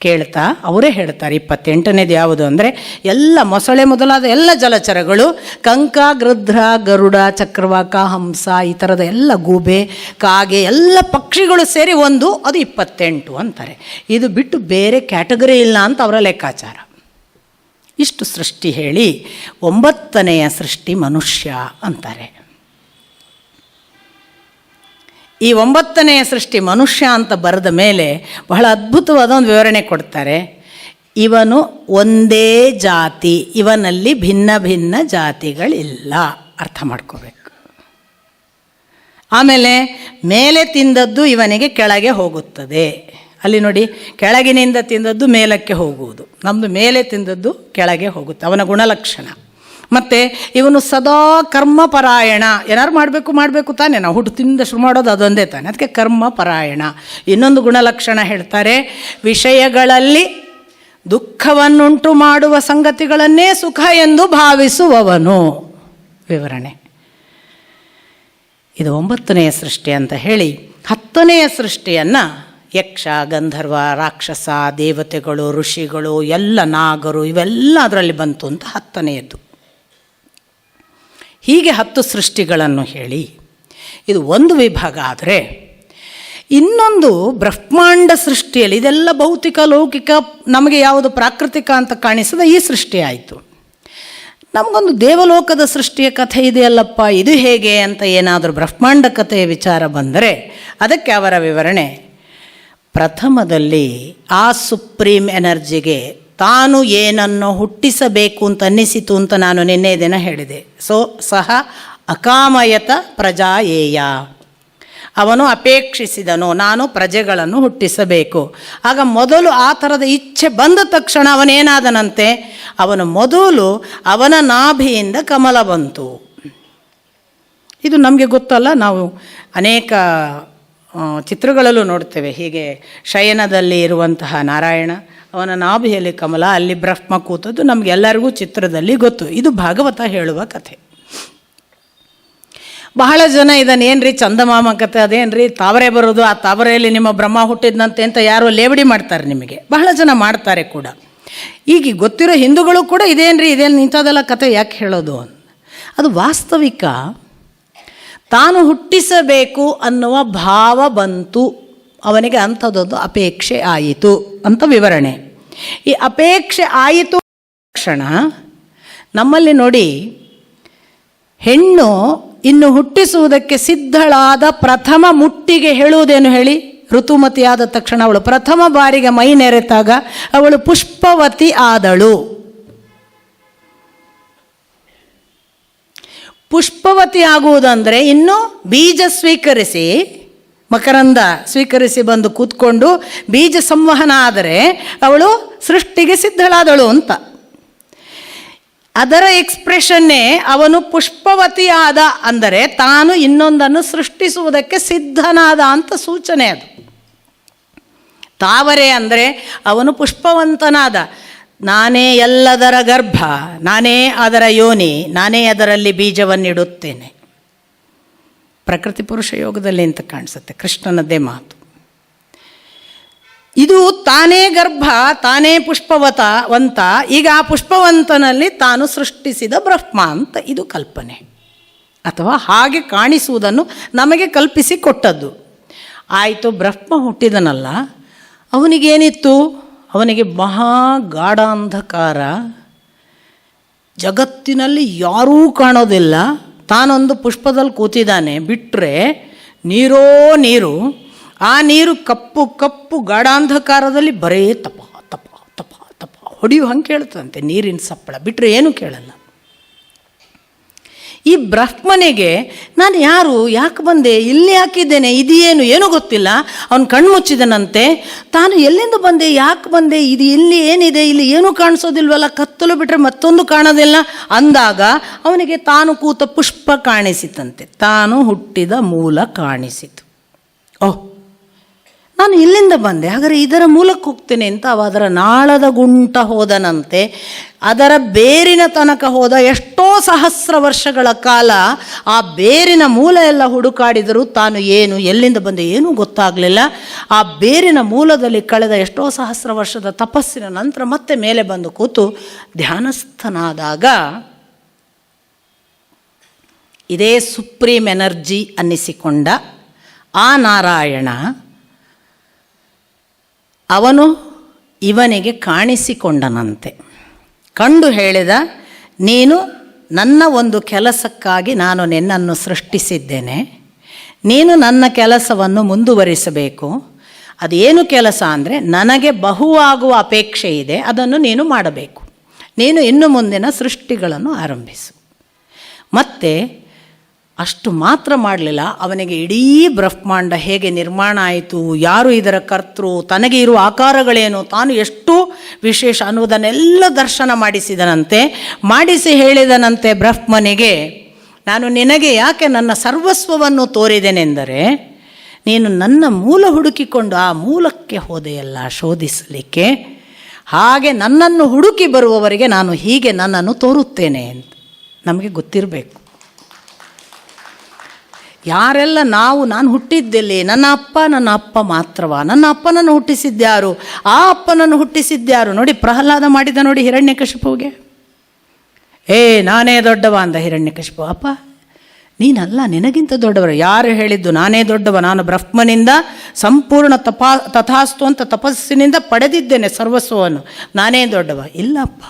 ಕೇಳ್ತಾ ಅವರೇ ಹೇಳ್ತಾರೆ. 28ನೇದು ಯಾವುದು ಅಂದರೆ ಎಲ್ಲ ಮೊಸಳೆ ಮೊದಲಾದ ಎಲ್ಲ ಜಲಚರಗಳು, ಕಂಕ, ಗೃಧ್ರ, ಗರುಡ, ಚಕ್ರವಾಕ, ಹಂಸ, ಈ ಥರದ ಎಲ್ಲ ಗೂಬೆ, ಕಾಗೆ ಎಲ್ಲ ಪಕ್ಷಿಗಳು ಸೇರಿ ಒಂದು, ಅದು 28 ಅಂತಾರೆ. ಇದು ಬಿಟ್ಟು ಬೇರೆ ಕ್ಯಾಟಗರಿ ಇಲ್ಲ ಅಂತ ಅವರ ಲೆಕ್ಕಾಚಾರ. ಇಷ್ಟು ಸೃಷ್ಟಿ ಹೇಳಿ 9ನೆಯ ಸೃಷ್ಟಿ ಮನುಷ್ಯ ಅಂತಾರೆ. ಈ 9ನೆಯ ಸೃಷ್ಟಿ ಮನುಷ್ಯ ಅಂತ ಬರೆದ ಮೇಲೆ ಬಹಳ ಅದ್ಭುತವಾದ ಒಂದು ವಿವರಣೆ ಕೊಡ್ತಾರೆ. ಇವನು ಒಂದೇ ಜಾತಿ, ಇವನಲ್ಲಿ ಭಿನ್ನ ಭಿನ್ನ ಜಾತಿಗಳಿಲ್ಲ, ಅರ್ಥ ಮಾಡ್ಕೋಬೇಕು. ಆಮೇಲೆ ಮೇಲೆ ತಿಂದದ್ದು ಇವನಿಗೆ ಕೆಳಗೆ ಹೋಗುತ್ತದೆ. ಅಲ್ಲಿ ನೋಡಿ, ಕೆಳಗಿನಿಂದ ತಿಂದದ್ದು ಮೇಲಕ್ಕೆ ಹೋಗುವುದು, ನಮ್ಮದು ಮೇಲೆ ತಿಂದದ್ದು ಕೆಳಗೆ ಹೋಗುತ್ತೆ, ಅವನ ಗುಣಲಕ್ಷಣ. ಮತ್ತು ಇವನು ಸದಾ ಕರ್ಮಪರಾಯಣ, ಏನಾರು ಮಾಡಬೇಕು ತಾನೆ, ನಾವು ಹುಟ್ಟುತ್ತಿಂದ ಶುರು ಮಾಡೋದು ಅದೊಂದೇ ತಾನೆ, ಅದಕ್ಕೆ ಕರ್ಮಪರಾಯಣ. ಇನ್ನೊಂದು ಗುಣಲಕ್ಷಣ ಹೇಳ್ತಾರೆ, ವಿಷಯಗಳಲ್ಲಿ ದುಃಖವನ್ನುಂಟು ಮಾಡುವ ಸಂಗತಿಗಳನ್ನೇ ಸುಖ ಎಂದು ಭಾವಿಸುವವನು. ವಿವರಣೆ ಇದು 9ನೆಯ ಸೃಷ್ಟಿ ಅಂತ ಹೇಳಿ 10ನೆಯ ಸೃಷ್ಟಿಯನ್ನು ಯಕ್ಷ, ಗಂಧರ್ವ, ರಾಕ್ಷಸ, ದೇವತೆಗಳು, ಋಷಿಗಳು, ಎಲ್ಲ ನಾಗರು ಇವೆಲ್ಲ ಅದರಲ್ಲಿ ಬಂತು ಅಂತ 10ನೇಯದ್ದು. ಹೀಗೆ 10 ಸೃಷ್ಟಿಗಳನ್ನು ಹೇಳಿ ಇದು ಒಂದು ವಿಭಾಗ. ಆದರೆ ಇನ್ನೊಂದು ಬ್ರಹ್ಮಾಂಡ ಸೃಷ್ಟಿಯಲ್ಲಿ, ಇದೆಲ್ಲ ಭೌತಿಕ, ಲೌಕಿಕ, ನಮಗೆ ಯಾವುದು ಪ್ರಾಕೃತಿಕ ಅಂತ ಕಾಣಿಸದ ಈ ಸೃಷ್ಟಿ ಆಯಿತು. ನಮಗೊಂದು ದೇವಲೋಕದ ಸೃಷ್ಟಿಯ ಕಥೆ ಇದೆಯಲ್ಲಪ್ಪ, ಇದು ಹೇಗೆ ಅಂತ ಏನಾದರೂ ಬ್ರಹ್ಮಾಂಡ ಕಥೆಯ ವಿಚಾರ ಬಂದರೆ ಅದಕ್ಕೆ ಅವರ ವಿವರಣೆ, ಪ್ರಥಮದಲ್ಲಿ ಆ ಸುಪ್ರೀಂ ಎನರ್ಜಿಗೆ ತಾನು ಏನನ್ನು ಹುಟ್ಟಿಸಬೇಕು ಅಂತ ಅನ್ನಿಸಿತು ಅಂತ ನಾನು ನಿನ್ನೆ ದಿನ ಹೇಳಿದೆ. ಸಹ ಅಕಾಮಯತ ಪ್ರಜಾಯೇಯ, ಅವನು ಅಪೇಕ್ಷಿಸಿದನು ನಾನು ಪ್ರಜೆಗಳನ್ನು ಹುಟ್ಟಿಸಬೇಕು. ಆಗ ಮೊದಲು ಆ ಥರದ ಇಚ್ಛೆ ಬಂದ ತಕ್ಷಣ ಅವನೇನಾದನಂತೆ, ಅವನು ಮೊದಲು ಅವನ ನಾಭಿಯಿಂದ ಕಮಲ ಬಂತು. ಇದು ನಮಗೆ ಗೊತ್ತಲ್ಲ, ನಾವು ಅನೇಕ ಚಿತ್ರಗಳಲ್ಲೂ ನೋಡ್ತೇವೆ. ಹೀಗೆ ಶಯನದಲ್ಲಿ ಇರುವಂತಹ ನಾರಾಯಣ, ಅವನ ನಾಭಿಯಲ್ಲಿ ಕಮಲ, ಅಲ್ಲಿ ಬ್ರಹ್ಮ ಕೂತದ್ದು ನಮಗೆಲ್ಲರಿಗೂ ಚಿತ್ರದಲ್ಲಿ ಗೊತ್ತು. ಇದು ಭಾಗವತ ಹೇಳುವ ಕಥೆ. ಬಹಳ ಜನ ಇದನ್ನು ಏನ್ರಿ ಚಂದಮಾಮ ಕಥೆ, ಅದೇನ್ರಿ ತಾವರೆ ಬರೋದು, ಆ ತಾವರೆಯಲ್ಲಿ ನಿಮ್ಮ ಬ್ರಹ್ಮ ಹುಟ್ಟಿದ್ದಂತೆ ಅಂತ ಯಾರೋ ಲೇವಡಿ ಮಾಡ್ತಾರೆ. ನಿಮಗೆ ಬಹಳ ಜನ ಮಾಡ್ತಾರೆ ಕೂಡ. ಈಗ ಗೊತ್ತಿರೋ ಹಿಂದೂಗಳು ಕೂಡ ಇದೇನು ಇಂಥದ್ದೆಲ್ಲ ಕಥೆ ಯಾಕೆ ಹೇಳೋದು? ಅದು ವಾಸ್ತವಿಕ. ತಾನು ಹುಟ್ಟಿಸಬೇಕು ಅನ್ನುವ ಭಾವ ಬಂತು ಅವನಿಗೆ, ಅಂಥದ್ದೊಂದು ಅಪೇಕ್ಷೆ ಆಯಿತು ಅಂತ ವಿವರಣೆ. ಈ ಅಪೇಕ್ಷೆ ಆಯಿತು ಕ್ಷಣ ನಮ್ಮಲ್ಲಿ ನೋಡಿ, ಹೆಣ್ಣು ಇನ್ನು ಹುಟ್ಟಿಸುವುದಕ್ಕೆ ಸಿದ್ಧಳಾದ ಪ್ರಥಮ ಮುಟ್ಟಿಗೆ ಹೇಳುವುದೇನು ಹೇಳಿ, ಋತುಮತಿಯಾದ ತಕ್ಷಣ ಅವಳು ಪ್ರಥಮ ಬಾರಿಗೆ ಮೈ ನೆರೆತಾಗ ಅವಳು ಪುಷ್ಪವತಿ ಆದಳು. ಪುಷ್ಪವತಿ ಆಗುವುದಂದರೆ ಇನ್ನು ಬೀಜ ಸ್ವೀಕರಿಸಿ, ಮಕರಂದ ಸ್ವೀಕರಿಸಿ ಬಂದು ಕೂತ್ಕೊಂಡು ಬೀಜ ಸಂವಹನ ಆದರೆ ಅವಳು ಸೃಷ್ಟಿಗೆ ಸಿದ್ಧಳಾದಳು ಅಂತ. ಅದರ ಎಕ್ಸ್ಪ್ರೆಷನ್ನೇ ಅವನು ಪುಷ್ಪವತಿಯಾದ ಅಂದರೆ ತಾನು ಇನ್ನೊಂದನ್ನು ಸೃಷ್ಟಿಸುವುದಕ್ಕೆ ಸಿದ್ಧನಾದ ಅಂತ ಸೂಚನೆ. ಅದು ತಾವರೆ ಅಂದರೆ ಅವನು ಪುಷ್ಪವಂತನಾದ, ನಾನೇ ಎಲ್ಲದರ ಗರ್ಭ, ನಾನೇ ಅದರ ಯೋನಿ, ನಾನೇ ಅದರಲ್ಲಿ ಬೀಜವನ್ನಿಡುತ್ತೇನೆ. ಪ್ರಕೃತಿ ಪುರುಷ ಯೋಗದಲ್ಲಿ ಅಂತ ಕಾಣಿಸುತ್ತೆ, ಕೃಷ್ಣನದ್ದೇ ಮಾತು. ಇದು ತಾನೇ ಗರ್ಭ, ತಾನೇ ಪುಷ್ಪವಂತ, ಈಗ ಆ ಪುಷ್ಪವಂತನಲ್ಲಿ ತಾನು ಸೃಷ್ಟಿಸಿದ ಬ್ರಹ್ಮ ಅಂತ ಇದು ಕಲ್ಪನೆ, ಅಥವಾ ಹಾಗೆ ಕಾಣಿಸುವುದನ್ನು ನಮಗೆ ಕಲ್ಪಿಸಿ ಕೊಟ್ಟದ್ದು. ಆಯಿತು, ಬ್ರಹ್ಮ ಹುಟ್ಟಿದನಲ್ಲ, ಅವನಿಗೇನಿತ್ತು? ಅವನಿಗೆ ಮಹಾ ಗಾಢಾಂಧಕಾರ, ಜಗತ್ತಿನಲ್ಲಿ ಯಾರೂ ಕಾಣೋದಿಲ್ಲ, ತಾನೊಂದು ಪುಷ್ಪದಲ್ಲಿ ಕೂತಿದ್ದಾನೆ, ಬಿಟ್ಟರೆ ನೀರೋ ನೀರು, ಆ ನೀರು ಕಪ್ಪು ಕಪ್ಪು ಗಾಢಾಂಧಕಾರದಲ್ಲಿ ಬರೇ ತಪ ತಪ ತಪ ತಪ ಹೊಡೆಯು ಹಂಗೆ ಕೇಳ್ತದಂತೆ ನೀರಿನ ಸಪ್ಪಳ, ಬಿಟ್ಟರೆ ಏನೂ ಕೇಳಲ್ಲ. ಈ ಬ್ರಹ್ಮನಿಗೆ ನಾನು ಯಾರು, ಯಾಕೆ ಬಂದೆ, ಇಲ್ಲಿ ಹಾಕಿದ್ದೇನೆ, ಇದೇನು ಏನೂ ಗೊತ್ತಿಲ್ಲ. ಅವನು ಕಣ್ಮುಚ್ಚಿದನಂತೆ. ತಾನು ಎಲ್ಲಿಂದ ಬಂದೆ, ಯಾಕೆ ಬಂದೆ, ಇದು ಇಲ್ಲಿ ಏನಿದೆ, ಇಲ್ಲಿ ಏನೂ ಕಾಣಿಸೋದಿಲ್ವಲ್ಲ, ಕತ್ತಲು ಬಿಟ್ಟರೆ ಮತ್ತೊಂದು ಕಾಣೋದಿಲ್ಲ ಅಂದಾಗ ಅವನಿಗೆ ತಾನು ಕೂತ ಪುಷ್ಪ ಕಾಣಿಸಿತಂತೆ. ತಾನು ಹುಟ್ಟಿದ ಮೂಲ ಕಾಣಿಸಿತು. ಓಹ್, ನಾನು ಇಲ್ಲಿಂದ ಬಂದೆ, ಹಾಗಾದರೆ ಇದರ ಮೂಲಕ್ಕೆ ಹೋಗ್ತೇನೆ ಅಂತ ಅದರ ನಾಳದ ಗುಂಟ ಹೋದನಂತೆ. ಅದರ ಬೇರಿನ ತನಕ ಹೋದ. ಎಷ್ಟೋ ಸಹಸ್ರ ವರ್ಷಗಳ ಕಾಲ ಆ ಬೇರಿನ ಮೂಲ ಎಲ್ಲ ಹುಡುಕಾಡಿದರೂ ತಾನು ಏನು, ಎಲ್ಲಿಂದ ಬಂದೆ ಏನೂ ಗೊತ್ತಾಗಲಿಲ್ಲ. ಆ ಬೇರಿನ ಮೂಲದಲ್ಲಿ ಕಳೆದ ಎಷ್ಟೋ ಸಹಸ್ರ ವರ್ಷದ ತಪಸ್ಸಿನ ನಂತರ ಮತ್ತೆ ಮೇಲೆ ಬಂದು ಕೂತು ಧ್ಯಾನಸ್ಥನಾದಾಗ ಇದೇ ಸುಪ್ರೀಂ ಎನರ್ಜಿ ಅನ್ನಿಸಿಕೊಂಡ ಆ ನಾರಾಯಣ ಅವನು ಇವನಿಗೆ ಕಾಣಿಸಿಕೊಂಡನಂತೆ. ಕಂಡು ಹೇಳಿದ, ನೀನು ನನ್ನ ಒಂದು ಕೆಲಸಕ್ಕಾಗಿ ನಾನು ನಿನ್ನನ್ನು ಸೃಷ್ಟಿಸಿದ್ದೇನೆ. ನೀನು ನನ್ನ ಕೆಲಸವನ್ನು ಮುಂದುವರಿಸಬೇಕು. ಅದೇನು ಕೆಲಸ ಅಂದರೆ, ನನಗೆ ಬಹುವಾಗುವ ಅಪೇಕ್ಷೆ ಇದೆ, ಅದನ್ನು ನೀನು ಮಾಡಬೇಕು. ನೀನು ಇನ್ನು ಮುಂದಿನ ಸೃಷ್ಟಿಗಳನ್ನು ಆರಂಭಿಸು. ಮತ್ತು ಅಷ್ಟು ಮಾತ್ರ ಮಾಡಲಿಲ್ಲ, ಅವನಿಗೆ ಇಡೀ ಬ್ರಹ್ಮಾಂಡ ಹೇಗೆ ನಿರ್ಮಾಣ ಆಯಿತು, ಯಾರು ಇದರ ಕರ್ತೃ, ತನಗೆ ಇರುವ ಆಕಾರಗಳೇನು, ತಾನು ಎಷ್ಟು ವಿಶೇಷ ಅನ್ನುವುದನ್ನೆಲ್ಲ ದರ್ಶನ ಮಾಡಿಸಿದನಂತೆ. ಮಾಡಿಸಿ ಹೇಳಿದನಂತೆ ಬ್ರಹ್ಮನಿಗೆ, ನಾನು ನಿನಗೆ ಯಾಕೆ ನನ್ನ ಸರ್ವಸ್ವವನ್ನು ತೋರಿದೆನೆಂದರೆ, ನೀನು ನನ್ನ ಮೂಲ ಹುಡುಕಿಕೊಂಡು ಆ ಮೂಲಕ್ಕೆ ಹೋದೆಯಲ್ಲ ಶೋಧಿಸಲಿಕ್ಕೆ, ಹಾಗೆ ನನ್ನನ್ನು ಹುಡುಕಿ ಬರುವವರಿಗೆ ನಾನು ಹೀಗೆ ನನ್ನನ್ನು ತೋರುತ್ತೇನೆ ಅಂತ ನಮಗೆ ಗೊತ್ತಿರಬೇಕು. ಯಾರೆಲ್ಲ ನಾನು ಹುಟ್ಟಿದ್ದೆಲ್ಲಿ, ನನ್ನ ಅಪ್ಪ ಮಾತ್ರವಾ, ನನ್ನ ಅಪ್ಪನನ್ನು ಹುಟ್ಟಿಸಿದ್ಯಾರು, ಆ ಅಪ್ಪನನ್ನು ಹುಟ್ಟಿಸಿದ್ಯಾರು. ನೋಡಿ ಪ್ರಹ್ಲಾದ ಮಾಡಿದ ನೋಡಿ ಹಿರಣ್ಯಕಶಿಪುವಿಗೆ, ನಾನೇ ದೊಡ್ಡವ ಅಂದ ಹಿರಣ್ಯಕಶಿಪು. ಅಪ್ಪ ನೀನಲ್ಲ, ನಿನಗಿಂತ ದೊಡ್ಡವರು. ಯಾರು ಹೇಳಿದ್ದು ನಾನೇ ದೊಡ್ಡವ, ನಾನು ಬ್ರಹ್ಮನಿಂದ ಸಂಪೂರ್ಣ ತಥಾಸ್ತು ಅಂತ ತಪಸ್ಸಿನಿಂದ ಪಡೆದಿದ್ದೇನೆ ಸರ್ವಸ್ವವನ್ನು, ನಾನೇ ದೊಡ್ಡವ. ಇಲ್ಲಪ್ಪ,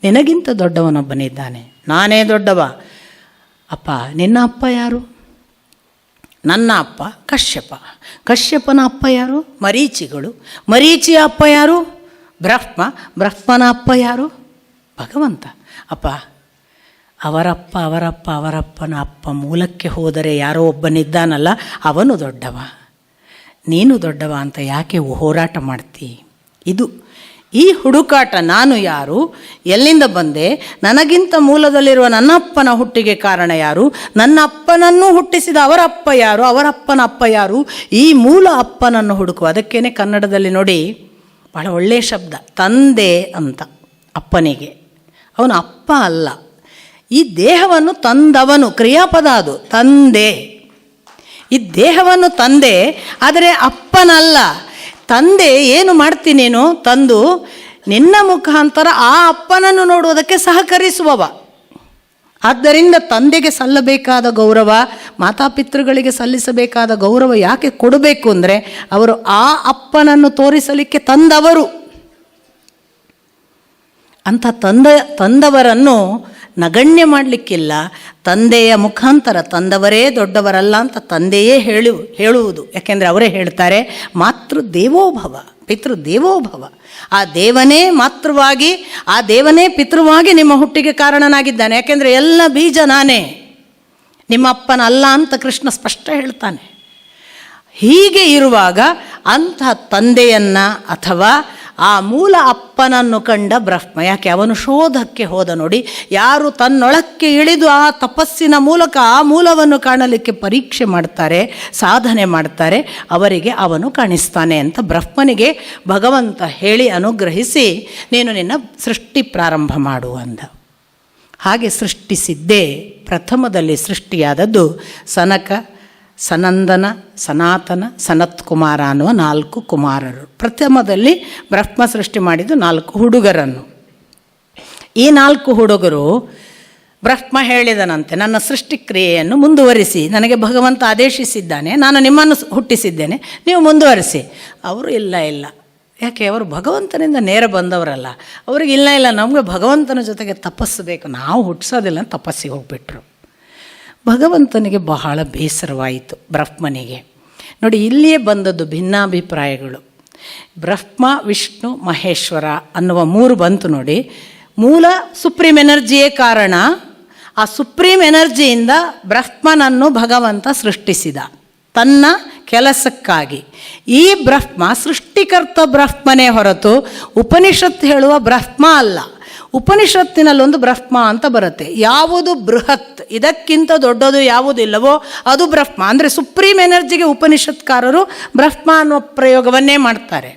ನಿನಗಿಂತ ದೊಡ್ಡವನೊಬ್ಬನಿದ್ದಾನೆ, ನಾನೇ ದೊಡ್ಡವ. ಅಪ್ಪ ನಿನ್ನ ಅಪ್ಪ ಯಾರು? ನನ್ನ ಅಪ್ಪ ಕಶ್ಯಪ. ಕಶ್ಯಪನ ಅಪ್ಪ ಯಾರು? ಮರೀಚಿಗಳು. ಮರೀಚಿಯ ಅಪ್ಪ ಯಾರು? ಬ್ರಹ್ಮನ ಅಪ್ಪ ಯಾರು? ಭಗವಂತ. ಅಪ್ಪ ಅವರಪ್ಪನ ಅಪ್ಪ ಮೂಲಕ್ಕೆ ಹೋದರೆ ಯಾರೋ ಒಬ್ಬನಿದ್ದಾನಲ್ಲ, ಅವನು ದೊಡ್ಡವ, ನೀನು ದೊಡ್ಡವ ಅಂತ ಯಾಕೆ ಹೋರಾಟ ಮಾಡ್ತೀ? ಇದು ಈ ಹುಡುಕಾಟ. ನಾನು ಯಾರು, ಎಲ್ಲಿಂದ ಬಂದೆ, ನನಗಿಂತ ಮೂಲದಲ್ಲಿರುವ ನನ್ನ ಅಪ್ಪನ ಹುಟ್ಟಿಗೆ ಕಾರಣ ಯಾರು, ನನ್ನ ಅಪ್ಪನನ್ನು ಹುಟ್ಟಿಸಿದ ಅವರಪ್ಪ ಯಾರು, ಅವರಪ್ಪನ ಅಪ್ಪ ಯಾರು, ಈ ಮೂಲ ಅಪ್ಪನನ್ನು ಹುಡುಕು. ಅದಕ್ಕೇನೆ ಕನ್ನಡದಲ್ಲಿ ನೋಡಿ ಬಹಳ ಒಳ್ಳೆಯ ಶಬ್ದ, ತಂದೆ ಅಂತ. ಅಪ್ಪನಿಗೆ ಅವನು ಅಪ್ಪ ಅಲ್ಲ, ಈ ದೇಹವನ್ನು ತಂದವನು, ಕ್ರಿಯಾಪದ ಅದು, ತಂದೆ. ಈ ದೇಹವನ್ನು ತಂದೆ, ಆದರೆ ಅಪ್ಪನಲ್ಲ. ತಂದೆ ಏನು ಮಾಡ್ತೀನಿ ನೀನು, ತಂದು ನಿನ್ನ ಮುಖಾಂತರ ಆ ಅಪ್ಪನನ್ನು ನೋಡುವುದಕ್ಕೆ ಸಹಕರಿಸುವವ. ಆದ್ದರಿಂದ ತಂದೆಗೆ ಸಲ್ಲಬೇಕಾದ ಗೌರವ, ಮಾತಾಪಿತೃಗಳಿಗೆ ಸಲ್ಲಿಸಬೇಕಾದ ಗೌರವ ಯಾಕೆ ಕೊಡಬೇಕು ಅಂದರೆ, ಅವರು ಆ ಅಪ್ಪನನ್ನು ತೋರಿಸಲಿಕ್ಕೆ ತಂದವರು. ಅಂಥ ತಂದವರನ್ನು ನಗಣ್ಯ ಮಾಡಲಿಕ್ಕಿಲ್ಲ. ತಂದೆಯ ಮುಖಾಂತರ ತಂದವರೇ ದೊಡ್ಡವರಲ್ಲ ಅಂತ ತಂದೆಯೇ ಹೇಳುವುದು. ಯಾಕೆಂದರೆ ಅವರೇ ಹೇಳ್ತಾರೆ, ಮಾತೃದೇವೋಭವ ಪಿತೃದೇವೋಭವ. ಆ ದೇವನೇ ಮಾತೃವಾಗಿ, ಆ ದೇವನೇ ಪಿತೃವಾಗಿ ನಿಮ್ಮ ಹುಟ್ಟಿಗೆ ಕಾರಣನಾಗಿದ್ದಾನೆ. ಯಾಕೆಂದರೆ ಎಲ್ಲ ಬೀಜ ನಾನೇ, ನಿಮ್ಮ ಅಪ್ಪನ ಅಲ್ಲ ಅಂತ ಕೃಷ್ಣ ಸ್ಪಷ್ಟ ಹೇಳ್ತಾನೆ. ಹೀಗೆ ಇರುವಾಗ ಅಂಥ ತಂದೆಯನ್ನು ಅಥವಾ ಆ ಮೂಲ ಅಪ್ಪನನ್ನು ಕಂಡ ಬ್ರಹ್ಮ, ಯಾಕೆ ಅವನು ಶೋಧಕ್ಕೆ ಹೋದ. ನೋಡಿ, ಯಾರು ತನ್ನೊಳಕ್ಕೆ ಇಳಿದು ಆ ತಪಸ್ಸಿನ ಮೂಲಕ ಆ ಮೂಲವನ್ನು ಕಾಣಲಿಕ್ಕೆ ಪರೀಕ್ಷೆ ಮಾಡ್ತಾರೆ, ಸಾಧನೆ ಮಾಡ್ತಾರೆ, ಅವರಿಗೆ ಅವನು ಕಾಣಿಸ್ತಾನೆ ಅಂತ ಬ್ರಹ್ಮನಿಗೆ ಭಗವಂತ ಹೇಳಿ ಅನುಗ್ರಹಿಸಿ, ನೀನು ನಿನ್ನ ಸೃಷ್ಟಿ ಪ್ರಾರಂಭ ಮಾಡು ಅಂದ. ಹಾಗೆ ಸೃಷ್ಟಿಸಿದ್ದೇ. ಪ್ರಥಮದಲ್ಲಿ ಸೃಷ್ಟಿಯಾದದ್ದು ಸನಕ, ಸನಂದನ, ಸನಾತನ, ಸನತ್ಕುಮಾರ ಅನ್ನುವ 4 ಕುಮಾರರು. ಪ್ರಥಮದಲ್ಲಿ ಬ್ರಹ್ಮ ಸೃಷ್ಟಿ ಮಾಡಿದ್ದು 4 ಹುಡುಗರನ್ನು. ಈ 4 ಹುಡುಗರು ಬ್ರಹ್ಮ ಹೇಳಿದನಂತೆ, ನನ್ನ ಸೃಷ್ಟಿಕ್ರಿಯೆಯನ್ನು ಮುಂದುವರಿಸಿ, ನನಗೆ ಭಗವಂತ ಆದೇಶಿಸಿದ್ದಾನೆ, ನಾನು ನಿಮ್ಮನ್ನು ಹುಟ್ಟಿಸಿದ್ದೇನೆ, ನೀವು ಮುಂದುವರಿಸಿ. ಅವರು ಇಲ್ಲ, ಯಾಕೆ ಅವರು ಭಗವಂತನಿಂದ ನೇರ ಬಂದವರಲ್ಲ, ಅವ್ರಿಗೆ ಇಲ್ಲ ನಮಗೆ ಭಗವಂತನ ಜೊತೆಗೆ ತಪಸ್ಸು ಬೇಕು, ನಾವು ಹುಟ್ಟಿಸೋದಿಲ್ಲ ಅಂತ ತಪಸ್ಸಿಗೆ ಹೋಗ್ಬಿಟ್ರು. ಭಗವಂತನಿಗೆ ಬಹಳ ಬೇಸರವಾಯಿತು ಬ್ರಹ್ಮನಿಗೆ. ನೋಡಿ, ಇಲ್ಲಿಯೇ ಬಂದದ್ದು ಭಿನ್ನಾಭಿಪ್ರಾಯಗಳು. ಬ್ರಹ್ಮ, ವಿಷ್ಣು, ಮಹೇಶ್ವರ ಅನ್ನುವ 3 ಬಂತು ನೋಡಿ. ಮೂಲ ಸುಪ್ರೀಂ ಎನರ್ಜಿಯೇ ಕಾರಣ, ಆ ಸುಪ್ರೀಂ ಎನರ್ಜಿಯಿಂದ ಬ್ರಹ್ಮನನ್ನು ಭಗವಂತ ಸೃಷ್ಟಿಸಿದ ತನ್ನ ಕೆಲಸಕ್ಕಾಗಿ. ಈ ಬ್ರಹ್ಮ ಸೃಷ್ಟಿಕರ್ತ ಬ್ರಹ್ಮನೇ ಹೊರತು ಉಪನಿಷತ್ತು ಹೇಳುವ ಬ್ರಹ್ಮ ಅಲ್ಲ. ಉಪನಿಷತ್ತಿನಲ್ಲೊಂದು ಬ್ರಹ್ಮ ಅಂತ ಬರುತ್ತೆ. ಯಾವುದು ಬೃಹತ್, ಇದಕ್ಕಿಂತ ದೊಡ್ಡದು ಯಾವುದಿಲ್ಲವೋ ಅದು ಬ್ರಹ್ಮ. ಅಂದರೆ ಸುಪ್ರೀಂ ಎನರ್ಜಿಗೆ ಉಪನಿಷತ್ಕಾರರು ಬ್ರಹ್ಮ ಅನ್ನುವ ಪ್ರಯೋಗವನ್ನೇ ಮಾಡ್ತಾರೆ.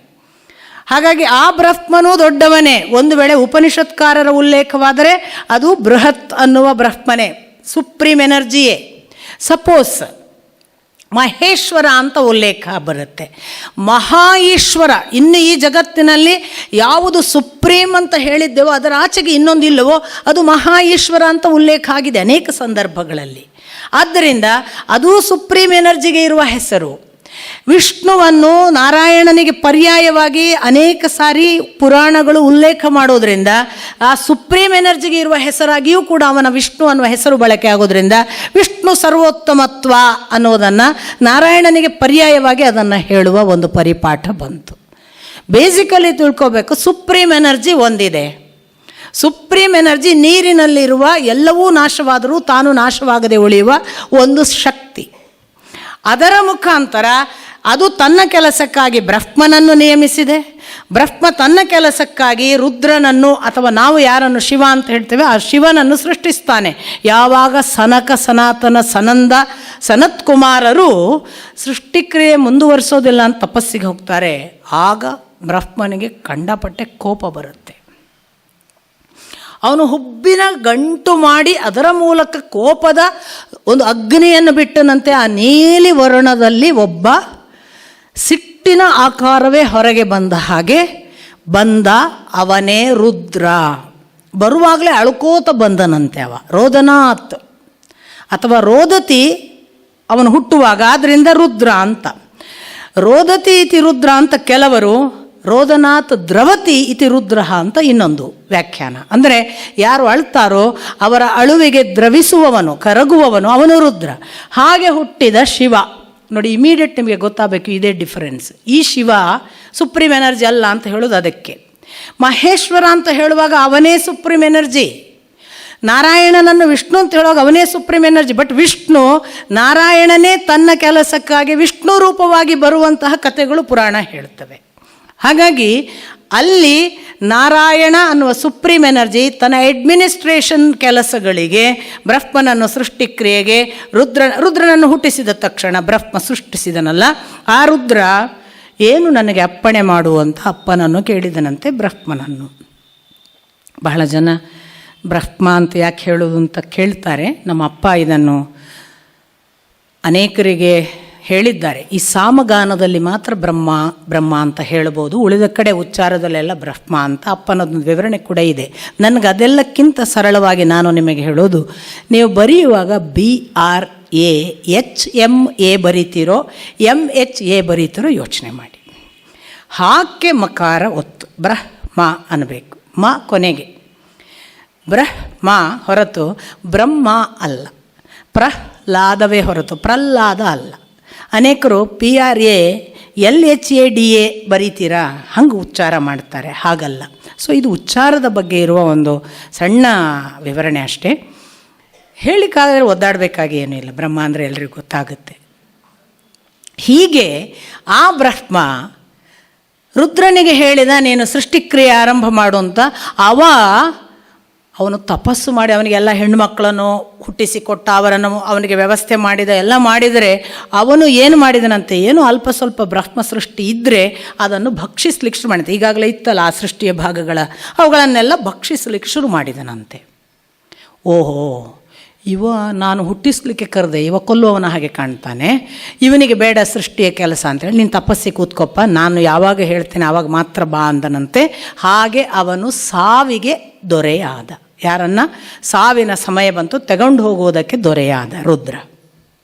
ಹಾಗಾಗಿ ಆ ಬ್ರಹ್ಮನೂ ದೊಡ್ಡವನೇ. ಒಂದು ವೇಳೆ ಉಪನಿಷತ್ಕಾರರ ಉಲ್ಲೇಖವಾದರೆ ಅದು ಬೃಹತ್ ಅನ್ನುವ ಬ್ರಹ್ಮನೇ, ಸುಪ್ರೀಂ ಎನರ್ಜಿಯೇ. ಸಪೋಸ್ ಮಹೇಶ್ವರ ಅಂತ ಉಲ್ಲೇಖ ಬರುತ್ತೆ, ಮಹಾ ಈಶ್ವರ. ಇನ್ನು ಈ ಜಗತ್ತಿನಲ್ಲಿ ಯಾವುದು ಸುಪ್ರೀಂ ಅಂತ ಹೇಳಿದ್ದೆವೋ ಅದರ ಆಚೆಗೆ ಇನ್ನೊಂದು ಇಲ್ಲವೋ ಅದು ಮಹಾ ಈಶ್ವರ ಅಂತ ಉಲ್ಲೇಖ ಆಗಿದೆ ಅನೇಕ ಸಂದರ್ಭಗಳಲ್ಲಿ. ಆದ್ದರಿಂದ ಅದು ಸುಪ್ರೀಂ ಎನರ್ಜಿಗೆ ಇರುವ ಹೆಸರು. ವಿಷ್ಣುವನ್ನು ನಾರಾಯಣನಿಗೆ ಪರ್ಯಾಯವಾಗಿ ಅನೇಕ ಸಾರಿ ಪುರಾಣಗಳು ಉಲ್ಲೇಖ ಮಾಡೋದ್ರಿಂದ ಆ ಸುಪ್ರೀಂ ಎನರ್ಜಿಗೆ ಇರುವ ಹೆಸರಾಗಿಯೂ ಕೂಡ ಅವನ ವಿಷ್ಣು ಅನ್ನುವ ಹೆಸರು ಬಳಕೆ ಆಗೋದ್ರಿಂದ ವಿಷ್ಣು ಸರ್ವೋತ್ತಮತ್ವ ಅನ್ನೋದನ್ನು ನಾರಾಯಣನಿಗೆ ಪರ್ಯಾಯವಾಗಿ ಅದನ್ನು ಹೇಳುವ ಒಂದು ಪರಿಪಾಠ ಬಂತು. ಬೇಸಿಕಲಿ ತಿಳ್ಕೋಬೇಕು, ಸುಪ್ರೀಂ ಎನರ್ಜಿ ಒಂದಿದೆ. ಸುಪ್ರೀಂ ಎನರ್ಜಿ ನೀರಿನಲ್ಲಿರುವ ಎಲ್ಲವೂ ನಾಶವಾದರೂ ತಾನು ನಾಶವಾಗದೆ ಉಳಿಯುವ ಒಂದು ಶಕ್ತಿ. ಅದರ ಮುಖಾಂತರ ಅದು ತನ್ನ ಕೆಲಸಕ್ಕಾಗಿ ಬ್ರಹ್ಮನನ್ನು ನಿಯಮಿಸಿದೆ. ಬ್ರಹ್ಮ ತನ್ನ ಕೆಲಸಕ್ಕಾಗಿ ರುದ್ರನನ್ನು, ಅಥವಾ ನಾವು ಯಾರನ್ನು ಶಿವ ಅಂತ ಹೇಳ್ತೇವೆ, ಆ ಶಿವನನ್ನು ಸೃಷ್ಟಿಸ್ತಾನೆ. ಯಾವಾಗ ಸನಕ ಸನಾತನ ಸನತ್ ಕುಮಾರರು ಸೃಷ್ಟಿಕ್ರಿಯೆ ಮುಂದುವರಿಸೋದಿಲ್ಲ ಅಂತ ತಪಸ್ಸಿಗೆ ಹೋಗ್ತಾರೆ, ಆಗ ಬ್ರಹ್ಮನಿಗೆ ಕಂಡಪಟ್ಟೆ ಕೋಪ ಬರುತ್ತೆ. ಅವನು ಹುಬ್ಬಿನ ಗಂಟು ಮಾಡಿ ಅದರ ಮೂಲಕ ಕೋಪದ ಒಂದು ಅಗ್ನಿಯನ್ನು ಬಿಟ್ಟನಂತೆ. ಆ ನೀಲಿ ವರ್ಣದಲ್ಲಿ ಒಬ್ಬ ಸಿಟ್ಟಿನ ಆಕಾರವೇ ಹೊರಗೆ ಬಂದ ಹಾಗೆ ಬಂದ. ಅವನೇ ರುದ್ರ. ಬರುವಾಗಲೇ ಅಳ್ಕೋತ ಬಂದನಂತೆ ಅವ, ರೋದನಾಥ್ ಅಥವಾ ರೋದತಿ. ಅವನು ಹುಟ್ಟುವಾಗ ಆದ್ದರಿಂದ ರುದ್ರ ಅಂತ. ರೋದತಿ ಇತಿ ರುದ್ರ ಅಂತ ಕೆಲವರು, ರೋದನಾಥ್ ದ್ರವತಿ ಇತಿ ರುದ್ರ ಅಂತ ಇನ್ನೊಂದು ವ್ಯಾಖ್ಯಾನ. ಅಂದರೆ ಯಾರು ಅಳ್ತಾರೋ ಅವರ ಅಳುವಿಗೆ ದ್ರವಿಸುವವನು, ಕರಗುವವನು ಅವನು ರುದ್ರ. ಹಾಗೆ ಹುಟ್ಟಿದ ಶಿವ. ನೋಡಿ, ಇಮಿಡಿಯೇಟ್ ನಿಮಗೆ ಗೊತ್ತಾಗಬೇಕು ಇದೇ ಡಿಫರೆನ್ಸ್. ಈ ಶಿವ ಸುಪ್ರೀಂ ಎನರ್ಜಿ ಅಲ್ಲ ಅಂತ ಹೇಳೋದು ಅದಕ್ಕೆ. ಮಹೇಶ್ವರ ಅಂತ ಹೇಳುವಾಗ ಅವನೇ ಸುಪ್ರೀಂ ಎನರ್ಜಿ. ನಾರಾಯಣನನ್ನು ವಿಷ್ಣು ಅಂತ ಹೇಳುವಾಗ ಅವನೇ ಸುಪ್ರೀಂ ಎನರ್ಜಿ. ಬಟ್ ವಿಷ್ಣು ನಾರಾಯಣನೇ ತನ್ನ ಕೆಲಸಕ್ಕಾಗಿ ವಿಷ್ಣು ರೂಪವಾಗಿ ಬರುವಂತಹ ಕಥೆಗಳು ಪುರಾಣ ಹೇಳ್ತವೆ. ಹಾಗಾಗಿ ಅಲ್ಲಿ ನಾರಾಯಣ ಅನ್ನುವ ಸುಪ್ರೀಂ ಎನರ್ಜಿ ತನ್ನ ಅಡ್ಮಿನಿಸ್ಟ್ರೇಷನ್ ಕೆಲಸಗಳಿಗೆ, ಬ್ರಹ್ಮನನ್ನು ಸೃಷ್ಟಿಕ್ರಿಯೆಗೆ, ರುದ್ರನನ್ನು ಹುಟ್ಟಿಸಿದ ತಕ್ಷಣ ಬ್ರಹ್ಮ ಸೃಷ್ಟಿಸಿದನಲ್ಲ, ಆ ರುದ್ರ ಏನು ನನಗೆ ಅಪ್ಪಣೆ ಮಾಡುವಂಥ ಅಪ್ಪನನ್ನು ಕೇಳಿದನಂತೆ ಬ್ರಹ್ಮನನ್ನು. ಬಹಳ ಜನ ಬ್ರಹ್ಮ ಅಂತ ಯಾಕೆ ಹೇಳೋದು ಅಂತ ಕೇಳ್ತಾರೆ. ನಮ್ಮ ಅಪ್ಪ ಇದನ್ನು ಅನೇಕರಿಗೆ ಹೇಳಿದ್ದಾರೆ. ಈ ಸಾಮಗಾನದಲ್ಲಿ ಮಾತ್ರ ಬ್ರಹ್ಮ ಬ್ರಹ್ಮ ಅಂತ ಹೇಳ್ಬೋದು, ಉಳಿದ ಕಡೆ ಉಚ್ಚಾರದಲ್ಲೆಲ್ಲ ಬ್ರಹ್ಮ ಅಂತ ಅಪ್ಪನದೊಂದು ವಿವರಣೆ ಕೂಡ ಇದೆ. ನನಗೆ ಅದೆಲ್ಲಕ್ಕಿಂತ ಸರಳವಾಗಿ ನಾನು ನಿಮಗೆ ಹೇಳೋದು, ನೀವು ಬರೆಯುವಾಗ BRAHMA ಬರೀತಿರೋ MHA ಬರೀತಿರೋ ಯೋಚನೆ ಮಾಡಿ. ಹಾಕೆ ಮಕಾರ ಒತ್ತು ಬ್ರಹ್ಮ ಅನ್ನಬೇಕು. ಮ ಕೊನೆಗೆ ಬ್ರಹ್ಮ ಹೊರತು ಬ್ರಹ್ಮ ಅಲ್ಲ. ಪ್ರಹ್ಲಾದವೇ ಹೊರತು ಪ್ರಹ್ಲಾದ ಅಲ್ಲ. ಅನೇಕರು PRALHADA ಬರೀತೀರಾ, ಹಂಗೆ ಉಚ್ಚಾರ ಮಾಡ್ತಾರೆ. ಹಾಗಲ್ಲ. ಸೊ ಇದು ಉಚ್ಚಾರದ ಬಗ್ಗೆ ಇರುವ ಒಂದು ಸಣ್ಣ ವಿವರಣೆ ಅಷ್ಟೇ. ಹೇಳಿಕಾದರೆ ಒದ್ದಾಡಬೇಕಾಗಿ ಏನೂ ಇಲ್ಲ. ಬ್ರಹ್ಮ ಅಂದರೆ ಎಲ್ರಿಗೂ ಗೊತ್ತಾಗುತ್ತೆ. ಹೀಗೆ ಆ ಬ್ರಹ್ಮ ರುದ್ರನಿಗೆ ಹೇಳಿದ, ನೀನು ಸೃಷ್ಟಿಕ್ರಿಯೆ ಆರಂಭ ಮಾಡು ಅಂತ. ಅವನು ತಪಸ್ಸು ಮಾಡಿ ಅವನಿಗೆಲ್ಲ ಹೆಣ್ಣುಮಕ್ಕಳನ್ನು ಹುಟ್ಟಿಸಿ ಕೊಟ್ಟ, ಅವನಿಗೆ ವ್ಯವಸ್ಥೆ ಮಾಡಿದ, ಎಲ್ಲ ಮಾಡಿದರೆ ಅವನು ಏನು ಮಾಡಿದನಂತೆ, ಏನು ಅಲ್ಪ ಸ್ವಲ್ಪ ಬ್ರಹ್ಮ ಸೃಷ್ಟಿ ಇದ್ದರೆ ಅದನ್ನು ಭಕ್ಷಿಸ್ಲಿಕ್ಕೆ ಶುರು ಮಾಡಿದ. ಈಗಾಗಲೇ ಇತ್ತಲ್ಲ ಆ ಸೃಷ್ಟಿಯ ಅವುಗಳನ್ನೆಲ್ಲ ಭಕ್ಷಿಸ್ಲಿಕ್ಕೆ ಶುರು ಮಾಡಿದನಂತೆ. ಓಹೋ, ನಾನು ಹುಟ್ಟಿಸ್ಲಿಕ್ಕೆ ಕರೆದೆ, ಇವ ಕೊಲ್ಲುವವನ ಹಾಗೆ ಕಾಣ್ತಾನೆ, ಇವನಿಗೆ ಬೇಡ ಸೃಷ್ಟಿಯ ಕೆಲಸ ಅಂತೇಳಿ ನೀನು ತಪಸ್ಸಿಗೆ ಕೂತ್ಕೊಪ್ಪ, ನಾನು ಯಾವಾಗ ಹೇಳ್ತೇನೆ ಆವಾಗ ಮಾತ್ರ ಬಾ ಅಂದನಂತೆ. ಹಾಗೆ ಅವನು ಸಾವಿಗೆ ದೊರೆಯಾದ. ಯಾರನ್ನ? ಸಾವಿನ ಸಮಯ ಬಂತು, ತಗೊಂಡು ಹೋಗುವುದಕ್ಕೆ ದೊರೆಯಾದ ರುದ್ರ.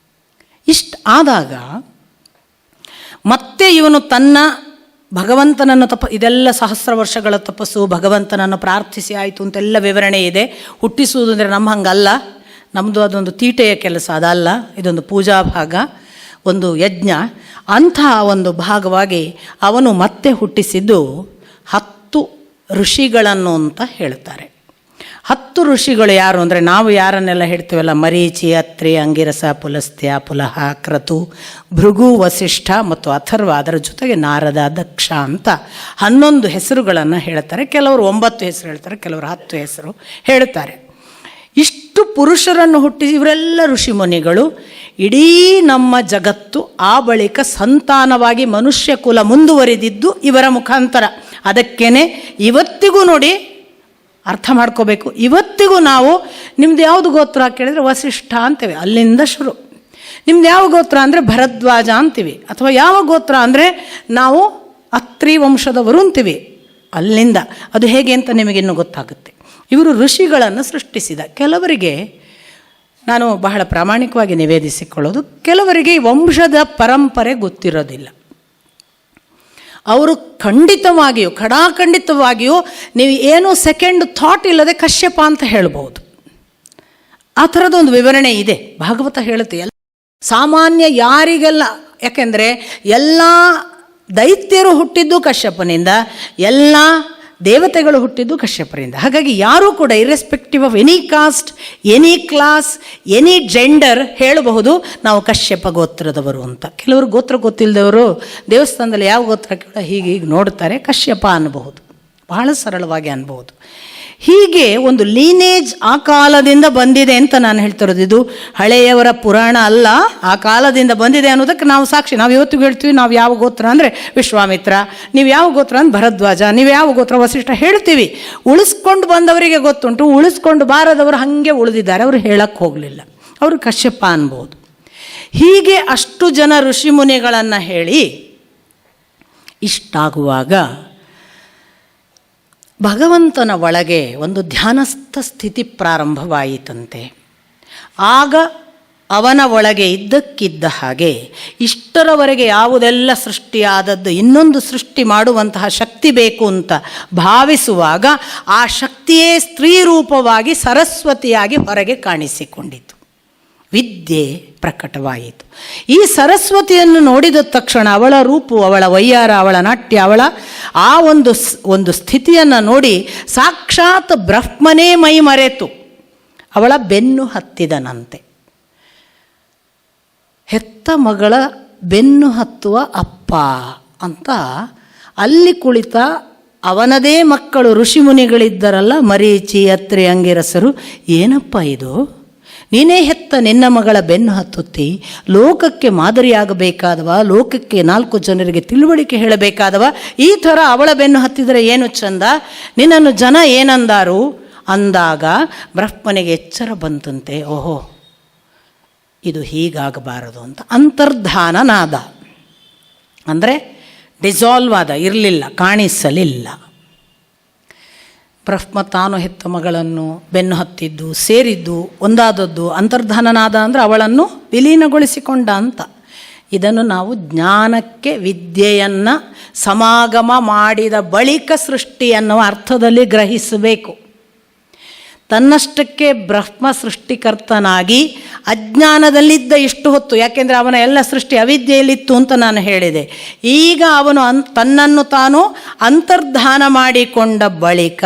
ಇಷ್ಟು ಆದಾಗ ಮತ್ತೆ ಇವನು ತನ್ನ ಭಗವಂತನನ್ನು ಇದೆಲ್ಲ ಸಹಸ್ರ ವರ್ಷಗಳ ತಪಸ್ಸು, ಭಗವಂತನನ್ನು ಪ್ರಾರ್ಥಿಸಿ ಆಯಿತು ಅಂತೆಲ್ಲ ವಿವರಣೆ ಇದೆ. ಹುಟ್ಟಿಸುವುದು ಅಂದರೆ ನಮ್ಮ ಹಂಗಲ್ಲ, ನಮ್ಮದು ಅದೊಂದು ತೀಟೆಯ ಕೆಲಸ, ಅದಲ್ಲ. ಇದೊಂದು ಪೂಜಾ ಭಾಗ, ಒಂದು ಯಜ್ಞ. ಅಂಥ ಒಂದು ಭಾಗವಾಗಿ ಅವನು ಮತ್ತೆ ಹುಟ್ಟಿಸಿದ್ದು 10 ಋಷಿಗಳನ್ನು ಅಂತ ಹೇಳ್ತಾರೆ. 10 ಋಷಿಗಳು ಯಾರು ಅಂದರೆ ನಾವು ಯಾರನ್ನೆಲ್ಲ ಹೇಳ್ತೀವಲ್ಲ, ಮರೀಚಿ, ಅತ್ರಿ, ಅಂಗಿರಸ, ಪುಲಸ್ತ್ಯ, ಪುಲಹ, ಕ್ರತು, ಭೃಗು, ವಸಿಷ್ಠ ಮತ್ತು ಅಥರ್ವ, ಅದರ ಜೊತೆಗೆ ನಾರದ, ದಕ್ಷ ಅಂತ 11 ಹೆಸರುಗಳನ್ನು ಹೇಳ್ತಾರೆ. ಕೆಲವರು 9 ಹೆಸರು ಹೇಳ್ತಾರೆ, ಕೆಲವರು 10 ಹೆಸರು ಹೇಳ್ತಾರೆ. ಇಷ್ಟು ಪುರುಷರನ್ನು ಹುಟ್ಟಿಸಿ ಇವರೆಲ್ಲ ಋಷಿಮುನಿಗಳು. ಇಡೀ ನಮ್ಮ ಜಗತ್ತು ಆ ಬಳಿಕ ಸಂತಾನವಾಗಿ ಮನುಷ್ಯ ಕುಲ ಮುಂದುವರಿದಿದ್ದು ಇವರ ಮುಖಾಂತರ. ಅದಕ್ಕೇ ಇವತ್ತಿಗೂ ನೋಡಿ, ಅರ್ಥ ಮಾಡ್ಕೋಬೇಕು, ಇವತ್ತಿಗೂ ನಾವು ನಿಮ್ದು ಯಾವುದು ಗೋತ್ರ ಕೇಳಿದರೆ ವಸಿಷ್ಠ ಅಂತೀವಿ, ಅಲ್ಲಿಂದ ಶುರು. ನಿಮ್ದು ಯಾವ ಗೋತ್ರ ಅಂದರೆ ಭರದ್ವಾಜ ಅಂತೀವಿ, ಅಥವಾ ಯಾವ ಗೋತ್ರ ಅಂದರೆ ನಾವು ಅತ್ರಿ ವಂಶದವರು ಅಂತೀವಿ, ಅಲ್ಲಿಂದ. ಅದು ಹೇಗೆ ಅಂತ ನಿಮಗಿನ್ನೂ ಗೊತ್ತಾಗುತ್ತೆ. ಇವರು ಋಷಿಗಳನ್ನು ಸೃಷ್ಟಿಸಿದ. ಕೆಲವರಿಗೆ ನಾನು ಬಹಳ ಪ್ರಾಮಾಣಿಕವಾಗಿ ನಿವೇದಿಸಿಕೊಳ್ಳೋದು, ಕೆಲವರಿಗೆ ವಂಶದ ಪರಂಪರೆ ಗೊತ್ತಿರೋದಿಲ್ಲ. ಅವರು ಖಂಡಿತವಾಗಿಯೂ, ಖಡಾಖಂಡಿತವಾಗಿಯೂ ನೀವು ಏನೂ ಸೆಕೆಂಡ್ ಥಾಟ್ ಇಲ್ಲದೆ ಕಶ್ಯಪ ಅಂತ ಹೇಳ್ಬೋದು. ಆ ಥರದೊಂದು ವಿವರಣೆ ಇದೆ, ಭಾಗವತ ಹೇಳುತ್ತೆ. ಸಾಮಾನ್ಯ ಯಾರಿಗೆಲ್ಲ, ಯಾಕೆಂದರೆ ಎಲ್ಲ ದೈತ್ಯರು ಹುಟ್ಟಿದ್ದು ಕಶ್ಯಪನಿಂದ, ಎಲ್ಲ ದೇವತೆಗಳು ಹುಟ್ಟಿದ್ದು ಕಶ್ಯಪರಿಂದ. ಹಾಗಾಗಿ ಯಾರೂ ಕೂಡ irrespective of any cost, any class, any gender ಹೇಳಬಹುದು ನಾವು ಕಶ್ಯಪ ಗೋತ್ರದವರು ಅಂತ. ಕೆಲವರು ಗೋತ್ರ ಗೊತ್ತಿಲ್ಲದವರು ದೇವಸ್ಥಾನದಲ್ಲಿ ಯಾವ ಗೋತ್ರ ಕೇಳ ಹೀಗೆ ನೋಡ್ತಾರೆ, ಕಶ್ಯಪ ಅನ್ನಬಹುದು, ಬಹಳ ಸರಳವಾಗಿ ಅನ್ಬೋದು. ಹೀಗೆ ಒಂದು ಲೀನೇಜ್ ಆ ಕಾಲದಿಂದ ಬಂದಿದೆ ಅಂತ ನಾನು ಹೇಳ್ತಿರೋದು. ಇದು ಹಳೆಯವರ ಪುರಾಣ ಅಲ್ಲ, ಆ ಕಾಲದಿಂದ ಬಂದಿದೆ ಅನ್ನೋದಕ್ಕೆ ನಾವು ಸಾಕ್ಷಿ. ನಾವು ಇವತ್ತಿಗೂ ಹೇಳ್ತೀವಿ ನಾವು ಯಾವ ಗೋತ್ರ ಅಂದರೆ ವಿಶ್ವಾಮಿತ್ರ, ನೀವು ಯಾವ ಗೋತ್ರ ಅಂದರೆ ಭರದ್ವಾಜ, ನೀವು ಯಾವ ಗೋತ್ರ ವಸಿಷ್ಠ ಹೇಳ್ತೀವಿ. ಉಳಿಸ್ಕೊಂಡು ಬಂದವರಿಗೆ ಗೊತ್ತುಂಟು, ಉಳಿಸ್ಕೊಂಡು ಬಾರದವರು ಹಾಗೆ ಉಳಿದಿದ್ದಾರೆ, ಅವರು ಹೇಳಕ್ಕೆ ಹೋಗಲಿಲ್ಲ, ಅವರು ಕಶ್ಯಪ ಅನ್ಬೋದು. ಹೀಗೆ ಅಷ್ಟು ಜನ ಋಷಿಮುನಿಗಳನ್ನು ಹೇಳಿ ಇಷ್ಟಾಗುವಾಗ ಭಗವಂತನ ಒಳಗೆ ಒಂದು ಧ್ಯಾನಸ್ಥ ಸ್ಥಿತಿ ಪ್ರಾರಂಭವಾಯಿತಂತೆ. ಆಗ ಅವನ ಒಳಗೆ ಇದ್ದಕ್ಕಿದ್ದ ಹಾಗೆ ಇಷ್ಟರವರೆಗೆ ಯಾವುದೆಲ್ಲ ಸೃಷ್ಟಿಯಾದದ್ದು ಇನ್ನೊಂದು ಸೃಷ್ಟಿ ಮಾಡುವಂತಹ ಶಕ್ತಿ ಬೇಕು ಅಂತ ಭಾವಿಸುವಾಗ ಆ ಶಕ್ತಿಯೇ ಸ್ತ್ರೀ ರೂಪವಾಗಿ ಸರಸ್ವತಿಯಾಗಿ ಹೊರಗೆ ಕಾಣಿಸಿಕೊಂಡಿತು. ವಿದ್ಯೆ ಪ್ರಕಟವಾಯಿತು. ಈ ಸರಸ್ವತಿಯನ್ನು ನೋಡಿದ ತಕ್ಷಣ ಅವಳ ರೂಪು, ಅವಳ ವಯ್ಯಾರ, ಅವಳ ನಾಟ್ಯ, ಅವಳ ಆ ಒಂದು ಸ್ಥಿತಿಯನ್ನು ನೋಡಿ ಸಾಕ್ಷಾತ್ ಬ್ರಹ್ಮನೇ ಮೈ ಮರೆತು ಅವಳ ಬೆನ್ನು ಹತ್ತಿದನಂತೆ. ಹೆತ್ತ ಮಗಳ ಬೆನ್ನು ಹತ್ತುವ ಅಪ್ಪ ಅಂತ ಅಲ್ಲಿ ಕುಳಿತ ಅವನದೇ ಮಕ್ಕಳು ಋಷಿಮುನಿಗಳಿದ್ದರಲ್ಲ, ಮರೀಚಿ, ಅತ್ರಿ, ಅಂಗಿರಸರು, ಏನಪ್ಪ ಇದು, ನೀನೇ ಹೆತ್ತ ನಿನ್ನ ಮಗಳ ಬೆನ್ನು ಹತ್ತುತ್ತಿ, ಲೋಕಕ್ಕೆ ಮಾದರಿಯಾಗಬೇಕಾದವ, ಲೋಕಕ್ಕೆ 4 ಜನರಿಗೆ ತಿಳುವಳಿಕೆ ಹೇಳಬೇಕಾದವ, ಈ ಥರ ಅವಳ ಬೆನ್ನು ಹತ್ತಿದರೆ ಏನು ಚಂದ, ನಿನ್ನನ್ನು ಜನ ಏನಂದಾರು ಅಂದಾಗ ಬ್ರಹ್ಮನಿಗೆ ಎಚ್ಚರ ಬಂತಂತೆ. ಓಹೋ, ಇದು ಹೀಗಾಗಬಾರದು ಅಂತ. ಅಂತರ್ಧಾನ ನಾದ ಅಂದರೆ ಡಿಸಾಲ್ವ್ ಆದ, ಇರಲಿಲ್ಲ, ಕಾಣಿಸಲಿಲ್ಲ. ಬ್ರಹ್ಮ ತಾನು ಹೆತ್ತ ಮಗಳನ್ನು ಬೆನ್ನು ಹತ್ತಿದ್ದು, ಸೇರಿದ್ದು, ಒಂದಾದದ್ದು ಅಂತರ್ಧಾನನಾದ ಅಂದರೆ ಅವಳನ್ನು ವಿಲೀನಗೊಳಿಸಿಕೊಂಡ ಅಂತ. ಇದನ್ನು ನಾವು ಜ್ಞಾನಕ್ಕೆ ವಿದ್ಯೆಯನ್ನು ಸಮಾಗಮ ಮಾಡಿದ ಬಳಿಕ ಸೃಷ್ಟಿ ಅನ್ನುವ ಅರ್ಥದಲ್ಲಿ ಗ್ರಹಿಸಬೇಕು. ತನ್ನಷ್ಟಕ್ಕೆ ಬ್ರಹ್ಮ ಸೃಷ್ಟಿಕರ್ತನಾಗಿ ಅಜ್ಞಾನದಲ್ಲಿದ್ದ ಇಷ್ಟು ಹೊತ್ತು, ಯಾಕೆಂದರೆ ಅವನ ಎಲ್ಲ ಸೃಷ್ಟಿ ಅವಿದ್ಯೆಯಲ್ಲಿತ್ತು ಅಂತ ನಾನು ಹೇಳಿದೆ. ಈಗ ಅವನು ತನ್ನನ್ನು ತಾನು ಅಂತರ್ಧಾನ ಮಾಡಿಕೊಂಡ ಬಳಿಕ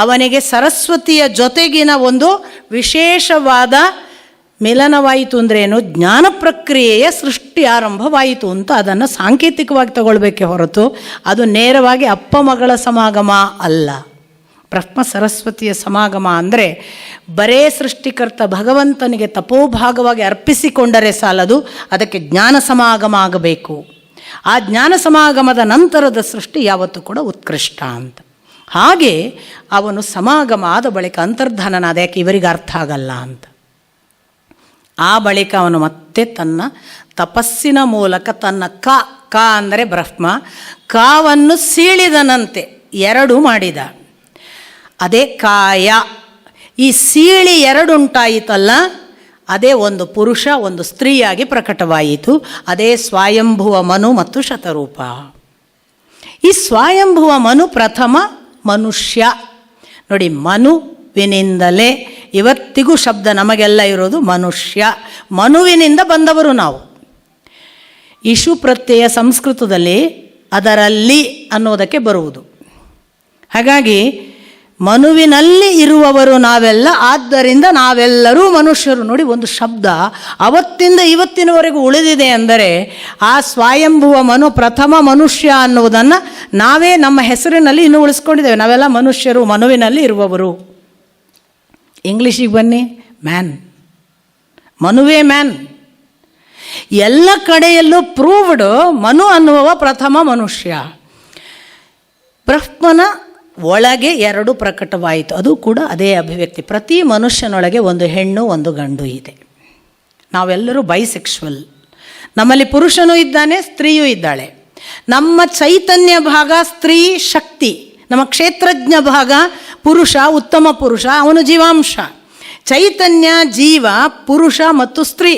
ಅವನಿಗೆ ಸರಸ್ವತಿಯ ಜೊತೆಗಿನ ಒಂದು ವಿಶೇಷವಾದ ಮಿಲನವಾಯಿತು. ಅಂದ್ರೇನು, ಜ್ಞಾನ ಪ್ರಕ್ರಿಯೆಯ ಸೃಷ್ಟಿ ಆರಂಭವಾಯಿತು ಅಂತ ಅದನ್ನು ಸಾಂಕೇತಿಕವಾಗಿ ತಗೊಳ್ಬೇಕೆ ಹೊರತು ಅದು ನೇರವಾಗಿ ಅಪ್ಪ ಮಗಳ ಸಮಾಗಮ ಅಲ್ಲ. ಬ್ರಹ್ಮ ಸರಸ್ವತಿಯ ಸಮಾಗಮ ಅಂದರೆ ಬರೇ ಸೃಷ್ಟಿಕರ್ತ ಭಗವಂತನಿಗೆ ತಪೋಭಾಗವಾಗಿ ಅರ್ಪಿಸಿಕೊಂಡರೆ ಸಾಲದು, ಅದಕ್ಕೆ ಜ್ಞಾನ ಸಮಾಗಮ ಆಗಬೇಕು. ಆ ಜ್ಞಾನ ಸಮಾಗಮದ ನಂತರದ ಸೃಷ್ಟಿ ಯಾವತ್ತೂ ಕೂಡ ಉತ್ಕೃಷ್ಟ ಅಂತ. ಹಾಗೆ ಅವನು ಸಮಾಗಮ ಆದ ಬಳಿಕ ಅಂತರ್ಧಾನನಾದ, ಯಾಕೆ ಇವರಿಗೆ ಅರ್ಥ ಆಗಲ್ಲ ಅಂತ. ಆ ಬಳಿಕ ಅವನು ಮತ್ತೆ ತನ್ನ ತಪಸ್ಸಿನ ಮೂಲಕ ತನ್ನ ಕ ಅಂದರೆ ಬ್ರಹ್ಮ, ಕಾವನ್ನು ಸೀಳಿದನಂತೆ, 2 ಮಾಡಿದ. ಅದೇ ಕಾಯ. ಈ ಸೀಳಿ 2 ಉಂಟಾಯಿತಲ್ಲ, ಅದೇ ಒಂದು ಪುರುಷ ಒಂದು ಸ್ತ್ರೀಯಾಗಿ ಪ್ರಕಟವಾಯಿತು. ಅದೇ ಸ್ವಯಂಭುವ ಮನು ಮತ್ತು ಶತರೂಪ. ಈ ಸ್ವಯಂಭುವ ಮನು ಪ್ರಥಮ ಮನುಷ್ಯ. ನೋಡಿ, ಮನುವಿನಿಂದಲೇ ಇವತ್ತಿಗೂ ಶಬ್ದ ನಮಗೆಲ್ಲ ಇರೋದು ಮನುಷ್ಯ. ಮನುವಿನಿಂದ ಬಂದವರು ನಾವು. ಇಶು ಪ್ರತ್ಯಯ ಸಂಸ್ಕೃತದಲ್ಲಿ ಅದರಲ್ಲಿ ಅನ್ನೋದಕ್ಕೆ ಬರುವುದು. ಹಾಗಾಗಿ ಮನುವಿನಲ್ಲಿ ಇರುವವರು ನಾವೆಲ್ಲ, ಆದ್ದರಿಂದ ನಾವೆಲ್ಲರೂ ಮನುಷ್ಯರು. ನೋಡಿ, ಒಂದು ಶಬ್ದ ಅವತ್ತಿಂದ ಇವತ್ತಿನವರೆಗೂ ಉಳಿದಿದೆ ಅಂದರೆ ಆ ಸ್ವಯಂಭುವ ಮನು ಪ್ರಥಮ ಮನುಷ್ಯ ಅನ್ನುವುದನ್ನು ನಾವೇ ನಮ್ಮ ಹೆಸರಿನಲ್ಲಿ ಇನ್ನೂ ಉಳಿಸ್ಕೊಂಡಿದ್ದೇವೆ. ನಾವೆಲ್ಲ ಮನುಷ್ಯರು, ಮನುವಿನಲ್ಲಿ ಇರುವವರು. ಇಂಗ್ಲೀಷಿಗೆ ಬನ್ನಿ, ಮ್ಯಾನ್, ಮನುವೇ ಮ್ಯಾನ್. ಎಲ್ಲ ಕಡೆಯಲ್ಲೂ ಪ್ರೂವ್ಡ್ ಮನು ಅನ್ನುವ ಪ್ರಥಮ ಮನುಷ್ಯ. ಬ್ರಹ್ಮನ ಒಳಗೆ ಎರಡು ಪ್ರಕಟವಾಯಿತು, ಅದು ಕೂಡ ಅದೇ ಅಭಿವ್ಯಕ್ತಿ. ಪ್ರತಿ ಮನುಷ್ಯನೊಳಗೆ ಒಂದು ಹೆಣ್ಣು ಒಂದು ಗಂಡು ಇದೆ. ನಾವೆಲ್ಲರೂ ಬೈಸೆಕ್ಷುವಲ್. ನಮ್ಮಲ್ಲಿ ಪುರುಷನೂ ಇದ್ದಾನೆ, ಸ್ತ್ರೀಯೂ ಇದ್ದಾಳೆ. ನಮ್ಮ ಚೈತನ್ಯ ಭಾಗ ಸ್ತ್ರೀ ಶಕ್ತಿ, ನಮ್ಮ ಕ್ಷೇತ್ರಜ್ಞ ಭಾಗ ಪುರುಷ, ಉತ್ತಮ ಪುರುಷ, ಅವನು ಜೀವಾಂಶ. ಚೈತನ್ಯ ಜೀವ ಪುರುಷ ಮತ್ತು ಸ್ತ್ರೀ.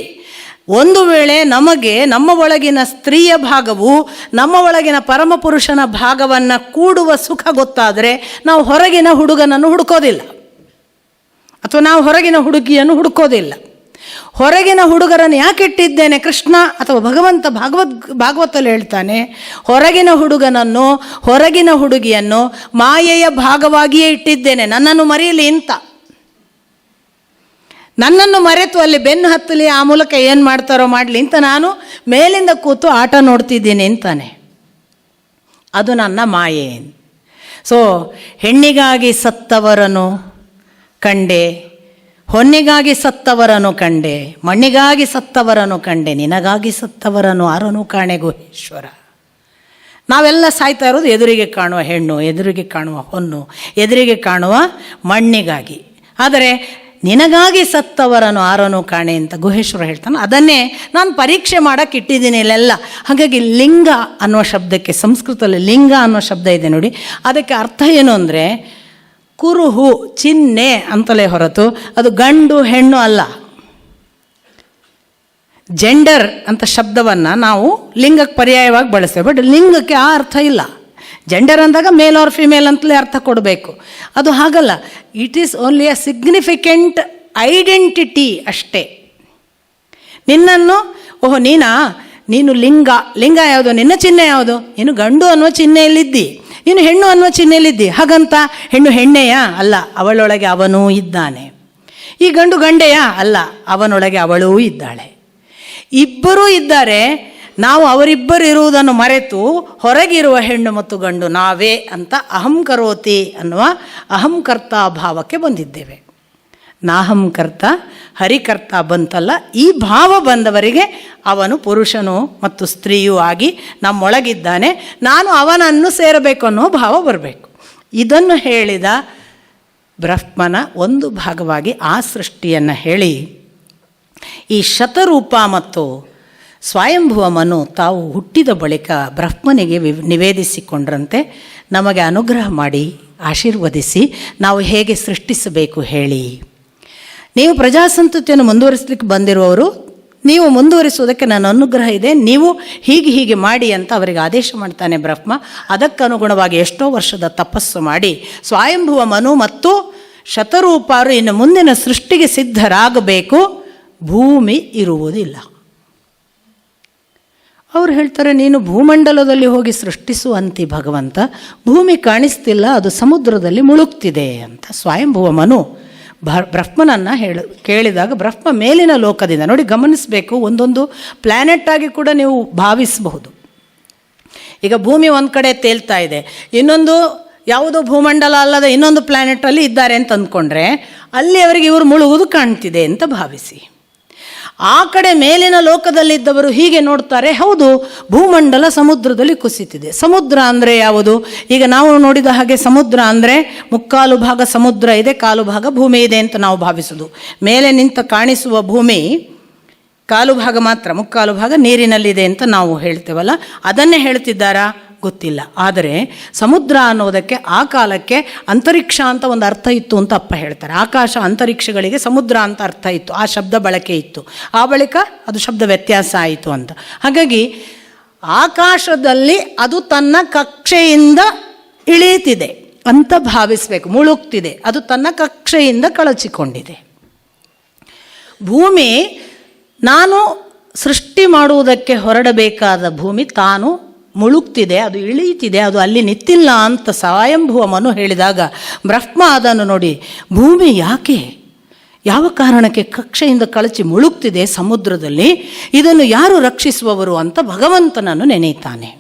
ಒಂದು ವೇಳೆ ನಮಗೆ ನಮ್ಮ ಒಳಗಿನ ಸ್ತ್ರೀಯ ಭಾಗವು ನಮ್ಮ ಒಳಗಿನ ಪರಮಪುರುಷನ ಭಾಗವನ್ನು ಕೂಡುವ ಸುಖ ಗೊತ್ತಾದರೆ ನಾವು ಹೊರಗಿನ ಹುಡುಗನನ್ನು ಹುಡುಕೋದಿಲ್ಲ, ಅಥವಾ ನಾವು ಹೊರಗಿನ ಹುಡುಗಿಯನ್ನು ಹುಡುಕೋದಿಲ್ಲ. ಹೊರಗಿನ ಹುಡುಗರನ್ನು ಯಾಕೆ ಇಟ್ಟಿದ್ದೇನೆ ಕೃಷ್ಣ ಅಥವಾ ಭಗವಂತ ಭಾಗವತಲ್ಲಿ ಹೇಳ್ತಾನೆ, ಹೊರಗಿನ ಹುಡುಗನನ್ನು ಹೊರಗಿನ ಹುಡುಗಿಯನ್ನು ಮಾಯೆಯ ಭಾಗವಾಗಿಯೇ ಇಟ್ಟಿದ್ದೇನೆ, ನನ್ನನ್ನು ಮರೆಯಲಿ ಅಂತ. ನನ್ನನ್ನು ಮರೆತು ಅಲ್ಲಿ ಬೆನ್ನು ಹತ್ತಲಿ, ಆ ಮೂಲಕ ಏನು ಮಾಡ್ತಾರೋ ಮಾಡಲಿ ಅಂತ ನಾನು ಮೇಲಿಂದ ಕೂತು ಆಟ ನೋಡ್ತಿದ್ದೀನಿ ಅಂತಾನೆ. ಅದು ನನ್ನ ಮಾಯೆ. ಸೊ ಹೆಣ್ಣಿಗಾಗಿ ಸತ್ತವರನ್ನು ಕಂಡೆ, ಹೊನ್ನಿಗಾಗಿ ಸತ್ತವರನ್ನು ಕಂಡೆ, ಮಣ್ಣಿಗಾಗಿ ಸತ್ತವರನ್ನು ಕಂಡೆ, ನಿನಗಾಗಿ ಸತ್ತವರನ್ನು ಆರನು ಕಾಣೆ ಗುಹೇಶ್ವರ. ನಾವೆಲ್ಲ ಸಾಯ್ತಾ ಇರೋದು ಎದುರಿಗೆ ಕಾಣುವ ಹೆಣ್ಣು, ಎದುರಿಗೆ ಕಾಣುವ ಹೊನ್ನು, ಎದುರಿಗೆ ಕಾಣುವ ಮಣ್ಣಿಗಾಗಿ. ಆದರೆ ನಿನಗಾಗಿ ಸತ್ತವರನ್ನು ಆರನು ಕಾಣೆ ಅಂತ ಗುಹೇಶ್ವರ ಹೇಳ್ತಾನೆ. ಅದನ್ನೇ ನಾನು ಪರೀಕ್ಷೆ ಮಾಡೋಕ್ಕೆ ಇಟ್ಟಿದ್ದೀನಿ ಇಲ್ಲೆಲ್ಲ. ಹಾಗಾಗಿ ಲಿಂಗ ಅನ್ನುವ ಶಬ್ದಕ್ಕೆ, ಸಂಸ್ಕೃತದಲ್ಲಿ ಲಿಂಗ ಅನ್ನೋ ಶಬ್ದ ಇದೆ ನೋಡಿ, ಅದಕ್ಕೆ ಅರ್ಥ ಏನು ಅಂದರೆ ಕುರುಹು, ಚಿಹ್ನೆ ಅಂತಲೇ ಹೊರತು ಅದು ಗಂಡು ಹೆಣ್ಣು ಅಲ್ಲ. ಜೆಂಡರ್ ಅಂತ ಶಬ್ದವನ್ನು ನಾವು ಲಿಂಗಕ್ಕೆ ಪರ್ಯಾಯವಾಗಿ ಬಳಸ್ತೇವೆ, ಬಟ್ ಲಿಂಗಕ್ಕೆ ಆ ಅರ್ಥ ಇಲ್ಲ. ಜೆಂಡರ್ ಅಂದಾಗ ಮೇಲ್ ಆರ್ ಫಿಮೇಲ್ ಅಂತಲೇ ಅರ್ಥ ಕೊಡಬೇಕು. ಅದು ಹಾಗಲ್ಲ. It is only a significant identity ಅಷ್ಟೇ. ನಿನ್ನನ್ನು ಓಹೋ ನೀನು ಲಿಂಗ ಯಾವುದು, ನಿನ್ನ ಚಿಹ್ನೆ ಯಾವುದು, ನೀನು ಗಂಡು ಅನ್ನುವ ಚಿಹ್ನೆಯಲ್ಲಿದ್ದಿ, ನೀನು ಹೆಣ್ಣು ಅನ್ನುವ ಚಿಹ್ನೆಯಲ್ಲಿದ್ದಿ. ಹಾಗಂತ ಹೆಣ್ಣು ಹೆಣ್ಣೆಯಾ? ಅಲ್ಲ, ಅವಳೊಳಗೆ ಅವನೂ ಇದ್ದಾನೆ. ಈ ಗಂಡು ಗಂಡೆಯಾ? ಅಲ್ಲ, ಅವನೊಳಗೆ ಅವಳೂ ಇದ್ದಾಳೆ. ಇಬ್ಬರೂ ಇದ್ದಾರೆ. ನಾವು ಅವರಿಬ್ಬರು ಇರುವುದನ್ನು ಮರೆತು ಹೊರಗಿರುವ ಹೆಣ್ಣು ಮತ್ತು ಗಂಡು ನಾವೇ ಅಂತ ಅಹಂಕರೋತಿ ಅನ್ನುವ ಅಹಂಕರ್ತ ಭಾವಕ್ಕೆ ಬಂದಿದ್ದೇವೆ. ನಾಹಂಕರ್ತ ಹರಿಕರ್ತ ಬಂತಲ್ಲ, ಈ ಭಾವ ಬಂದವರಿಗೆ ಅವನು ಪುರುಷನು ಮತ್ತು ಸ್ತ್ರೀಯೂ ಆಗಿ ನಮ್ಮೊಳಗಿದ್ದಾನೆ, ನಾನು ಅವನನ್ನು ಸೇರಬೇಕು ಅನ್ನೋ ಭಾವ ಬರಬೇಕು. ಇದನ್ನು ಹೇಳಿದ ಬ್ರಹ್ಮನ ಒಂದು ಭಾಗವಾಗಿ ಆ ಸೃಷ್ಟಿಯನ್ನು ಹೇಳಿ, ಈ ಶತರೂಪ ಮತ್ತು ಸ್ವಯಂಭುವ ಮನು ತಾವು ಹುಟ್ಟಿದ ಬಳಿಕ ಬ್ರಹ್ಮನಿಗೆ ನಿವೇದಿಸಿಕೊಂಡ್ರಂತೆ ನಮಗೆ ಅನುಗ್ರಹ ಮಾಡಿ ಆಶೀರ್ವದಿಸಿ ನಾವು ಹೇಗೆ ಸೃಷ್ಟಿಸಬೇಕು ಹೇಳಿ. ನೀವು ಪ್ರಜಾಸಂತತಿಯನ್ನು ಮುಂದುವರಿಸಲಿಕ್ಕೆ ಬಂದಿರುವವರು, ನೀವು ಮುಂದುವರಿಸುವುದಕ್ಕೆ ನನ್ನ ಅನುಗ್ರಹ ಇದೆ, ನೀವು ಹೀಗೆ ಮಾಡಿ ಅಂತ ಅವರಿಗೆ ಆದೇಶ ಮಾಡ್ತಾನೆ ಬ್ರಹ್ಮ. ಅದಕ್ಕನುಗುಣವಾಗಿ ಎಷ್ಟೋ ವರ್ಷದ ತಪಸ್ಸು ಮಾಡಿ ಸ್ವಯಂಭುವ ಮನು ಮತ್ತು ಶತರೂಪಾರು ಇನ್ನು ಮುಂದಿನ ಸೃಷ್ಟಿಗೆ ಸಿದ್ಧರಾಗಬೇಕು. ಭೂಮಿ ಇರುವುದಿಲ್ಲ. ಅವ್ರು ಹೇಳ್ತಾರೆ, ನೀನು ಭೂಮಂಡಲದಲ್ಲಿ ಹೋಗಿ ಸೃಷ್ಟಿಸುವಂತಿ ಭಗವಂತ, ಭೂಮಿ ಕಾಣಿಸ್ತಿಲ್ಲ, ಅದು ಸಮುದ್ರದಲ್ಲಿ ಮುಳುಗ್ತಿದೆ ಅಂತ ಸ್ವಯಂಭುವ ಮನು ಬ್ರಹ್ಮನನ್ನು ಕೇಳಿದಾಗ ಬ್ರಹ್ಮ ಮೇಲಿನ ಲೋಕದಿಂದ, ನೋಡಿ ಗಮನಿಸಬೇಕು, ಒಂದೊಂದು ಪ್ಲ್ಯಾನೆಟ್ ಆಗಿ ಕೂಡ ನೀವು ಭಾವಿಸಬಹುದು. ಈಗ ಭೂಮಿ ಒಂದು ಕಡೆ ತೇಲ್ತಾ ಇದೆ, ಇನ್ನೊಂದು ಯಾವುದೋ ಭೂಮಂಡಲ ಅಲ್ಲದ ಇನ್ನೊಂದು ಪ್ಲ್ಯಾನೆಟಲ್ಲಿ ಇದ್ದಾರೆ ಅಂತ ಅಂದ್ಕೊಂಡ್ರೆ ಅಲ್ಲಿ ಅವರಿಗೆ ಇವರು ಮುಳುಗುವುದು ಕಾಣ್ತಿದೆ ಅಂತ ಭಾವಿಸಿ. ಆ ಕಡೆ ಮೇಲಿನ ಲೋಕದಲ್ಲಿದ್ದವರು ಹೀಗೆ ನೋಡ್ತಾರೆ, ಹೌದು ಭೂಮಂಡಲ ಸಮುದ್ರದಲ್ಲಿ ಕುಸಿತಿದೆ. ಸಮುದ್ರ ಅಂದರೆ ಯಾವುದು? ಈಗ ನಾವು ನೋಡಿದ ಹಾಗೆ ಸಮುದ್ರ ಅಂದರೆ ಮುಕ್ಕಾಲು ಭಾಗ ಸಮುದ್ರ ಇದೆ, ಕಾಲು ಭಾಗ ಭೂಮಿ ಇದೆ ಅಂತ ನಾವು ಭಾವಿಸೋದು. ಮೇಲೆ ನಿಂತ ಕಾಣಿಸುವ ಭೂಮಿ ಕಾಲು ಭಾಗ ಮಾತ್ರ, ಮುಕ್ಕಾಲು ಭಾಗ ನೀರಿನಲ್ಲಿದೆ ಅಂತ ನಾವು ಹೇಳ್ತೇವಲ್ಲ, ಅದನ್ನೇ ಹೇಳ್ತಿದ್ದಾರಾ ಗೊತ್ತಿಲ್ಲ. ಆದರೆ ಸಮುದ್ರ ಅನ್ನೋದಕ್ಕೆ ಆ ಕಾಲಕ್ಕೆ ಅಂತರಿಕ್ಷ ಅಂತ ಒಂದು ಅರ್ಥ ಇತ್ತು ಅಂತ ಅಪ್ಪ ಹೇಳ್ತಾರೆ. ಆಕಾಶ ಅಂತರಿಕ್ಷಗಳಿಗೆ ಸಮುದ್ರ ಅಂತ ಅರ್ಥ ಇತ್ತು, ಆ ಶಬ್ದ ಬಳಕೆ ಇತ್ತು. ಆ ಬಳಿಕ ಅದು ಶಬ್ದ ವ್ಯತ್ಯಾಸ ಆಯಿತು ಅಂತ. ಹಾಗಾಗಿ ಆಕಾಶದಲ್ಲಿ ಅದು ತನ್ನ ಕಕ್ಷೆಯಿಂದ ಇಳೀತಿದೆ ಅಂತ ಭಾವಿಸಬೇಕು, ಮುಳುಗ್ತಿದೆ, ಅದು ತನ್ನ ಕಕ್ಷೆಯಿಂದ ಕಳಚಿಕೊಂಡಿದೆ. ಭೂಮಿ ನಾನು ಸೃಷ್ಟಿ ಮಾಡುವುದಕ್ಕೆ ಹೊರಡಬೇಕಾದ ಭೂಮಿ ತಾನು ಮುಳುಗ್ತಿದೆ, ಅದು ಇಳೀತಿದೆ, ಅದು ಅಲ್ಲಿ ನಿಂತಿಲ್ಲ ಅಂತ ಸ್ವಯಂಭುವ ಮನು ಹೇಳಿದಾಗ ಬ್ರಹ್ಮ ಅದನ್ನು ನೋಡಿ ಭೂಮಿ ಯಾಕೆ, ಯಾವ ಕಾರಣಕ್ಕೆ ಕಕ್ಷೆಯಿಂದ ಕಳಚಿ ಮುಳುಗ್ತಿದೆ ಸಮುದ್ರದಲ್ಲಿ, ಇದನ್ನು ಯಾರು ರಕ್ಷಿಸುವವರು ಅಂತ ಭಗವಂತನನ್ನು ನೆನೆಯುತ್ತಾನೆ.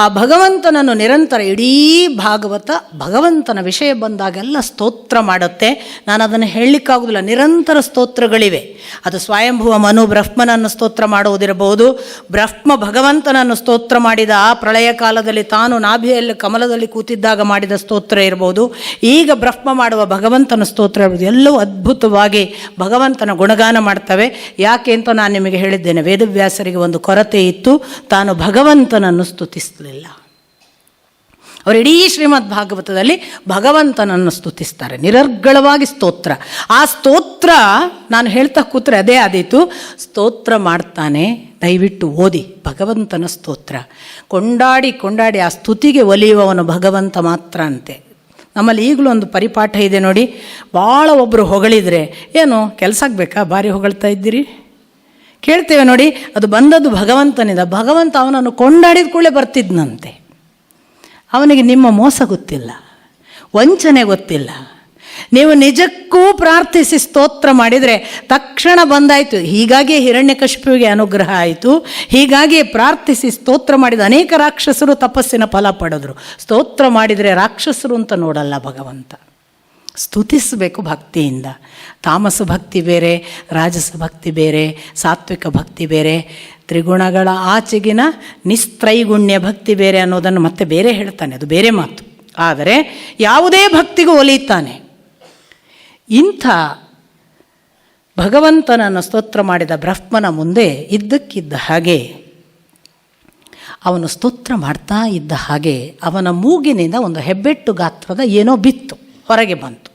ಆ ಭಗವಂತನನ್ನು ನಿರಂತರ ಇಡೀ ಭಾಗವತ ಭಗವಂತನ ವಿಷಯ ಬಂದಾಗೆಲ್ಲ ಸ್ತೋತ್ರ ಮಾಡುತ್ತೆ. ನಾನು ಅದನ್ನು ಹೇಳಲಿಕ್ಕಾಗೋದಿಲ್ಲ, ನಿರಂತರ ಸ್ತೋತ್ರಗಳಿವೆ. ಅದು ಸ್ವಯಂಭುವ ಮನು ಬ್ರಹ್ಮನನ್ನು ಸ್ತೋತ್ರ ಮಾಡುವುದಿರಬಹುದು, ಬ್ರಹ್ಮ ಭಗವಂತನನ್ನು ಸ್ತೋತ್ರ ಮಾಡಿದ ಆ ಪ್ರಳಯ ಕಾಲದಲ್ಲಿ ತಾನು ನಾಭಿಯಲ್ಲಿ ಕಮಲದಲ್ಲಿ ಕೂತಿದ್ದಾಗ ಮಾಡಿದ ಸ್ತೋತ್ರ ಇರಬಹುದು, ಈಗ ಬ್ರಹ್ಮ ಮಾಡುವ ಭಗವಂತನ ಸ್ತೋತ್ರ ಇರ್ಬೋದು. ಎಲ್ಲವೂ ಅದ್ಭುತವಾಗಿ ಭಗವಂತನ ಗುಣಗಾನ ಮಾಡ್ತವೆ. ಯಾಕೆ ಅಂತ ನಾನು ನಿಮಗೆ ಹೇಳಿದ್ದೇನೆ, ವೇದವ್ಯಾಸರಿಗೆ ಒಂದು ಕೊರತೆ ಇತ್ತು, ತಾನು ಭಗವಂತನನ್ನು ಸ್ತುತಿಸಲಿಲ್ಲ. ಅವರು ಇಡೀ ಶ್ರೀಮದ್ ಭಾಗವತದಲ್ಲಿ ಭಗವಂತನನ್ನು ಸ್ತುತಿಸ್ತಾರೆ, ನಿರರ್ಗಳವಾಗಿ ಸ್ತೋತ್ರ. ಆ ಸ್ತೋತ್ರ ನಾನು ಹೇಳ್ತಾ ಕೂತ್ರೆ ಅದೇ ಆದೀತು. ಸ್ತೋತ್ರ ಮಾಡ್ತಾನೆ, ದಯವಿಟ್ಟು ಓದಿ ಭಗವಂತನ ಸ್ತೋತ್ರ. ಕೊಂಡಾಡಿ ಕೊಂಡಾಡಿ ಆ ಸ್ತುತಿಗೆ ಒಲಿಯುವವನು ಭಗವಂತ ಮಾತ್ರ ಅಂತೆ. ನಮ್ಮಲ್ಲಿ ಈಗಲೂ ಒಂದು ಪರಿಪಾಠ ಇದೆ ನೋಡಿ, ಭಾಳ ಒಬ್ಬರು ಹೊಗಳಿದರೆ ಏನು ಕೆಲಸ ಆಗಬೇಕಾ, ಭಾರಿ ಹೊಗಳ್ತಾ ಇದ್ದೀರಿ ಕೇಳ್ತೇವೆ ನೋಡಿ. ಅದು ಬಂದದ್ದು ಭಗವಂತನಿಂದ. ಭಗವಂತ ಅವನನ್ನು ಕೊಂಡಾಡಿದ ಕೂಡಲೇ ಬರ್ತಿದ್ನಂತೆ. ಅವನಿಗೆ ನಿಮ್ಮ ಮೋಸ ಗೊತ್ತಿಲ್ಲ, ವಂಚನೆ ಗೊತ್ತಿಲ್ಲ. ನೀವು ನಿಜಕ್ಕೂ ಪ್ರಾರ್ಥಿಸಿ ಸ್ತೋತ್ರ ಮಾಡಿದರೆ ತಕ್ಷಣ ಬಂದಾಯಿತು. ಹೀಗಾಗಿ ಹಿರಣ್ಯಕಶಿಪುವಿಗೆ ಅನುಗ್ರಹ ಆಯಿತು. ಹೀಗಾಗಿ ಪ್ರಾರ್ಥಿಸಿ ಸ್ತೋತ್ರ ಮಾಡಿದ ಅನೇಕ ರಾಕ್ಷಸರು ತಪಸ್ಸಿನ ಫಲ ಪಡೆದರು. ಸ್ತೋತ್ರ ಮಾಡಿದರೆ ರಾಕ್ಷಸರು ಅಂತ ನೋಡಲ್ಲ ಭಗವಂತ. ಸ್ತುತಿಸಬೇಕು ಭಕ್ತಿಯಿಂದ. ತಾಮಸ ಭಕ್ತಿ ಬೇರೆ, ರಾಜಸ ಭಕ್ತಿ ಬೇರೆ, ಸಾತ್ವಿಕ ಭಕ್ತಿ ಬೇರೆ, ತ್ರಿಗುಣಗಳ ಆಚೆಗಿನ ನಿಸ್ತ್ರೈಗುಣ್ಯ ಭಕ್ತಿ ಬೇರೆ ಅನ್ನೋದನ್ನು ಮತ್ತೆ ಬೇರೆ ಹೇಳ್ತಾನೆ, ಅದು ಬೇರೆ ಮಾತು. ಆದರೆ ಯಾವುದೇ ಭಕ್ತಿಗೂ ಒಲಿಯುತ್ತಾನೆ. ಇಂಥ ಭಗವಂತನನ್ನು ಸ್ತೋತ್ರ ಮಾಡಿದ ಬ್ರಹ್ಮನ ಮುಂದೆ ಇದ್ದಕ್ಕಿದ್ದ ಹಾಗೆ ಅವನು ಸ್ತೋತ್ರ ಮಾಡ್ತಾ ಇದ್ದ ಹಾಗೆ ಅವನ ಮೂಗಿನಿಂದ ಒಂದು ಹೆಬ್ಬೆಟ್ಟು ಗಾತ್ರದ ಏನೋ ಬಿತ್ತು, ಹೊರಗೆ ಬಂತು.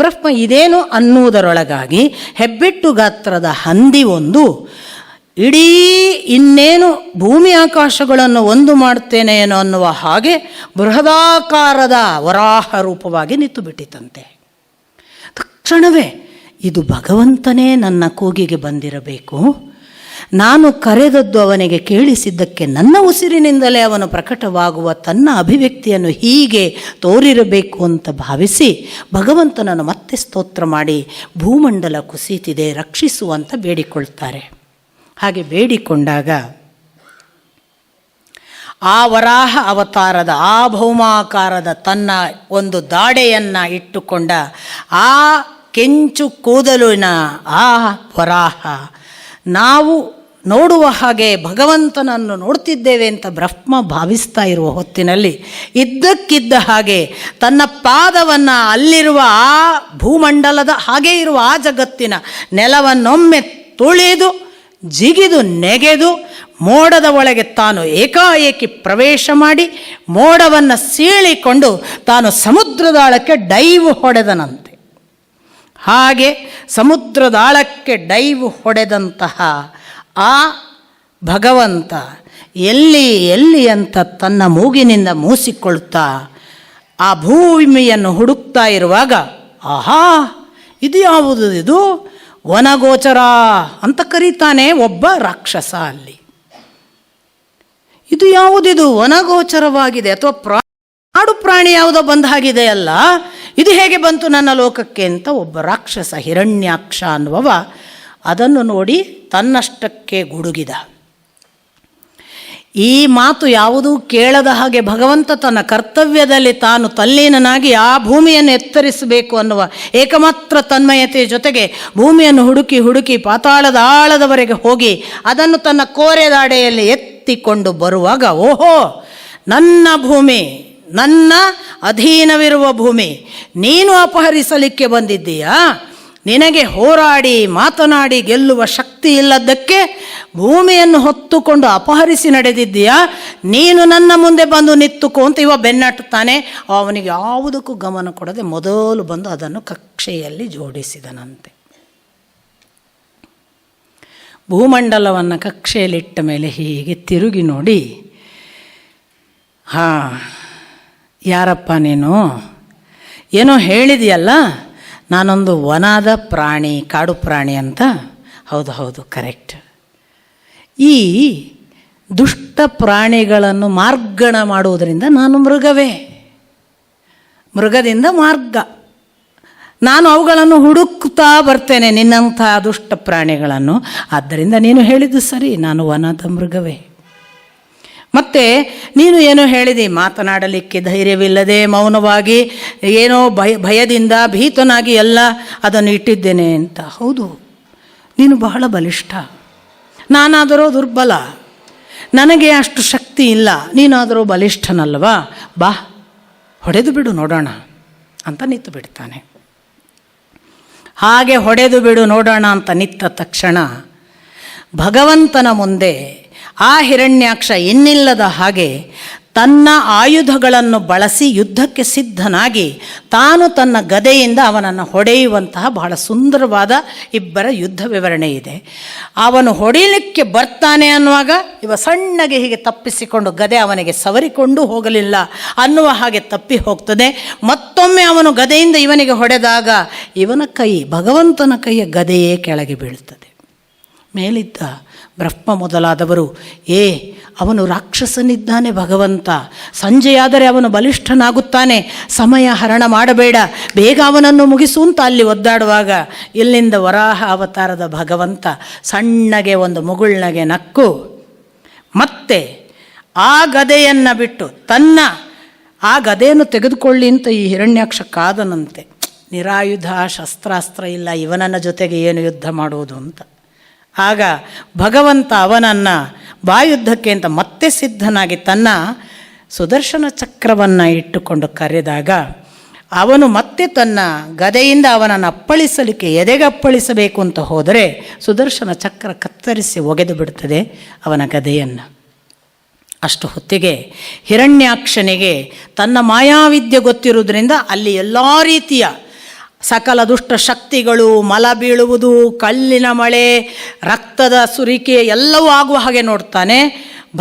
ಬ್ರಹ್ಮ ಇದೇನು ಅನ್ನುವುದರೊಳಗಾಗಿ ಹೆಬ್ಬೆಟ್ಟು ಗಾತ್ರದ ಹಂದಿ ಒಂದು ಇಡೀ ಇನ್ನೇನು ಭೂಮಿ ಆಕಾಶಗಳನ್ನು ಒಂದು ಮಾಡ್ತೇನೆ ಏನೋ ಅನ್ನುವ ಹಾಗೆ ಬೃಹದಾಕಾರದ ವರಾಹ ರೂಪವಾಗಿ ನಿಂತು ಬಿಟ್ಟಿತಂತೆ. ತಕ್ಷಣವೇ ಇದು ಭಗವಂತನೇ ನನ್ನ ಕೂಗಿಗೆ ಬಂದಿರಬೇಕು, ನಾನು ಕರೆದದ್ದು ಅವನಿಗೆ ಕೇಳಿಸಿದ್ದಕ್ಕೆ ನನ್ನ ಉಸಿರಿನಿಂದಲೇ ಅವನು ಪ್ರಕಟವಾಗುವ ತನ್ನ ಅಭಿವ್ಯಕ್ತಿಯನ್ನು ಹೀಗೆ ತೋರಿರಬೇಕು ಅಂತ ಭಾವಿಸಿ ಭಗವಂತನನ್ನು ಮತ್ತೆ ಸ್ತೋತ್ರ ಮಾಡಿ ಭೂಮಂಡಲ ಕುಸಿತಿದೆ ರಕ್ಷಿಸುವಂತ ಬೇಡಿಕೊಳ್ತಾರೆ. ಹಾಗೆ ಬೇಡಿಕೊಂಡಾಗ ಆ ವರಾಹ ಅವತಾರದ ಆ ಭೌಮಾಕಾರದ ತನ್ನ ಒಂದು ದಾಡೆಯನ್ನು ಇಟ್ಟುಕೊಂಡ ಆ ಕೆಂಚು ಕೂದಲಿನ ಆ ವರಾಹ ನಾವು ನೋಡುವ ಹಾಗೆ ಭಗವಂತನನ್ನು ನೋಡ್ತಿದ್ದೇವೆ ಅಂತ ಬ್ರಹ್ಮ ಭಾವಿಸ್ತಾ ಇರುವ ಹೊತ್ತಿನಲ್ಲಿ ಇದ್ದಕ್ಕಿದ್ದ ಹಾಗೆ ತನ್ನ ಪಾದವನ್ನು ಅಲ್ಲಿರುವ ಆ ಭೂಮಂಡಲದ ಹಾಗೆ ಇರುವ ಆ ಜಗತ್ತಿನ ನೆಲವನ್ನೊಮ್ಮೆ ತುಳಿದು ಜಿಗಿದು ನೆಗೆದು ಮೋಡದ ಒಳಗೆ ತಾನು ಏಕಾಏಕಿ ಪ್ರವೇಶ ಮಾಡಿ ಮೋಡವನ್ನು ಸೀಳಿಕೊಂಡು ತಾನು ಸಮುದ್ರದಾಳಕ್ಕೆ ಡೈವ್ ಹೊಡೆದನಂತೆ. ಹಾಗೆ ಸಮುದ್ರದಾಳಕ್ಕೆ ಡೈವ್ ಹೊಡೆದಂತಹ ಆ ಭಗವಂತ ಎಲ್ಲಿ ಎಲ್ಲಿ ಅಂತ ತನ್ನ ಮೂಗಿನಿಂದ ಮೂಸಿಕೊಳ್ತಾ ಆ ಭೂಮಿಯನ್ನು ಹುಡುಕ್ತಾ ಇರುವಾಗ, ಆಹಾ ಇದು ಯಾವುದು, ಇದು ವನಗೋಚರ ಅಂತ ಕರೀತಾನೆ ಒಬ್ಬ ರಾಕ್ಷಸ. ಅಲ್ಲಿ ಇದು ಯಾವುದಿದು ವನಗೋಚರವಾಗಿದೆ ಅಥವಾ ನಾಡು ಪ್ರಾಣಿ ಯಾವುದೋ ಬಂದ ಹಾಗಿದೆ ಅಲ್ಲ, ಇದು ಹೇಗೆ ಬಂತು ನನ್ನ ಲೋಕಕ್ಕೆ ಅಂತ ಒಬ್ಬ ರಾಕ್ಷಸ ಹಿರಣ್ಯಾಕ್ಷ ಅನ್ನುವವ ಅದನ್ನು ನೋಡಿ ತನ್ನಷ್ಟಕ್ಕೆ ಗುಡುಗಿದ. ಈ ಮಾತು ಯಾವುದೂ ಕೇಳದ ಹಾಗೆ ಭಗವಂತ ತನ್ನ ಕರ್ತವ್ಯದಲ್ಲಿ ತಾನು ತಲ್ಲೀನನಾಗಿ ಆ ಭೂಮಿಯನ್ನು ಎತ್ತರಿಸಬೇಕು ಅನ್ನುವ ಏಕಮಾತ್ರ ತನ್ಮಯತೆಯ ಜೊತೆಗೆ ಭೂಮಿಯನ್ನು ಹುಡುಕಿ ಹುಡುಕಿ ಪಾತಾಳದ ಆಳದವರೆಗೆ ಹೋಗಿ ಅದನ್ನು ತನ್ನ ಕೋರೆದಾಡೆಯಲ್ಲಿ ಎತ್ತಿಕೊಂಡು ಬರುವಾಗ, ಓಹೋ ನನ್ನ ಭೂಮಿ, ನನ್ನ ಅಧೀನವಿರುವ ಭೂಮಿ ನೀನು ಅಪಹರಿಸಲಿಕ್ಕೆ ಬಂದಿದ್ದೀಯಾ? ನಿನಗೆ ಹೋರಾಡಿ ಮಾತನಾಡಿ ಗೆಲ್ಲುವ ಶಕ್ತಿ ಇಲ್ಲದಕ್ಕೆ ಭೂಮಿಯನ್ನು ಹೊತ್ತುಕೊಂಡು ಅಪಹರಿಸಿ ನಡೆದಿದ್ದೀಯಾ? ನೀನು ನನ್ನ ಮುಂದೆ ಬಂದು ನಿತ್ತುಕೋ ಅಂತ ಇವ ಬೆನ್ನಟ್ಟುತ್ತಾನೆ. ಅವನಿಗೆ ಯಾವುದಕ್ಕೂ ಗಮನ ಕೊಡದೆ ಮೊದಲು ಬಂದು ಅದನ್ನು ಕಕ್ಷೆಯಲ್ಲಿ ಜೋಡಿಸಿದನಂತೆ. ಭೂಮಂಡಲವನ್ನು ಕಕ್ಷೆಯಲ್ಲಿಟ್ಟ ಮೇಲೆ ಹೀಗೆ ತಿರುಗಿ ನೋಡಿ, ಯಾರಪ್ಪ ನೀನು, ಏನೋ ಹೇಳಿದೆಯಲ್ಲ ನಾನೊಂದು ವನದ ಪ್ರಾಣಿ, ಕಾಡು ಪ್ರಾಣಿ ಅಂತ. ಹೌದು ಹೌದು ಕರೆಕ್ಟ್. ಈ ದುಷ್ಟ ಪ್ರಾಣಿಗಳನ್ನು ಮಾರ್ಗಣ ಮಾಡುವುದರಿಂದ ನಾನು ಮೃಗವೇ, ಮೃಗದಿಂದ ಮಾರ್ಗ. ನಾನು ಅವುಗಳನ್ನು ಹುಡುಕ್ತಾ ಬರ್ತೇನೆ, ನಿನ್ನಂಥ ದುಷ್ಟ ಪ್ರಾಣಿಗಳನ್ನು. ಆದ್ದರಿಂದ ನೀನು ಹೇಳಿದ್ದು ಸರಿ, ನಾನು ವನದ ಮೃಗವೇ. ಮತ್ತು ನೀನು ಏನೋ ಹೇಳಿದೆ, ಮಾತನಾಡಲಿಕ್ಕೆ ಧೈರ್ಯವಿಲ್ಲದೆ ಮೌನವಾಗಿ ಏನೋ ಭಯದಿಂದ ಭೀತನಾಗಿ ಎಲ್ಲ ಅದನ್ನು ಇಟ್ಟಿದ್ದೇನೆ ಅಂತ. ಹೌದು, ನೀನು ಬಹಳ ಬಲಿಷ್ಠ, ನಾನಾದರೂ ದುರ್ಬಲ, ನನಗೆ ಅಷ್ಟು ಶಕ್ತಿ ಇಲ್ಲ, ನೀನಾದರೂ ಬಲಿಷ್ಠನಲ್ವಾ, ಬಾ ಹೊಡೆದು ಬಿಡು ನೋಡೋಣ ಅಂತ ನಿಂತು ಬಿಡ್ತಾನೆ. ಹಾಗೆ ಹೊಡೆದು ಬಿಡು ನೋಡೋಣ ಅಂತ ನಿಂತ ತಕ್ಷಣ ಭಗವಂತನ ಮುಂದೆ ಆ ಹಿರಣ್ಯಾಕ್ಷ ಇನ್ನಿಲ್ಲದ ಹಾಗೆ ತನ್ನ ಆಯುಧಗಳನ್ನು ಬಳಸಿ ಯುದ್ಧಕ್ಕೆ ಸಿದ್ಧನಾಗಿ ತಾನು ತನ್ನ ಗದೆಯಿಂದ ಅವನನ್ನು ಹೊಡೆಯುವಂತಹ ಬಹಳ ಸುಂದರವಾದ ಇಬ್ಬರ ಯುದ್ಧ ವಿವರಣೆ ಇದೆ. ಅವನು ಹೊಡೆಯಲಿಕ್ಕೆ ಬರ್ತಾನೆ ಅನ್ನುವಾಗ ಇವ ಸಣ್ಣಗೆ ಹೀಗೆ ತಪ್ಪಿಸಿಕೊಂಡು ಗದೆ ಅವನಿಗೆ ಸವರಿಕೊಂಡು ಹೋಗಲಿಲ್ಲ ಅನ್ನುವ ಹಾಗೆ ತಪ್ಪಿ ಹೋಗ್ತದೆ. ಮತ್ತೊಮ್ಮೆ ಅವನು ಗದೆಯಿಂದ ಇವನಿಗೆ ಹೊಡೆದಾಗ ಇವನ ಕೈ, ಭಗವಂತನ ಕೈಯ ಗದೆಯೇ ಕೆಳಗೆ ಬೀಳ್ತದೆ. ಮೇಲಿದ್ದ ಬ್ರಹ್ಮ ಮೊದಲಾದವರು, ಅವನು ರಾಕ್ಷಸನಿದ್ದಾನೆ ಭಗವಂತ, ಸಂಜೆಯಾದರೆ ಅವನು ಬಲಿಷ್ಠನಾಗುತ್ತಾನೆ, ಸಮಯ ಹರಣ ಮಾಡಬೇಡ, ಬೇಗ ಅವನನ್ನು ಮುಗಿಸು ಅಂತ ಅಲ್ಲಿ ಒದ್ದಾಡುವಾಗ ಇಲ್ಲಿಂದ ವರಾಹ ಅವತಾರದ ಭಗವಂತ ಸಣ್ಣಗೆ ಒಂದು ಮುಗುಳ್ನಗೆ ನಕ್ಕು ಮತ್ತೆ ಆ ಗದೆಯನ್ನು ಬಿಟ್ಟು ಆ ಗದೆಯನ್ನು ತೆಗೆದುಕೊಳ್ಳಿ ಅಂತ ಈ ಹಿರಣ್ಯಾಕ್ಷ ಕಾದನಂತೆ. ನಿರಾಯುಧ, ಶಸ್ತ್ರಾಸ್ತ್ರ ಇಲ್ಲ, ಇವನನ್ನ ಜೊತೆಗೆ ಏನು ಯುದ್ಧ ಮಾಡುವುದು ಅಂತ. ಆಗ ಭಗವಂತ ಅವನನ್ನು ಬಾಯುದ್ಧಕ್ಕೆ ಅಂತ ಮತ್ತೆ ಸಿದ್ಧನಾಗಿ ತನ್ನ ಸುದರ್ಶನ ಚಕ್ರವನ್ನು ಇಟ್ಟುಕೊಂಡು ಕರೆದಾಗ ಅವನು ಮತ್ತೆ ತನ್ನ ಗದೆಯಿಂದ ಅವನನ್ನು ಅಪ್ಪಳಿಸಲಿಕ್ಕೆ ಎದೆಗೆ ಅಪ್ಪಳಿಸಬೇಕು ಅಂತ ಹೋದರೆ ಸುದರ್ಶನ ಚಕ್ರ ಕತ್ತರಿಸಿ ಒಗೆದು ಬಿಡ್ತದೆ ಅವನ ಗದೆಯನ್ನು. ಅಷ್ಟು ಹೊತ್ತಿಗೆ ಹಿರಣ್ಯಾಕ್ಷನಿಗೆ ತನ್ನ ಮಾಯಾವಿದ್ಯೆ ಗೊತ್ತಿರುವುದರಿಂದ ಅಲ್ಲಿ ಎಲ್ಲ ರೀತಿಯ ಸಕಲ ದುಷ್ಟ ಶಕ್ತಿಗಳು, ಮಲ ಬೀಳುವುದು, ಕಲ್ಲಿನ ಮಳೆ, ರಕ್ತದ ಸುರಿಕೆ ಎಲ್ಲವೂ ಆಗುವ ಹಾಗೆ ನೋಡ್ತಾನೆ.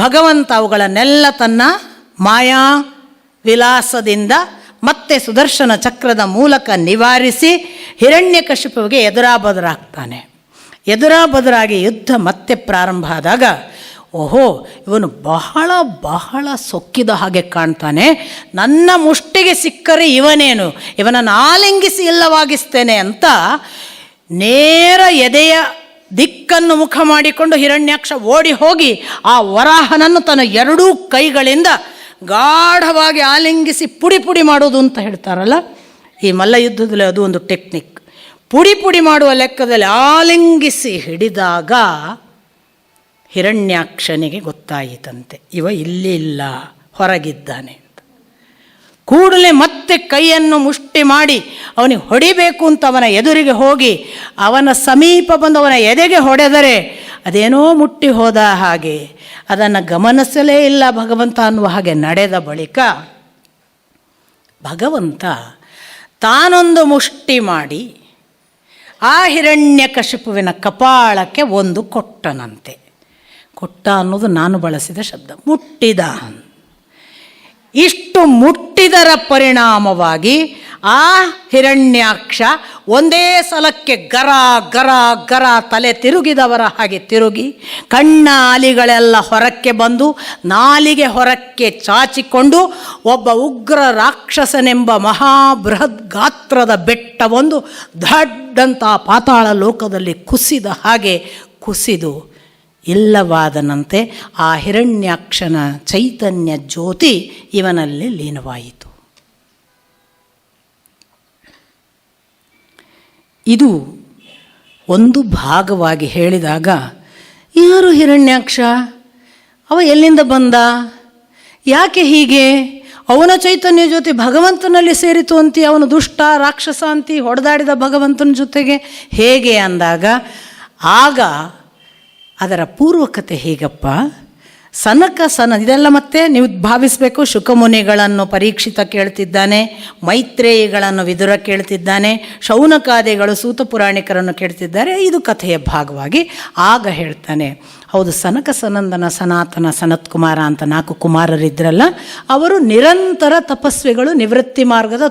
ಭಗವಂತ ಅವುಗಳನ್ನೆಲ್ಲ ತನ್ನ ಮಾಯಾ ವಿಲಾಸದಿಂದ ಮತ್ತೆ ಸುದರ್ಶನ ಚಕ್ರದ ಮೂಲಕ ನಿವಾರಿಸಿ ಹಿರಣ್ಯಕಶಿಪುವಿಗೆ ಎದುರಾಬದುರಾಗ್ತಾನೆ. ಎದುರಾಬದುರಾಗಿ ಯುದ್ಧ ಮತ್ತೆ ಪ್ರಾರಂಭ ಆದಾಗ ಓಹೋ, ಇವನು ಬಹಳ ಬಹಳ ಸೊಕ್ಕಿದ ಹಾಗೆ ಕಾಣ್ತಾನೆ, ನನ್ನ ಮುಷ್ಟಿಗೆ ಸಿಕ್ಕರೆ ಇವನೇನು, ಇವನನ್ನು ಆಲಿಂಗಿಸಿ ಇಲ್ಲವಾಗಿಸ್ತೇನೆ ಅಂತ ನೇರ ಎದೆಯ ದಿಕ್ಕನ್ನು ಮುಖ ಮಾಡಿಕೊಂಡು ಹಿರಣ್ಯಾಕ್ಷ ಓಡಿ ಹೋಗಿ ಆ ವರಾಹನನ್ನು ತನ್ನ ಎರಡೂ ಕೈಗಳಿಂದ ಗಾಢವಾಗಿ ಆಲಿಂಗಿಸಿ ಪುಡಿ ಪುಡಿ ಮಾಡೋದು ಅಂತ ಹೇಳ್ತಾರಲ್ಲ, ಈ ಮಲ್ಲಯುದ್ಧದಲ್ಲಿ ಅದು ಒಂದು ಟೆಕ್ನಿಕ್. ಪುಡಿ ಪುಡಿ ಮಾಡುವ ಲೆಕ್ಕದಲ್ಲಿ ಆಲಿಂಗಿಸಿ ಹಿಡಿದಾಗ ಹಿರಣ್ಯಾಕ್ಷನಿಗೆ ಗೊತ್ತಾಯಿತಂತೆ, ಇವ ಇಲ್ಲಿ ಇಲ್ಲ, ಹೊರಗಿದ್ದಾನೆ ಅಂತ. ಕೂಡಲೇ ಮತ್ತೆ ಕೈಯನ್ನು ಮುಷ್ಟಿ ಮಾಡಿ ಅವನಿಗೆ ಹೊಡಿಬೇಕು ಅಂತ ಅವನ ಎದುರಿಗೆ ಹೋಗಿ ಅವನ ಸಮೀಪ ಬಂದು ಅವನ ಎದೆಗೆ ಹೊಡೆದರೆ ಅದೇನೋ ಮುಟ್ಟಿ ಹೋದ ಹಾಗೆ, ಅದನ್ನು ಗಮನಿಸಲೇ ಇಲ್ಲ ಭಗವಂತ ಅನ್ನುವ ಹಾಗೆ ನಡೆದ ಬಳಿಕ ಭಗವಂತ ತಾನೊಂದು ಮುಷ್ಟಿ ಮಾಡಿ ಆ ಹಿರಣ್ಯಕಶಿಪುವಿನ ಕಪಾಳಕ್ಕೆ ಒಂದು ಕೊಟ್ಟನಂತೆ. ಕೊಟ್ಟ ಅನ್ನೋದು ನಾನು ಬಳಸಿದ ಶಬ್ದ, ಮುಟ್ಟಿದ. ಇಷ್ಟು ಮುಟ್ಟಿದರ ಪರಿಣಾಮವಾಗಿ ಆ ಹಿರಣ್ಯಾಕ್ಷ ಒಂದೇ ಸಲಕ್ಕೆ ಗರ ಗರ ಗರ ತಲೆ ತಿರುಗಿದವರ ಹಾಗೆ ತಿರುಗಿ ಕಣ್ಣ ಅಲಿಗಳೆಲ್ಲ ಹೊರಕ್ಕೆ ಬಂದು ನಾಲಿಗೆ ಹೊರಕ್ಕೆ ಚಾಚಿಕೊಂಡು ಒಬ್ಬ ಉಗ್ರ ರಾಕ್ಷಸನೆಂಬ ಮಹಾಬೃಹತ್ ಗಾತ್ರದ ಬೆಟ್ಟವೊಂದು ದಡ್ಡಂತ ಪಾತಾಳ ಲೋಕದಲ್ಲಿ ಕುಸಿದ ಹಾಗೆ ಕುಸಿದು ಇಲ್ಲವಾದನಂತೆ ಆ ಹಿರಣ್ಯಾಕ್ಷನ ಚೈತನ್ಯ ಜ್ಯೋತಿ ಇವನಲ್ಲಿ ಲೀನವಾಯಿತು. ಇದು ಒಂದು ಭಾಗವಾಗಿ ಹೇಳಿದಾಗ, ಯಾರು ಹಿರಣ್ಯಾಕ್ಷ, ಅವ ಎಲ್ಲಿಂದ ಬಂದ, ಯಾಕೆ ಹೀಗೆ, ಅವನ ಚೈತನ್ಯ ಜ್ಯೋತಿ ಭಗವಂತನಲ್ಲಿ ಸೇರಿತು ಅಂತಿ, ಅವನು ದುಷ್ಟ ರಾಕ್ಷಸ ಅಂತಿ ಹೊಡೆದಾಡಿದ ಭಗವಂತನ ಜೊತೆಗೆ ಹೇಗೆ ಅಂದಾಗ, ಆಗ ಅದರ ಪೂರ್ವಕತೆ ಹೇಗಪ್ಪ, ಇದೆಲ್ಲ ಮತ್ತೆ ನೀವು ಭಾವಿಸಬೇಕು. ಶುಕಮುನಿಗಳನ್ನು ಪರೀಕ್ಷಿತ ಕೇಳ್ತಿದ್ದಾನೆ, ಮೈತ್ರೇಯಿಗಳನ್ನು ವಿದುರ ಕೇಳ್ತಿದ್ದಾನೆ, ಶೌನಕಾದಿಗಳು ಸೂತ ಪುರಾಣಿಕರನ್ನು ಕೇಳ್ತಿದ್ದಾರೆ. ಇದು ಕಥೆಯ ಭಾಗವಾಗಿ ಆಗ ಹೇಳ್ತಾನೆ, ಹೌದು, ಸನಕ ಸನಂದನ ಸನಾತನ ಸನತ್ಕುಮಾರ ಅಂತ 4 ಕುಮಾರರಿದ್ರಲ್ಲ, ಅವರು ನಿರಂತರ ತಪಸ್ವಿಗಳು, ನಿವೃತ್ತಿ ಮಾರ್ಗದ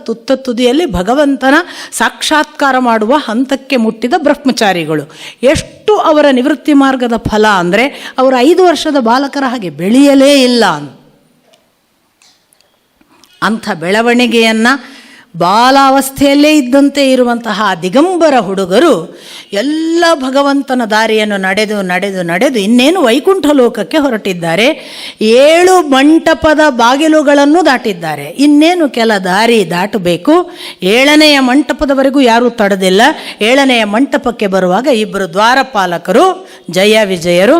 ತುದಿಯಲ್ಲಿ ಭಗವಂತನ ಸಾಕ್ಷಾತ್ಕಾರ ಮಾಡುವ ಹಂತಕ್ಕೆ ಮುಟ್ಟಿದ ಬ್ರಹ್ಮಚಾರಿಗಳು. ಎಷ್ಟು ಅವರ ನಿವೃತ್ತಿ ಮಾರ್ಗದ ಫಲ ಅಂದರೆ ಅವರು 5 ವರ್ಷದ ಬಾಲಕರ ಹಾಗೆ ಬೆಳೆಯಲೇ ಇಲ್ಲ. ಅಂಥ ಬೆಳವಣಿಗೆಯನ್ನು ಬಾಲಾವಸ್ಥೆಯಲ್ಲೇ ಇದ್ದಂತೆ ಇರುವಂತಹ ದಿಗಂಬರ ಹುಡುಗರು ಎಲ್ಲ ಭಗವಂತನ ದಾರಿಯನ್ನು ನಡೆದು ಇನ್ನೇನು ವೈಕುಂಠ ಲೋಕಕ್ಕೆ ಹೊರಟಿದ್ದಾರೆ. 7 ಮಂಟಪದ ಬಾಗಿಲುಗಳನ್ನು ದಾಟಿದ್ದಾರೆ. ಇನ್ನೇನು ಕೆಲ ದಾರಿ ದಾಟಬೇಕು. 7ನೆಯ ಮಂಟಪದವರೆಗೂ ಯಾರೂ ತಡೆದಿಲ್ಲ. 7ನೆಯ ಮಂಟಪಕ್ಕೆ ಬರುವಾಗ 2 ದ್ವಾರಪಾಲಕರು ಜಯ ವಿಜಯರು,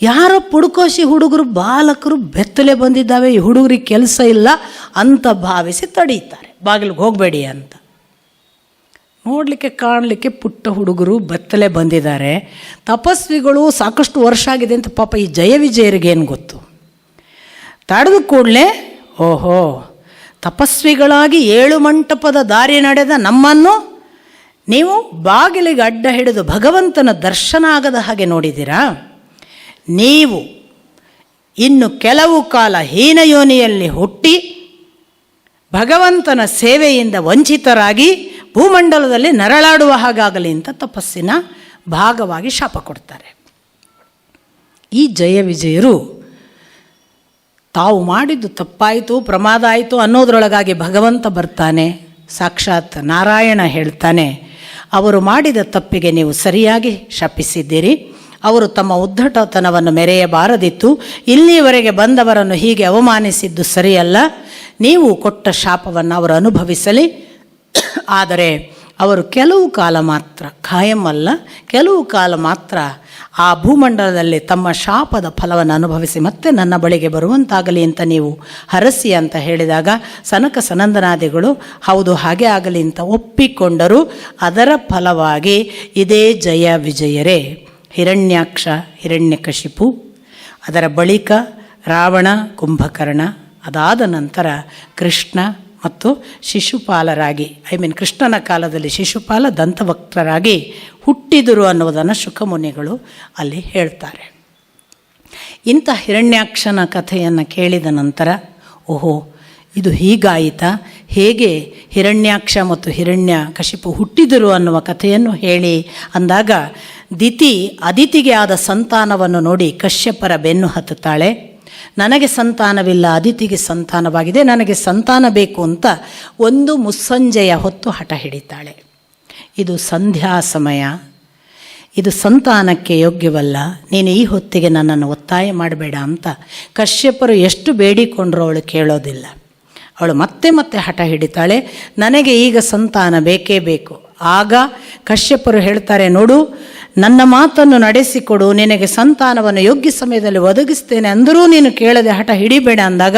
ಯಾರೋ ಪುಡುಕೋಶಿ ಹುಡುಗರು, ಬಾಲಕರು ಬೆತ್ತಲೆ ಬಂದಿದ್ದಾವೆ, ಈ ಹುಡುಗರಿಗೆ ಕೆಲಸ ಇಲ್ಲ ಅಂತ ಭಾವಿಸಿ ತಡೀತಾರೆ, ಬಾಗಿಲಿಗೆ ಹೋಗಬೇಡಿ ಅಂತ. ನೋಡಲಿಕ್ಕೆ ಕಾಣಲಿಕ್ಕೆ ಪುಟ್ಟ ಹುಡುಗರು ಬೆತ್ತಲೆ ಬಂದಿದ್ದಾರೆ. ತಪಸ್ವಿಗಳು, ಸಾಕಷ್ಟು ವರ್ಷ ಆಗಿದೆ ಅಂತ ಪಾಪ ಈ ಜಯ ವಿಜಯರಿಗೇನು ಗೊತ್ತು. ತಡೆದ ಕೂಡಲೇ ಓಹೋ, ತಪಸ್ವಿಗಳಾಗಿ 7 ಮಂಟಪದ ದಾರಿ ನಡೆದ ನಮ್ಮನ್ನು ನೀವು ಬಾಗಿಲಿಗೆ ಅಡ್ಡ ಹಿಡಿದು ಭಗವಂತನ ದರ್ಶನ ಆಗದ ಹಾಗೆ ನೋಡಿದ್ದೀರಾ? ನೀವು ಇನ್ನು ಕೆಲವು ಕಾಲ ಹೀನಯೋನಿಯಲ್ಲಿ ಹುಟ್ಟಿ ಭಗವಂತನ ಸೇವೆಯಿಂದ ವಂಚಿತರಾಗಿ ಭೂಮಂಡಲದಲ್ಲಿ ನರಳಾಡುವ ಹಾಗಾಗಲಿ ಅಂತ ತಪಸ್ಸಿನ ಭಾಗವಾಗಿ ಶಾಪ ಕೊಡ್ತಾರೆ. ಈ ಜಯ ವಿಜಯರು ತಾವು ಮಾಡಿದ್ದು ತಪ್ಪಾಯಿತು, ಪ್ರಮಾದ ಆಯಿತು ಅನ್ನೋದ್ರೊಳಗಾಗಿ ಭಗವಂತ ಬರ್ತಾನೆ, ಸಾಕ್ಷಾತ್ ನಾರಾಯಣ ಹೇಳ್ತಾನೆ, ಅವರು ಮಾಡಿದ ತಪ್ಪಿಗೆ ನೀವು ಸರಿಯಾಗಿ ಶಪಿಸಿದ್ದೀರಿ. ಅವರು ತಮ್ಮ ಉದ್ದಟತನವನ್ನು ಮೆರೆಯಬಾರದಿತ್ತು. ಇಲ್ಲಿಯವರೆಗೆ ಬಂದವರನ್ನು ಹೀಗೆ ಅವಮಾನಿಸಿದ್ದು ಸರಿಯಲ್ಲ. ನೀವು ಕೊಟ್ಟ ಶಾಪವನ್ನು ಅವರು ಅನುಭವಿಸಲಿ. ಆದರೆ ಅವರು ಕೆಲವು ಕಾಲ ಮಾತ್ರ, ಖಾಯಂ ಅಲ್ಲ, ಕೆಲವು ಕಾಲ ಮಾತ್ರ ಆ ಭೂಮಂಡಲದಲ್ಲಿ ತಮ್ಮ ಶಾಪದ ಫಲವನ್ನು ಅನುಭವಿಸಿ ಮತ್ತೆ ನನ್ನ ಬಳಿಗೆ ಬರುವಂತಾಗಲಿ ಅಂತ ನೀವು ಹರಸಿ ಅಂತ ಹೇಳಿದಾಗ ಸನಕ ಸನಂದನಾದಿಗಳು ಹೌದು ಹಾಗೆ ಆಗಲಿ ಅಂತ ಒಪ್ಪಿಕೊಂಡರು. ಅದರ ಫಲವಾಗಿ ಇದೇ ಜಯ ವಿಜಯರೇ ಹಿರಣ್ಯಾಕ್ಷ, ಹಿರಣ್ಯಕಶಿಪು, ಅದರ ಬಳಿಕ ರಾವಣ, ಕುಂಭಕರ್ಣ, ಅದಾದ ನಂತರ ಕೃಷ್ಣ ಮತ್ತು ಶಿಶುಪಾಲರಾಗಿ, ಕೃಷ್ಣನ ಕಾಲದಲ್ಲಿ ಶಿಶುಪಾಲ ದಂತವಕ್ತರಾಗಿ ಹುಟ್ಟಿದರು ಅನ್ನುವುದನ್ನು ಶುಕಮುನಿಗಳು ಅಲ್ಲಿ ಹೇಳ್ತಾರೆ. ಇಂಥ ಹಿರಣ್ಯಾಕ್ಷನ ಕಥೆಯನ್ನು ಕೇಳಿದ ನಂತರ ಓಹೋ, ಇದು ಹೀಗಾಯಿತಾ, ಹೇಗೆ ಹಿರಣ್ಯಾಕ್ಷ ಮತ್ತು ಹಿರಣ್ಯಕಶಿಪು ಹುಟ್ಟಿದರು ಅನ್ನುವ ಕಥೆಯನ್ನು ಹೇಳಿ ಅಂದಾಗ ದಿತಿ ಅದಿತಿಗೆ ಆದ ಸಂತಾನವನ್ನು ನೋಡಿ ಕಶ್ಯಪರ ಬೆನ್ನು ಹತ್ತುತ್ತಾಳೆ. ನನಗೆ ಸಂತಾನವಿಲ್ಲ, ಅದಿತಿಗೆ ಸಂತಾನವಾಗಿದೆ, ನನಗೆ ಸಂತಾನ ಬೇಕು ಅಂತ ಒಂದು ಮುಸ್ಸಂಜೆಯ ಹೊತ್ತು ಹಠ ಹಿಡಿತಾಳೆ. ಇದು ಸಂಧ್ಯಾ ಸಮಯ, ಇದು ಸಂತಾನಕ್ಕೆ ಯೋಗ್ಯವಲ್ಲ, ನೀನು ಈ ಹೊತ್ತಿಗೆ ನನ್ನನ್ನು ಒತ್ತಾಯ ಮಾಡಬೇಡ ಅಂತ ಕಶ್ಯಪರು ಎಷ್ಟು ಬೇಡಿಕೊಂಡ್ರೂ ಅವಳು ಕೇಳೋದಿಲ್ಲ. ಅವಳು ಮತ್ತೆ ಮತ್ತೆ ಹಠ ಹಿಡಿತಾಳೆ, ನನಗೆ ಈಗ ಸಂತಾನ ಬೇಕೇ ಬೇಕು. ಆಗ ಕಶ್ಯಪರು ಹೇಳ್ತಾರೆ, ನೋಡು ನನ್ನ ಮಾತನ್ನು ನಡೆಸಿಕೊಡು, ನಿನಗೆ ಸಂತಾನವನ್ನು ಯೋಗ್ಯ ಸಮಯದಲ್ಲಿ ಒದಗಿಸ್ತೇನೆ ಅಂದರೂ ನೀನು ಕೇಳದೆ ಹಠ ಹಿಡಿಬೇಡ ಅಂದಾಗ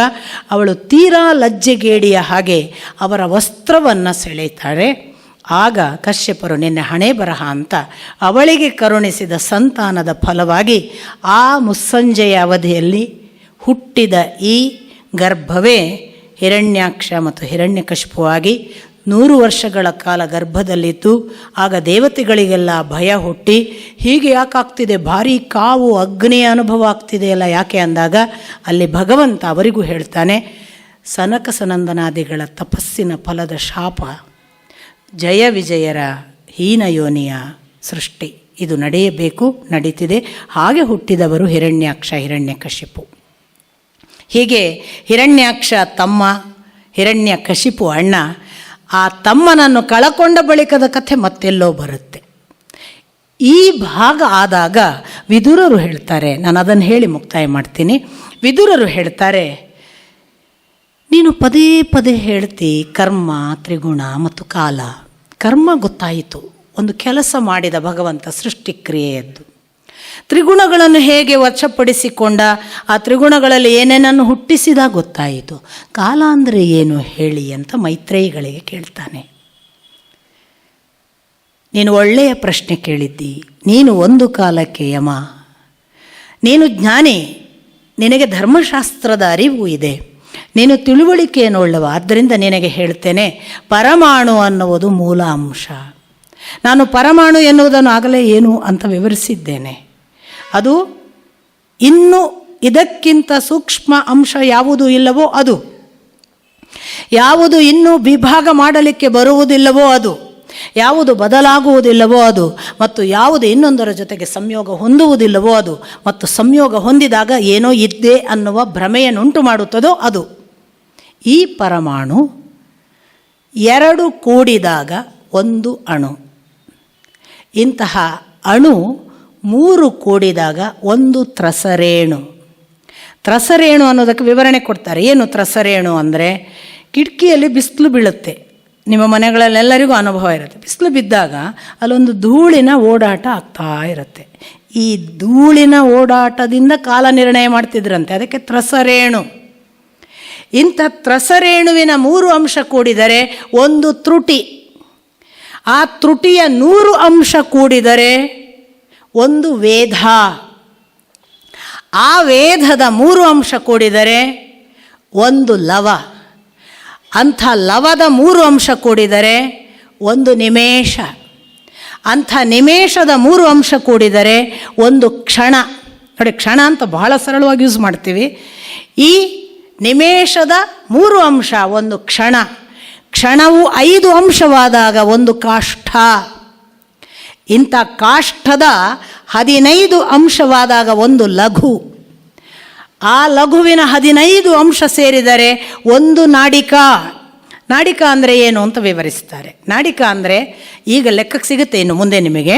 ಅವಳು ತೀರಾ ಲಜ್ಜೆಗೇಡಿಯ ಹಾಗೆ ಅವರ ವಸ್ತ್ರವನ್ನು ಸೆಳೆಯುತ್ತಾರೆ. ಆಗ ಕಶ್ಯಪರು ನಿನ್ನೆ ಹಣೆ ಬರಹ ಅಂತ ಅವಳಿಗೆ ಕರುಣಿಸಿದ ಸಂತಾನದ ಫಲವಾಗಿ ಆ ಮುಸ್ಸಂಜೆಯ ಅವಧಿಯಲ್ಲಿ ಹುಟ್ಟಿದ ಈ ಗರ್ಭವೇ ಹಿರಣ್ಯಾಕ್ಷ ಮತ್ತು ಹಿರಣ್ಯಕಶಿಪುವಾಗಿ 100 ವರ್ಷಗಳ ಕಾಲ ಗರ್ಭದಲ್ಲಿದ್ದು ಆಗ ದೇವತೆಗಳಿಗೆಲ್ಲ ಭಯ ಹುಟ್ಟಿ ಹೀಗೆ ಯಾಕಾಗ್ತಿದೆ, ಭಾರೀ ಕಾವು ಅಗ್ನಿಯ ಅನುಭವ ಆಗ್ತಿದೆಯಲ್ಲ ಯಾಕೆ ಅಂದಾಗ ಅಲ್ಲಿ ಭಗವಂತ ಅವರಿಗೂ ಹೇಳ್ತಾನೆ, ಸನಕ ಸನಂದನಾದಿಗಳ ತಪಸ್ಸಿನ ಫಲದ ಶಾಪ, ಜಯ ವಿಜಯರ ಹೀನಯೋನಿಯ ಸೃಷ್ಟಿ ಇದು ನಡೆಯಬೇಕು, ನಡೀತಿದೆ. ಹಾಗೆ ಹುಟ್ಟಿದವರು ಹಿರಣ್ಯಾಕ್ಷ, ಹಿರಣ್ಯಕಶಿಪು. ಹೀಗೆ ಹಿರಣ್ಯಾಕ್ಷ ತಮ್ಮ, ಹಿರಣ್ಯಕಶಿಪು ಅಣ್ಣ. ಆ ತಮ್ಮನನ್ನು ಕಳಕೊಂಡ ಬಳಿಕದ ಕಥೆ ಮತ್ತೆಲ್ಲೋ ಬರುತ್ತೆ. ಈ ಭಾಗ ಆದಾಗ ವಿದುರರು ಹೇಳ್ತಾರೆ, ನಾನು ಅದನ್ನು ಹೇಳಿ ಮುಕ್ತಾಯ ಮಾಡ್ತೀನಿ. ವಿದುರರು ಹೇಳ್ತಾರೆ, ನೀನು ಪದೇ ಪದೇ ಹೇಳ್ತಿ ಕರ್ಮ, ತ್ರಿಗುಣ ಮತ್ತು ಕಾಲ. ಕರ್ಮ ಗೊತ್ತಾಯಿತು, ಒಂದು ಕೆಲಸ ಮಾಡಿದ ಭಗವಂತ ಸೃಷ್ಟಿಕ್ರಿಯೆಯದ್ದು. ತ್ರಿಗುಣಗಳನ್ನು ಹೇಗೆ ವಶಪಡಿಸಿಕೊಂಡ, ಆ ತ್ರಿಗುಣಗಳಲ್ಲಿ ಏನೇನನ್ನು ಹುಟ್ಟಿಸಿದ ಗೊತ್ತಾಯಿತು. ಕಾಲ ಅಂದರೆ ಏನು ಹೇಳಿ ಅಂತ ಮೈತ್ರೇಯಿಗಳಿಗೆ ಕೇಳ್ತಾನೆ. ನೀನು ಒಳ್ಳೆಯ ಪ್ರಶ್ನೆ ಕೇಳಿದ್ದಿ. ನೀನು ಒಂದು ಕಾಲಕ್ಕೆ ಯಮ, ನೀನು ಜ್ಞಾನಿ, ನಿನಗೆ ಧರ್ಮಶಾಸ್ತ್ರದ ಅರಿವು ಇದೆ, ನೀನು ತಿಳುವಳಿಕೆಯನ್ನು ಉಳ್ಳವ. ಆದ್ದರಿಂದ ನಿನಗೆ ಹೇಳ್ತೇನೆ, ಪರಮಾಣು ಅನ್ನುವುದು ಮೂಲ ಅಂಶ. ನಾನು ಪರಮಾಣು ಎನ್ನುವುದನ್ನು ಆಗಲೇ ಏನು ಅಂತ ವಿವರಿಸಿದ್ದೇನೆ. ಅದು ಇನ್ನು ಇದಕ್ಕಿಂತ ಸೂಕ್ಷ್ಮ ಅಂಶ ಯಾವುದು ಇಲ್ಲವೋ ಅದು, ಯಾವುದು ಇನ್ನೂ ವಿಭಾಗ ಮಾಡಲಿಕ್ಕೆ ಬರುವುದಿಲ್ಲವೋ ಅದು, ಯಾವುದು ಬದಲಾಗುವುದಿಲ್ಲವೋ ಅದು, ಮತ್ತು ಯಾವುದು ಇನ್ನೊಂದರ ಜೊತೆಗೆ ಸಂಯೋಗ ಹೊಂದುವುದಿಲ್ಲವೋ ಅದು, ಮತ್ತು ಸಂಯೋಗ ಹೊಂದಿದಾಗ ಏನೋ ಇದ್ದೇ ಅನ್ನುವ ಭ್ರಮೆಯನ್ನುಂಟು ಮಾಡುತ್ತದೋ ಅದು. ಈ ಪರಮಾಣು ಎರಡು ಕೂಡಿದಾಗ ಒಂದು ಅಣು. ಇಂತಹ ಅಣು ಮೂರು ಕೂಡಿದಾಗ ಒಂದು ತ್ರಸರೇಣು. ತ್ರಸರೇಣು ಅನ್ನೋದಕ್ಕೆ ವಿವರಣೆ ಕೊಡ್ತಾರೆ. ಏನು ತ್ರಸರೇಣು ಅಂದರೆ, ಕಿಟಕಿಯಲ್ಲಿ ಬಿಸಿಲು ಬೀಳುತ್ತೆ, ನಿಮ್ಮ ಮನೆಗಳಲ್ಲೆಲ್ಲರಿಗೂ ಅನುಭವ ಇರುತ್ತೆ. ಬಿಸಿಲು ಬಿದ್ದಾಗ ಅಲ್ಲೊಂದು ಧೂಳಿನ ಓಡಾಟ ಆಗ್ತಾ ಇರುತ್ತೆ. ಈ ಧೂಳಿನ ಓಡಾಟದಿಂದ ಕಾಲ ನಿರ್ಣಯ ಮಾಡ್ತಿದ್ರಂತೆ, ಅದಕ್ಕೆ ತ್ರಸರೇಣು. ಇಂಥ ತ್ರಸರೇಣುವಿನ ಮೂರು ಅಂಶ ಕೂಡಿದರೆ ಒಂದು ತ್ರುಟಿ. ಆ ತ್ರುಟಿಯ 100 ಅಂಶ ಕೂಡಿದರೆ ಒಂದು ವೇದ. ಆ ವೇದದ 3 ಅಂಶ ಕೂಡಿದರೆ ಒಂದು ಲವ. ಅಂಥ ಲವದ 3 ಅಂಶ ಕೂಡಿದರೆ ಒಂದು ನಿಮೇಷ. ಅಂಥ ನಿಮೇಷದ 3 ಅಂಶ ಕೂಡಿದರೆ ಒಂದು ಕ್ಷಣ. ನೋಡಿ, ಕ್ಷಣ ಅಂತ ಬಹಳ ಸರಳವಾಗಿ ಯೂಸ್ ಮಾಡ್ತೀವಿ. ಈ ನಿಮೇಷದ 3 ಅಂಶ ಒಂದು ಕ್ಷಣ. ಕ್ಷಣವು 5 ಅಂಶವಾದಾಗ ಒಂದು ಕಾಷ್ಠ. ಇಂಥ ಕಾಷ್ಠದ 15 ಅಂಶವಾದಾಗ ಒಂದು ಲಘು. ಆ ಲಘುವಿನ 15 ಅಂಶ ಸೇರಿದರೆ ಒಂದು ನಾಡಿಕ. ನಾಡಿಕ ಅಂದರೆ ಏನು ಅಂತ ವಿವರಿಸ್ತಾರೆ. ನಾಡಿಕ ಅಂದರೆ ಈಗ ಲೆಕ್ಕಕ್ಕೆ ಸಿಗುತ್ತೆ ಇನ್ನು ಮುಂದೆ ನಿಮಗೆ.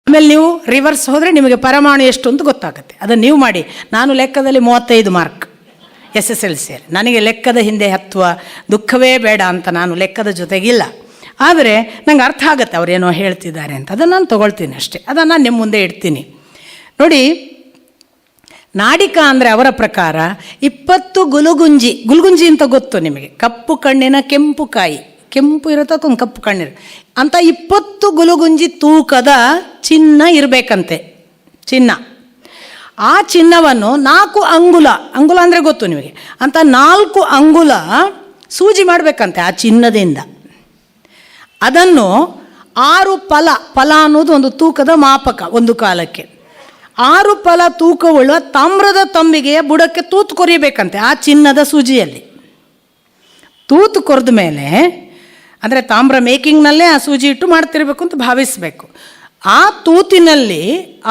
ಆಮೇಲೆ ನೀವು ರಿವರ್ಸ್ ಹೋದರೆ ನಿಮಗೆ ಪರಮಾಣು ಎಷ್ಟು ಅಂತ ಗೊತ್ತಾಗುತ್ತೆ. ಅದನ್ನು ನೀವು ಮಾಡಿ. ನಾನು ಲೆಕ್ಕದಲ್ಲಿ 35 ಮಾರ್ಕ್ SSLC. ನನಗೆ ಲೆಕ್ಕದ ಹಿಂದೆ ಹತ್ತುವ ದುಃಖವೇ ಬೇಡ ಅಂತ ನಾನು ಲೆಕ್ಕದ ಜೊತೆಗಿಲ್ಲ. ಆದರೆ ನಂಗೆ ಅರ್ಥ ಆಗುತ್ತೆ ಅವರೇನೋ ಹೇಳ್ತಿದ್ದಾರೆ ಅಂತ. ಅದನ್ನು ನಾನು ತೊಗೊಳ್ತೀನಿ ಅಷ್ಟೇ. ಅದನ್ನು ನಾನು ನಿಮ್ಮ ಮುಂದೆ ಇಡ್ತೀನಿ. ನೋಡಿ, ನಾಡಿಕ ಅಂದರೆ ಅವರ ಪ್ರಕಾರ 20 ಗುಲುಗುಂಜಿ. ಗುಲುಗುಂಜಿ ಅಂತ ಗೊತ್ತು ನಿಮಗೆ, ಕಪ್ಪು ಕಣ್ಣಿನ ಕೆಂಪು ಕಾಯಿ, ಕೆಂಪು ಇರುತ್ತೆ ಒಂದು ಕಪ್ಪು ಕಣ್ಣಿರು ಅಂತ 20 ಗುಲುಗುಂಜಿ ತೂಕದ ಚಿನ್ನ ಇರಬೇಕಂತೆ. ಚಿನ್ನ. ಆ ಚಿನ್ನವನ್ನು 4 ಅಂಗುಲ, ಅಂಗುಲ ಅಂದರೆ ಗೊತ್ತು ನಿಮಗೆ, ಅಂತ 4 ಅಂಗುಲ ಸೂಜಿ ಮಾಡಬೇಕಂತೆ ಆ ಚಿನ್ನದಿಂದ. ಅದನ್ನು 6 ಫಲ, ಫಲ ಅನ್ನೋದು ಒಂದು ತೂಕದ ಮಾಪಕ ಒಂದು ಕಾಲಕ್ಕೆ. 6 ಫಲ ತೂಕವುಳ್ಳ ತಾಮ್ರದ ತಂಬಿಗೆಯ ಬುಡಕ್ಕೆ ತೂತು ಕೊರಿಬೇಕಂತೆ ಆ ಚಿನ್ನದ ಸೂಜಿಯಲ್ಲಿ. ತೂತು ಕೊರೆದ ಮೇಲೆ, ಅಂದರೆ ತಾಮ್ರ ಮೇಕಿಂಗ್ನಲ್ಲೇ ಆ ಸೂಜಿ ಇಟ್ಟು ಮಾಡ್ತಿರ್ಬೇಕು ಅಂತ ಭಾವಿಸಬೇಕು. ಆ ತೂತಿನಲ್ಲಿ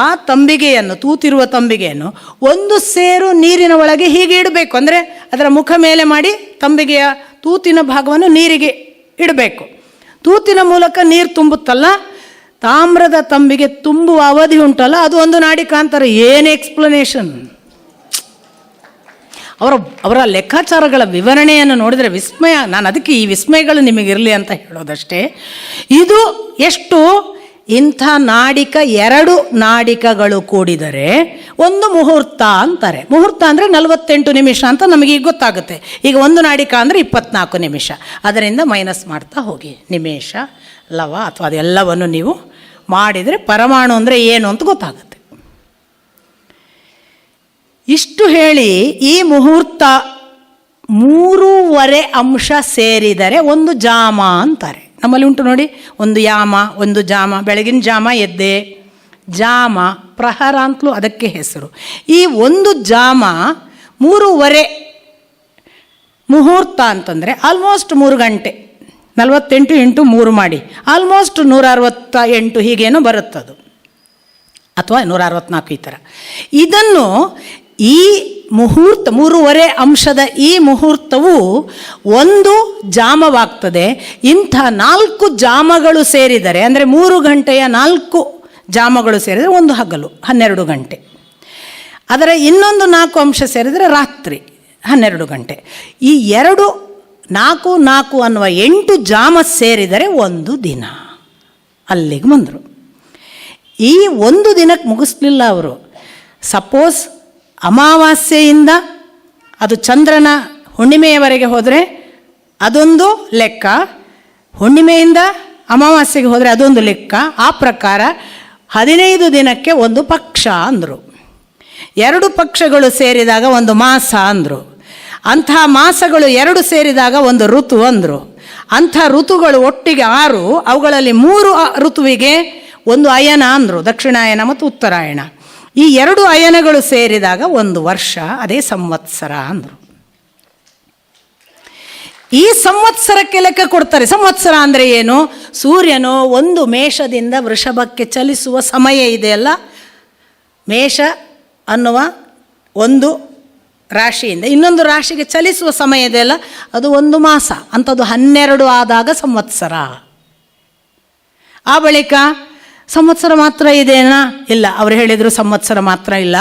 ಆ ತಂಬಿಗೆಯನ್ನು, ತೂತಿರುವ ತಂಬಿಗೆಯನ್ನು ಒಂದು ಸೇರು ನೀರಿನ ಒಳಗೆ ಹೀಗೆ ಇಡಬೇಕು. ಅಂದರೆ ಅದರ ಮುಖ ಮೇಲೆ ಮಾಡಿ ತಂಬಿಗೆಯ ತೂತಿನ ಭಾಗವನ್ನು ನೀರಿಗೆ ಇಡಬೇಕು. ತೂತಿನ ಮೂಲಕ ನೀರು ತುಂಬುತ್ತಲ್ಲ, ತಾಮ್ರದ ತಂಬಿಗೆ ತುಂಬುವ ಅವಧಿ ಉಂಟಲ್ಲ, ಅದು ಒಂದು ನಾಡಿಕ ಅಂತಾರೆ. ಏನು ಎಕ್ಸ್ಪ್ಲನೇಷನ್! ಅವರ ಲೆಕ್ಕಾಚಾರಗಳ ವಿವರಣೆಯನ್ನು ನೋಡಿದರೆ ವಿಸ್ಮಯ. ನಾನು ಅದಕ್ಕೆ ಈ ವಿಸ್ಮಯಗಳು ನಿಮಗಿರಲಿ ಅಂತ ಹೇಳೋದಷ್ಟೇ. ಇದು ಎಷ್ಟು? ಇಂಥ ನಾಡಿಕ 2 ನಾಡಿಕಗಳು ಕೂಡಿದರೆ ಒಂದು ಮುಹೂರ್ತ ಅಂತಾರೆ. ಮುಹೂರ್ತ ಅಂದರೆ 48 ನಿಮಿಷ ಅಂತ ನಮಗೆ ಗೊತ್ತಾಗುತ್ತೆ. ಈಗ ಒಂದು ನಾಡಿಕ ಅಂದರೆ 24 ನಿಮಿಷ. ಅದರಿಂದ ಮೈನಸ್ ಮಾಡ್ತಾ ಹೋಗಿ ನಿಮೇಷ, ಲವ ಅಥವಾ ಅದೆಲ್ಲವನ್ನು ನೀವು ಮಾಡಿದರೆ ಪರಮಾಣು ಅಂದರೆ ಏನು ಅಂತ ಗೊತ್ತಾಗುತ್ತೆ. ಇಷ್ಟು ಹೇಳಿ, ಈ ಮುಹೂರ್ತ 3.5 ಅಂಶ ಸೇರಿದರೆ ಒಂದು ಜಾಮ ಅಂತಾರೆ. ನಮ್ಮಲ್ಲಿ ಉಂಟು ನೋಡಿ, ಒಂದು ಯಾಮ, ಒಂದು ಜಾಮ. ಬೆಳಗಿನ ಜಾಮ ಎದ್ದೆ, ಜಾಮ, ಪ್ರಹರ ಅಂತಲೂ ಅದಕ್ಕೆ ಹೆಸರು. ಈ ಒಂದು ಜಾಮ 3.5 ಮುಹೂರ್ತ ಅಂತಂದರೆ ಆಲ್ಮೋಸ್ಟ್ 3 ಗಂಟೆ. 48 × 3 ಮಾಡಿ ಆಲ್ಮೋಸ್ಟ್ 168 ಹೀಗೇನೋ ಬರುತ್ತದು, ಅಥವಾ 164 ಈ ಥರ. ಇದನ್ನು ಈ ಮುಹೂರ್ತ 3.5 ಅಂಶದ ಈ ಮುಹೂರ್ತವು ಒಂದು ಜಾಮವಾಗ್ತದೆ. ಇಂಥ 4 ಜಾಮಗಳು ಸೇರಿದರೆ, ಅಂದರೆ 3 ಗಂಟೆಯ 4 ಜಾಮಗಳು ಸೇರಿದರೆ ಒಂದು ಹಗಲು 12 ಗಂಟೆ. ಅದರ ಇನ್ನೊಂದು 4 ಅಂಶ ಸೇರಿದರೆ ರಾತ್ರಿ 12 ಗಂಟೆ. ಈ 2 4 4 ಅನ್ನುವ 8 ಜಾಮ ಸೇರಿದರೆ ಒಂದು ದಿನ. ಅಲ್ಲಿಗೆ ಬಂದರು. ಈ ಒಂದು ದಿನಕ್ಕೆ ಮುಗಿಸ್ಲಿಲ್ಲ ಅವರು. ಸಪೋಸ್ ಅಮಾವಾಸ್ಯೆಯಿಂದ ಅದು ಚಂದ್ರನ ಹುಣ್ಣಿಮೆಯವರೆಗೆ ಹೋದರೆ ಅದೊಂದು ಲೆಕ್ಕ, ಹುಣ್ಣಿಮೆಯಿಂದ ಅಮಾವಾಸ್ಯೆಗೆ ಹೋದರೆ ಅದೊಂದು ಲೆಕ್ಕ. ಆ ಪ್ರಕಾರ 15 ದಿನಕ್ಕೆ ಒಂದು ಪಕ್ಷ ಅಂದರು. 2 ಪಕ್ಷಗಳು ಸೇರಿದಾಗ ಒಂದು ಮಾಸ ಅಂದರು. ಅಂಥ ಮಾಸಗಳು 2 ಸೇರಿದಾಗ ಒಂದು ಋತು ಅಂದರು. ಅಂಥ ಋತುಗಳು ಒಟ್ಟಿಗೆ 6, ಅವುಗಳಲ್ಲಿ 3 ಋತುವಿಗೆ ಒಂದು ಅಯನ ಅಂದರು, ದಕ್ಷಿಣಾಯನ ಮತ್ತು ಉತ್ತರಾಯಣ. ಈ 2 ಅಯನಗಳು ಸೇರಿದಾಗ 1 ವರ್ಷ, ಅದೇ ಸಂವತ್ಸರ ಅಂದರು. ಈ ಸಂವತ್ಸರಕ್ಕೆ ಲೆಕ್ಕ ಕೊಡ್ತಾರೆ. ಸಂವತ್ಸರ ಅಂದರೆ ಏನು? ಸೂರ್ಯನು ಒಂದು ಮೇಷದಿಂದ ವೃಷಭಕ್ಕೆ ಚಲಿಸುವ ಸಮಯ ಇದೆಯಲ್ಲ, ಮೇಷ ಅನ್ನುವ ಒಂದು ರಾಶಿಯಿಂದ ಇನ್ನೊಂದು ರಾಶಿಗೆ ಚಲಿಸುವ ಸಮಯ ಇದೆಯಲ್ಲ, ಅದು 1 ಮಾಸ. ಅಂಥದ್ದು 12 ಆದಾಗ ಸಂವತ್ಸರ. ಆ ಬಳಿಕ ಸಂವತ್ಸರ ಮಾತ್ರ ಇದೆನಾ? ಇಲ್ಲ, ಅವರು ಹೇಳಿದರು ಸಂವತ್ಸರ ಮಾತ್ರ ಇಲ್ಲ,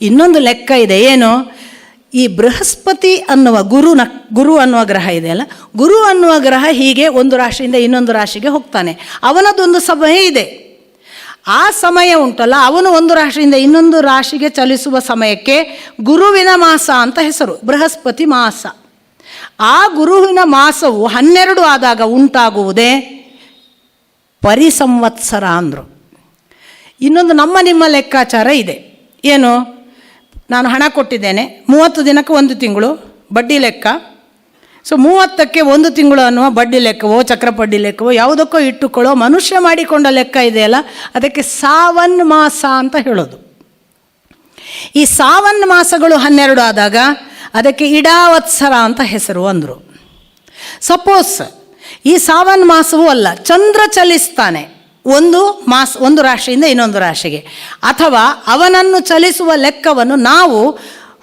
ಇನ್ನೊಂದು ಲೆಕ್ಕ ಇದೆ. ಏನು? ಈ ಬೃಹಸ್ಪತಿ ಅನ್ನುವ ಗುರು ಅನ್ನುವ ಗ್ರಹ ಇದೆಯಲ್ಲ, ಗುರು ಅನ್ನುವ ಗ್ರಹ ಹೀಗೆ ಒಂದು ರಾಶಿಯಿಂದ ಇನ್ನೊಂದು ರಾಶಿಗೆ ಹೋಗ್ತಾನೆ. ಅವನದೊಂದು ಸಮಯ ಇದೆ. ಆ ಸಮಯ ಉಂಟಲ್ಲ, ಅವನು ಒಂದು ರಾಶಿಯಿಂದ ಇನ್ನೊಂದು ರಾಶಿಗೆ ಚಲಿಸುವ ಸಮಯಕ್ಕೆ ಗುರುವಿನ ಮಾಸ ಅಂತ ಹೆಸರು, ಬೃಹಸ್ಪತಿ ಮಾಸ. ಆ ಗುರುವಿನ ಮಾಸವು 12 ಆದಾಗ ಉಂಟಾಗುವುದೇ ಪರಿಸಂವತ್ಸರ ಅಂದರು. ಇನ್ನೊಂದು ನಿಮ್ಮ ಲೆಕ್ಕಾಚಾರ ಇದೆ. ಏನು? ನಾನು ಹಣ ಕೊಟ್ಟಿದ್ದೇನೆ, 30 ದಿನಕ್ಕೆ 1 ತಿಂಗಳು ಬಡ್ಡಿ ಲೆಕ್ಕ. ಸೊ 30ಕ್ಕೆ 1 ತಿಂಗಳು ಅನ್ನುವ ಬಡ್ಡಿ ಲೆಕ್ಕವೋ ಚಕ್ರಬಡ್ಡಿ ಲೆಕ್ಕವೋ ಯಾವುದಕ್ಕೋ ಇಟ್ಟುಕೊಳ್ಳೋ ಮನುಷ್ಯ ಮಾಡಿಕೊಂಡ ಲೆಕ್ಕ ಇದೆಯಲ್ಲ, ಅದಕ್ಕೆ ಸಾವನ್ ಮಾಸ ಅಂತ ಹೇಳೋದು. ಈ ಸಾವನ್ ಮಾಸಗಳು 12 ಆದಾಗ ಅದಕ್ಕೆ ಇಡಾವತ್ಸರ ಅಂತ ಹೆಸರು ಅಂದರು. ಸಪೋಸ್ ಈ ಸಾವನ್ ಮಾಸವೂ ಅಲ್ಲ, ಚಂದ್ರ ಚಲಿಸ್ತಾನೆ ಒಂದು ರಾಶಿಯಿಂದ ಇನ್ನೊಂದು ರಾಶಿಗೆ, ಅಥವಾ ಅವನನ್ನು ಚಲಿಸುವ ಲೆಕ್ಕವನ್ನು ನಾವು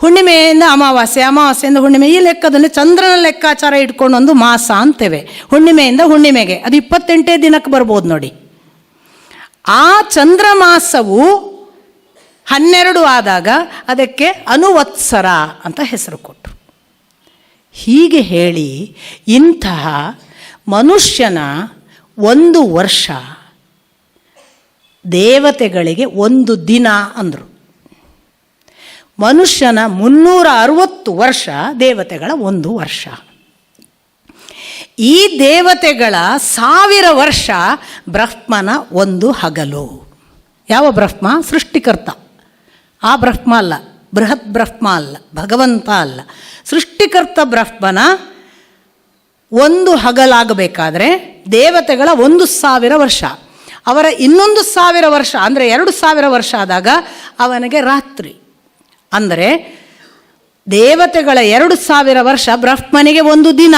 ಹುಣ್ಣಿಮೆಯಿಂದ ಅಮಾವಾಸ್ಯೆ, ಅಮಾವಾಸ್ಯೆಯಿಂದ ಹುಣ್ಣಿಮೆ, ಈ ಲೆಕ್ಕದಲ್ಲಿ ಚಂದ್ರನ ಲೆಕ್ಕಾಚಾರ ಇಟ್ಕೊಂಡು ಒಂದು ಮಾಸ ಅಂತೇವೆ. ಹುಣ್ಣಿಮೆಯಿಂದ ಹುಣ್ಣಿಮೆಗೆ ಅದು 28 ದಿನಕ್ಕೆ ಬರ್ಬೋದು ನೋಡಿ. ಆ ಚಂದ್ರ ಮಾಸವು 12 ಆದಾಗ ಅದಕ್ಕೆ ಅನುವತ್ಸರ ಅಂತ ಹೆಸರು ಕೊಟ್ಟರು. ಹೀಗೆ ಹೇಳಿ ಇಂತಹ ಮನುಷ್ಯನ 1 ವರ್ಷ ದೇವತೆಗಳಿಗೆ 1 ದಿನ ಅಂದರು. ಮನುಷ್ಯನ 360 ವರ್ಷ ದೇವತೆಗಳ 1 ವರ್ಷ. ಈ ದೇವತೆಗಳ 1000 ವರ್ಷ ಬ್ರಹ್ಮನ 1 ಹಗಲು. ಯಾವ ಬ್ರಹ್ಮ? ಸೃಷ್ಟಿಕರ್ತ. ಆ ಬ್ರಹ್ಮ ಅಲ್ಲ, ಬೃಹತ್ ಬ್ರಹ್ಮ ಅಲ್ಲ, ಭಗವಂತ ಅಲ್ಲ, ಸೃಷ್ಟಿಕರ್ತ ಬ್ರಹ್ಮನ 1 ಹಗಲಾಗಬೇಕಾದ್ರೆ ದೇವತೆಗಳ 1000 ವರ್ಷ, ಅವರ ಇನ್ನೊಂದು 1000 ವರ್ಷ ಅಂದರೆ 2000 ವರ್ಷ ಆದಾಗ ಅವನಿಗೆ ರಾತ್ರಿ. ಅಂದರೆ ದೇವತೆಗಳ 2000 ವರ್ಷ ಬ್ರಹ್ಮನಿಗೆ 1 ದಿನ.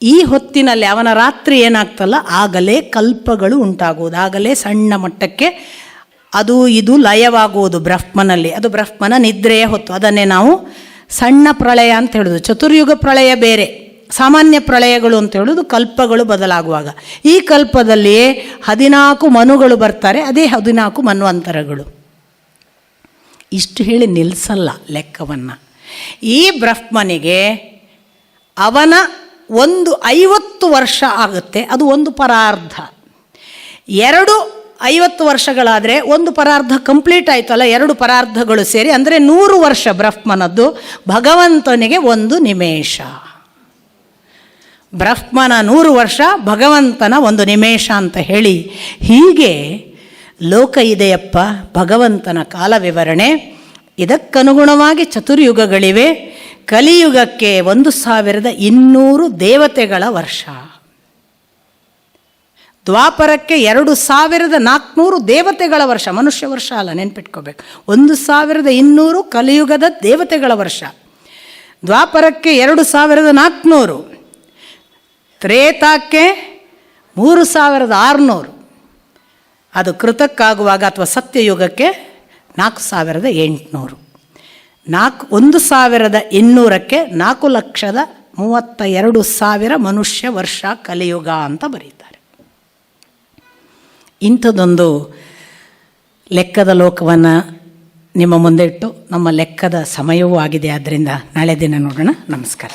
ಈ ಹೊತ್ತಿನಲ್ಲಿ ಅವನ ರಾತ್ರಿ ಏನಾಗ್ತಲ್ಲ, ಆಗಲೇ ಕಲ್ಪಗಳು ಉಂಟಾಗುವುದು, ಆಗಲೇ ಸಣ್ಣ ಮಟ್ಟಕ್ಕೆ ಅದು ಇದು ಲಯವಾಗುವುದು ಬ್ರಹ್ಮನಲ್ಲಿ. ಅದು ಬ್ರಹ್ಮನ ನಿದ್ರೆಯ ಹೊತ್ತು. ಅದನ್ನೇ ನಾವು ಸಣ್ಣ ಪ್ರಳಯ ಅಂತ ಹೇಳೋದು. ಚತುರ್ಯುಗ ಪ್ರಳಯ ಬೇರೆ, ಸಾಮಾನ್ಯ ಪ್ರಳಯಗಳು ಅಂತ ಹೇಳೋದು ಕಲ್ಪಗಳು ಬದಲಾಗುವಾಗ. ಈ ಕಲ್ಪದಲ್ಲಿಯೇ 14 ಮನುಗಳು ಬರ್ತಾರೆ, ಅದೇ 14 ಮನ್ವಂತರಗಳು. ಇಷ್ಟು ಹೇಳಿ ನಿಲ್ಲಿಸಲ್ಲ ಲೆಕ್ಕವನ್ನು. ಈ ಬ್ರಹ್ಮನಿಗೆ ಅವನ 50 ವರ್ಷ ಆಗುತ್ತೆ, ಅದು 1 ಪರಾರ್ಧ. 2 50 ವರ್ಷಗಳಾದರೆ 1 ಪರಾರ್ಧ ಕಂಪ್ಲೀಟ್ ಆಯಿತಲ್ಲ, 2 ಪರಾರ್ಧಗಳು ಸೇರಿ ಅಂದರೆ 100 ವರ್ಷ ಬ್ರಹ್ಮನದ್ದು. ಭಗವಂತನಿಗೆ 1 ನಿಮೇಷ. ಬ್ರಹ್ಮನ 100 ವರ್ಷ, ಭಗವಂತನ 1 ನಿಮೇಷ ಅಂತ ಹೇಳಿ ಹೀಗೆ ಲೋಕ ಇದೆಯಪ್ಪ, ಭಗವಂತನ ಕಾಲ ವಿವರಣೆ. ಇದಕ್ಕನುಗುಣವಾಗಿ ಚತುರ್ಯುಗಗಳಿವೆ. ಕಲಿಯುಗಕ್ಕೆ 1200 ದೇವತೆಗಳ ವರ್ಷ, ದ್ವಾಪರಕ್ಕೆ 2400 ದೇವತೆಗಳ ವರ್ಷ, ಮನುಷ್ಯ ವರ್ಷ ಅಲ್ಲ, ನೆನ್ಪಿಟ್ಕೋಬೇಕು. 1200 ಕಲಿಯುಗದ ದೇವತೆಗಳ ವರ್ಷ, ದ್ವಾಪರಕ್ಕೆ 2400, ತ್ರೇತಾಕ್ಕೆ 3600, ಅದು ಕೃತಕ್ಕಾಗುವಾಗ ಅಥವಾ ಸತ್ಯಯುಗಕ್ಕೆ 4800, 1200ಕ್ಕೆ 4,32,000 ಮನುಷ್ಯ ವರ್ಷ ಕಲಿಯುಗ ಅಂತ ಬರೀತಾರೆ. ಇಂಥದ್ದೊಂದು ಲೆಕ್ಕದ ಲೋಕವನ್ನು ನಿಮ್ಮ ಮುಂದೆ ಇಟ್ಟು ನಮ್ಮ ಲೆಕ್ಕದ ಸಮಯವೂ ಆಗಿದೆ. ಆದ್ದರಿಂದ ನಾಳೆ ದಿನ ನೋಡೋಣ. ನಮಸ್ಕಾರ.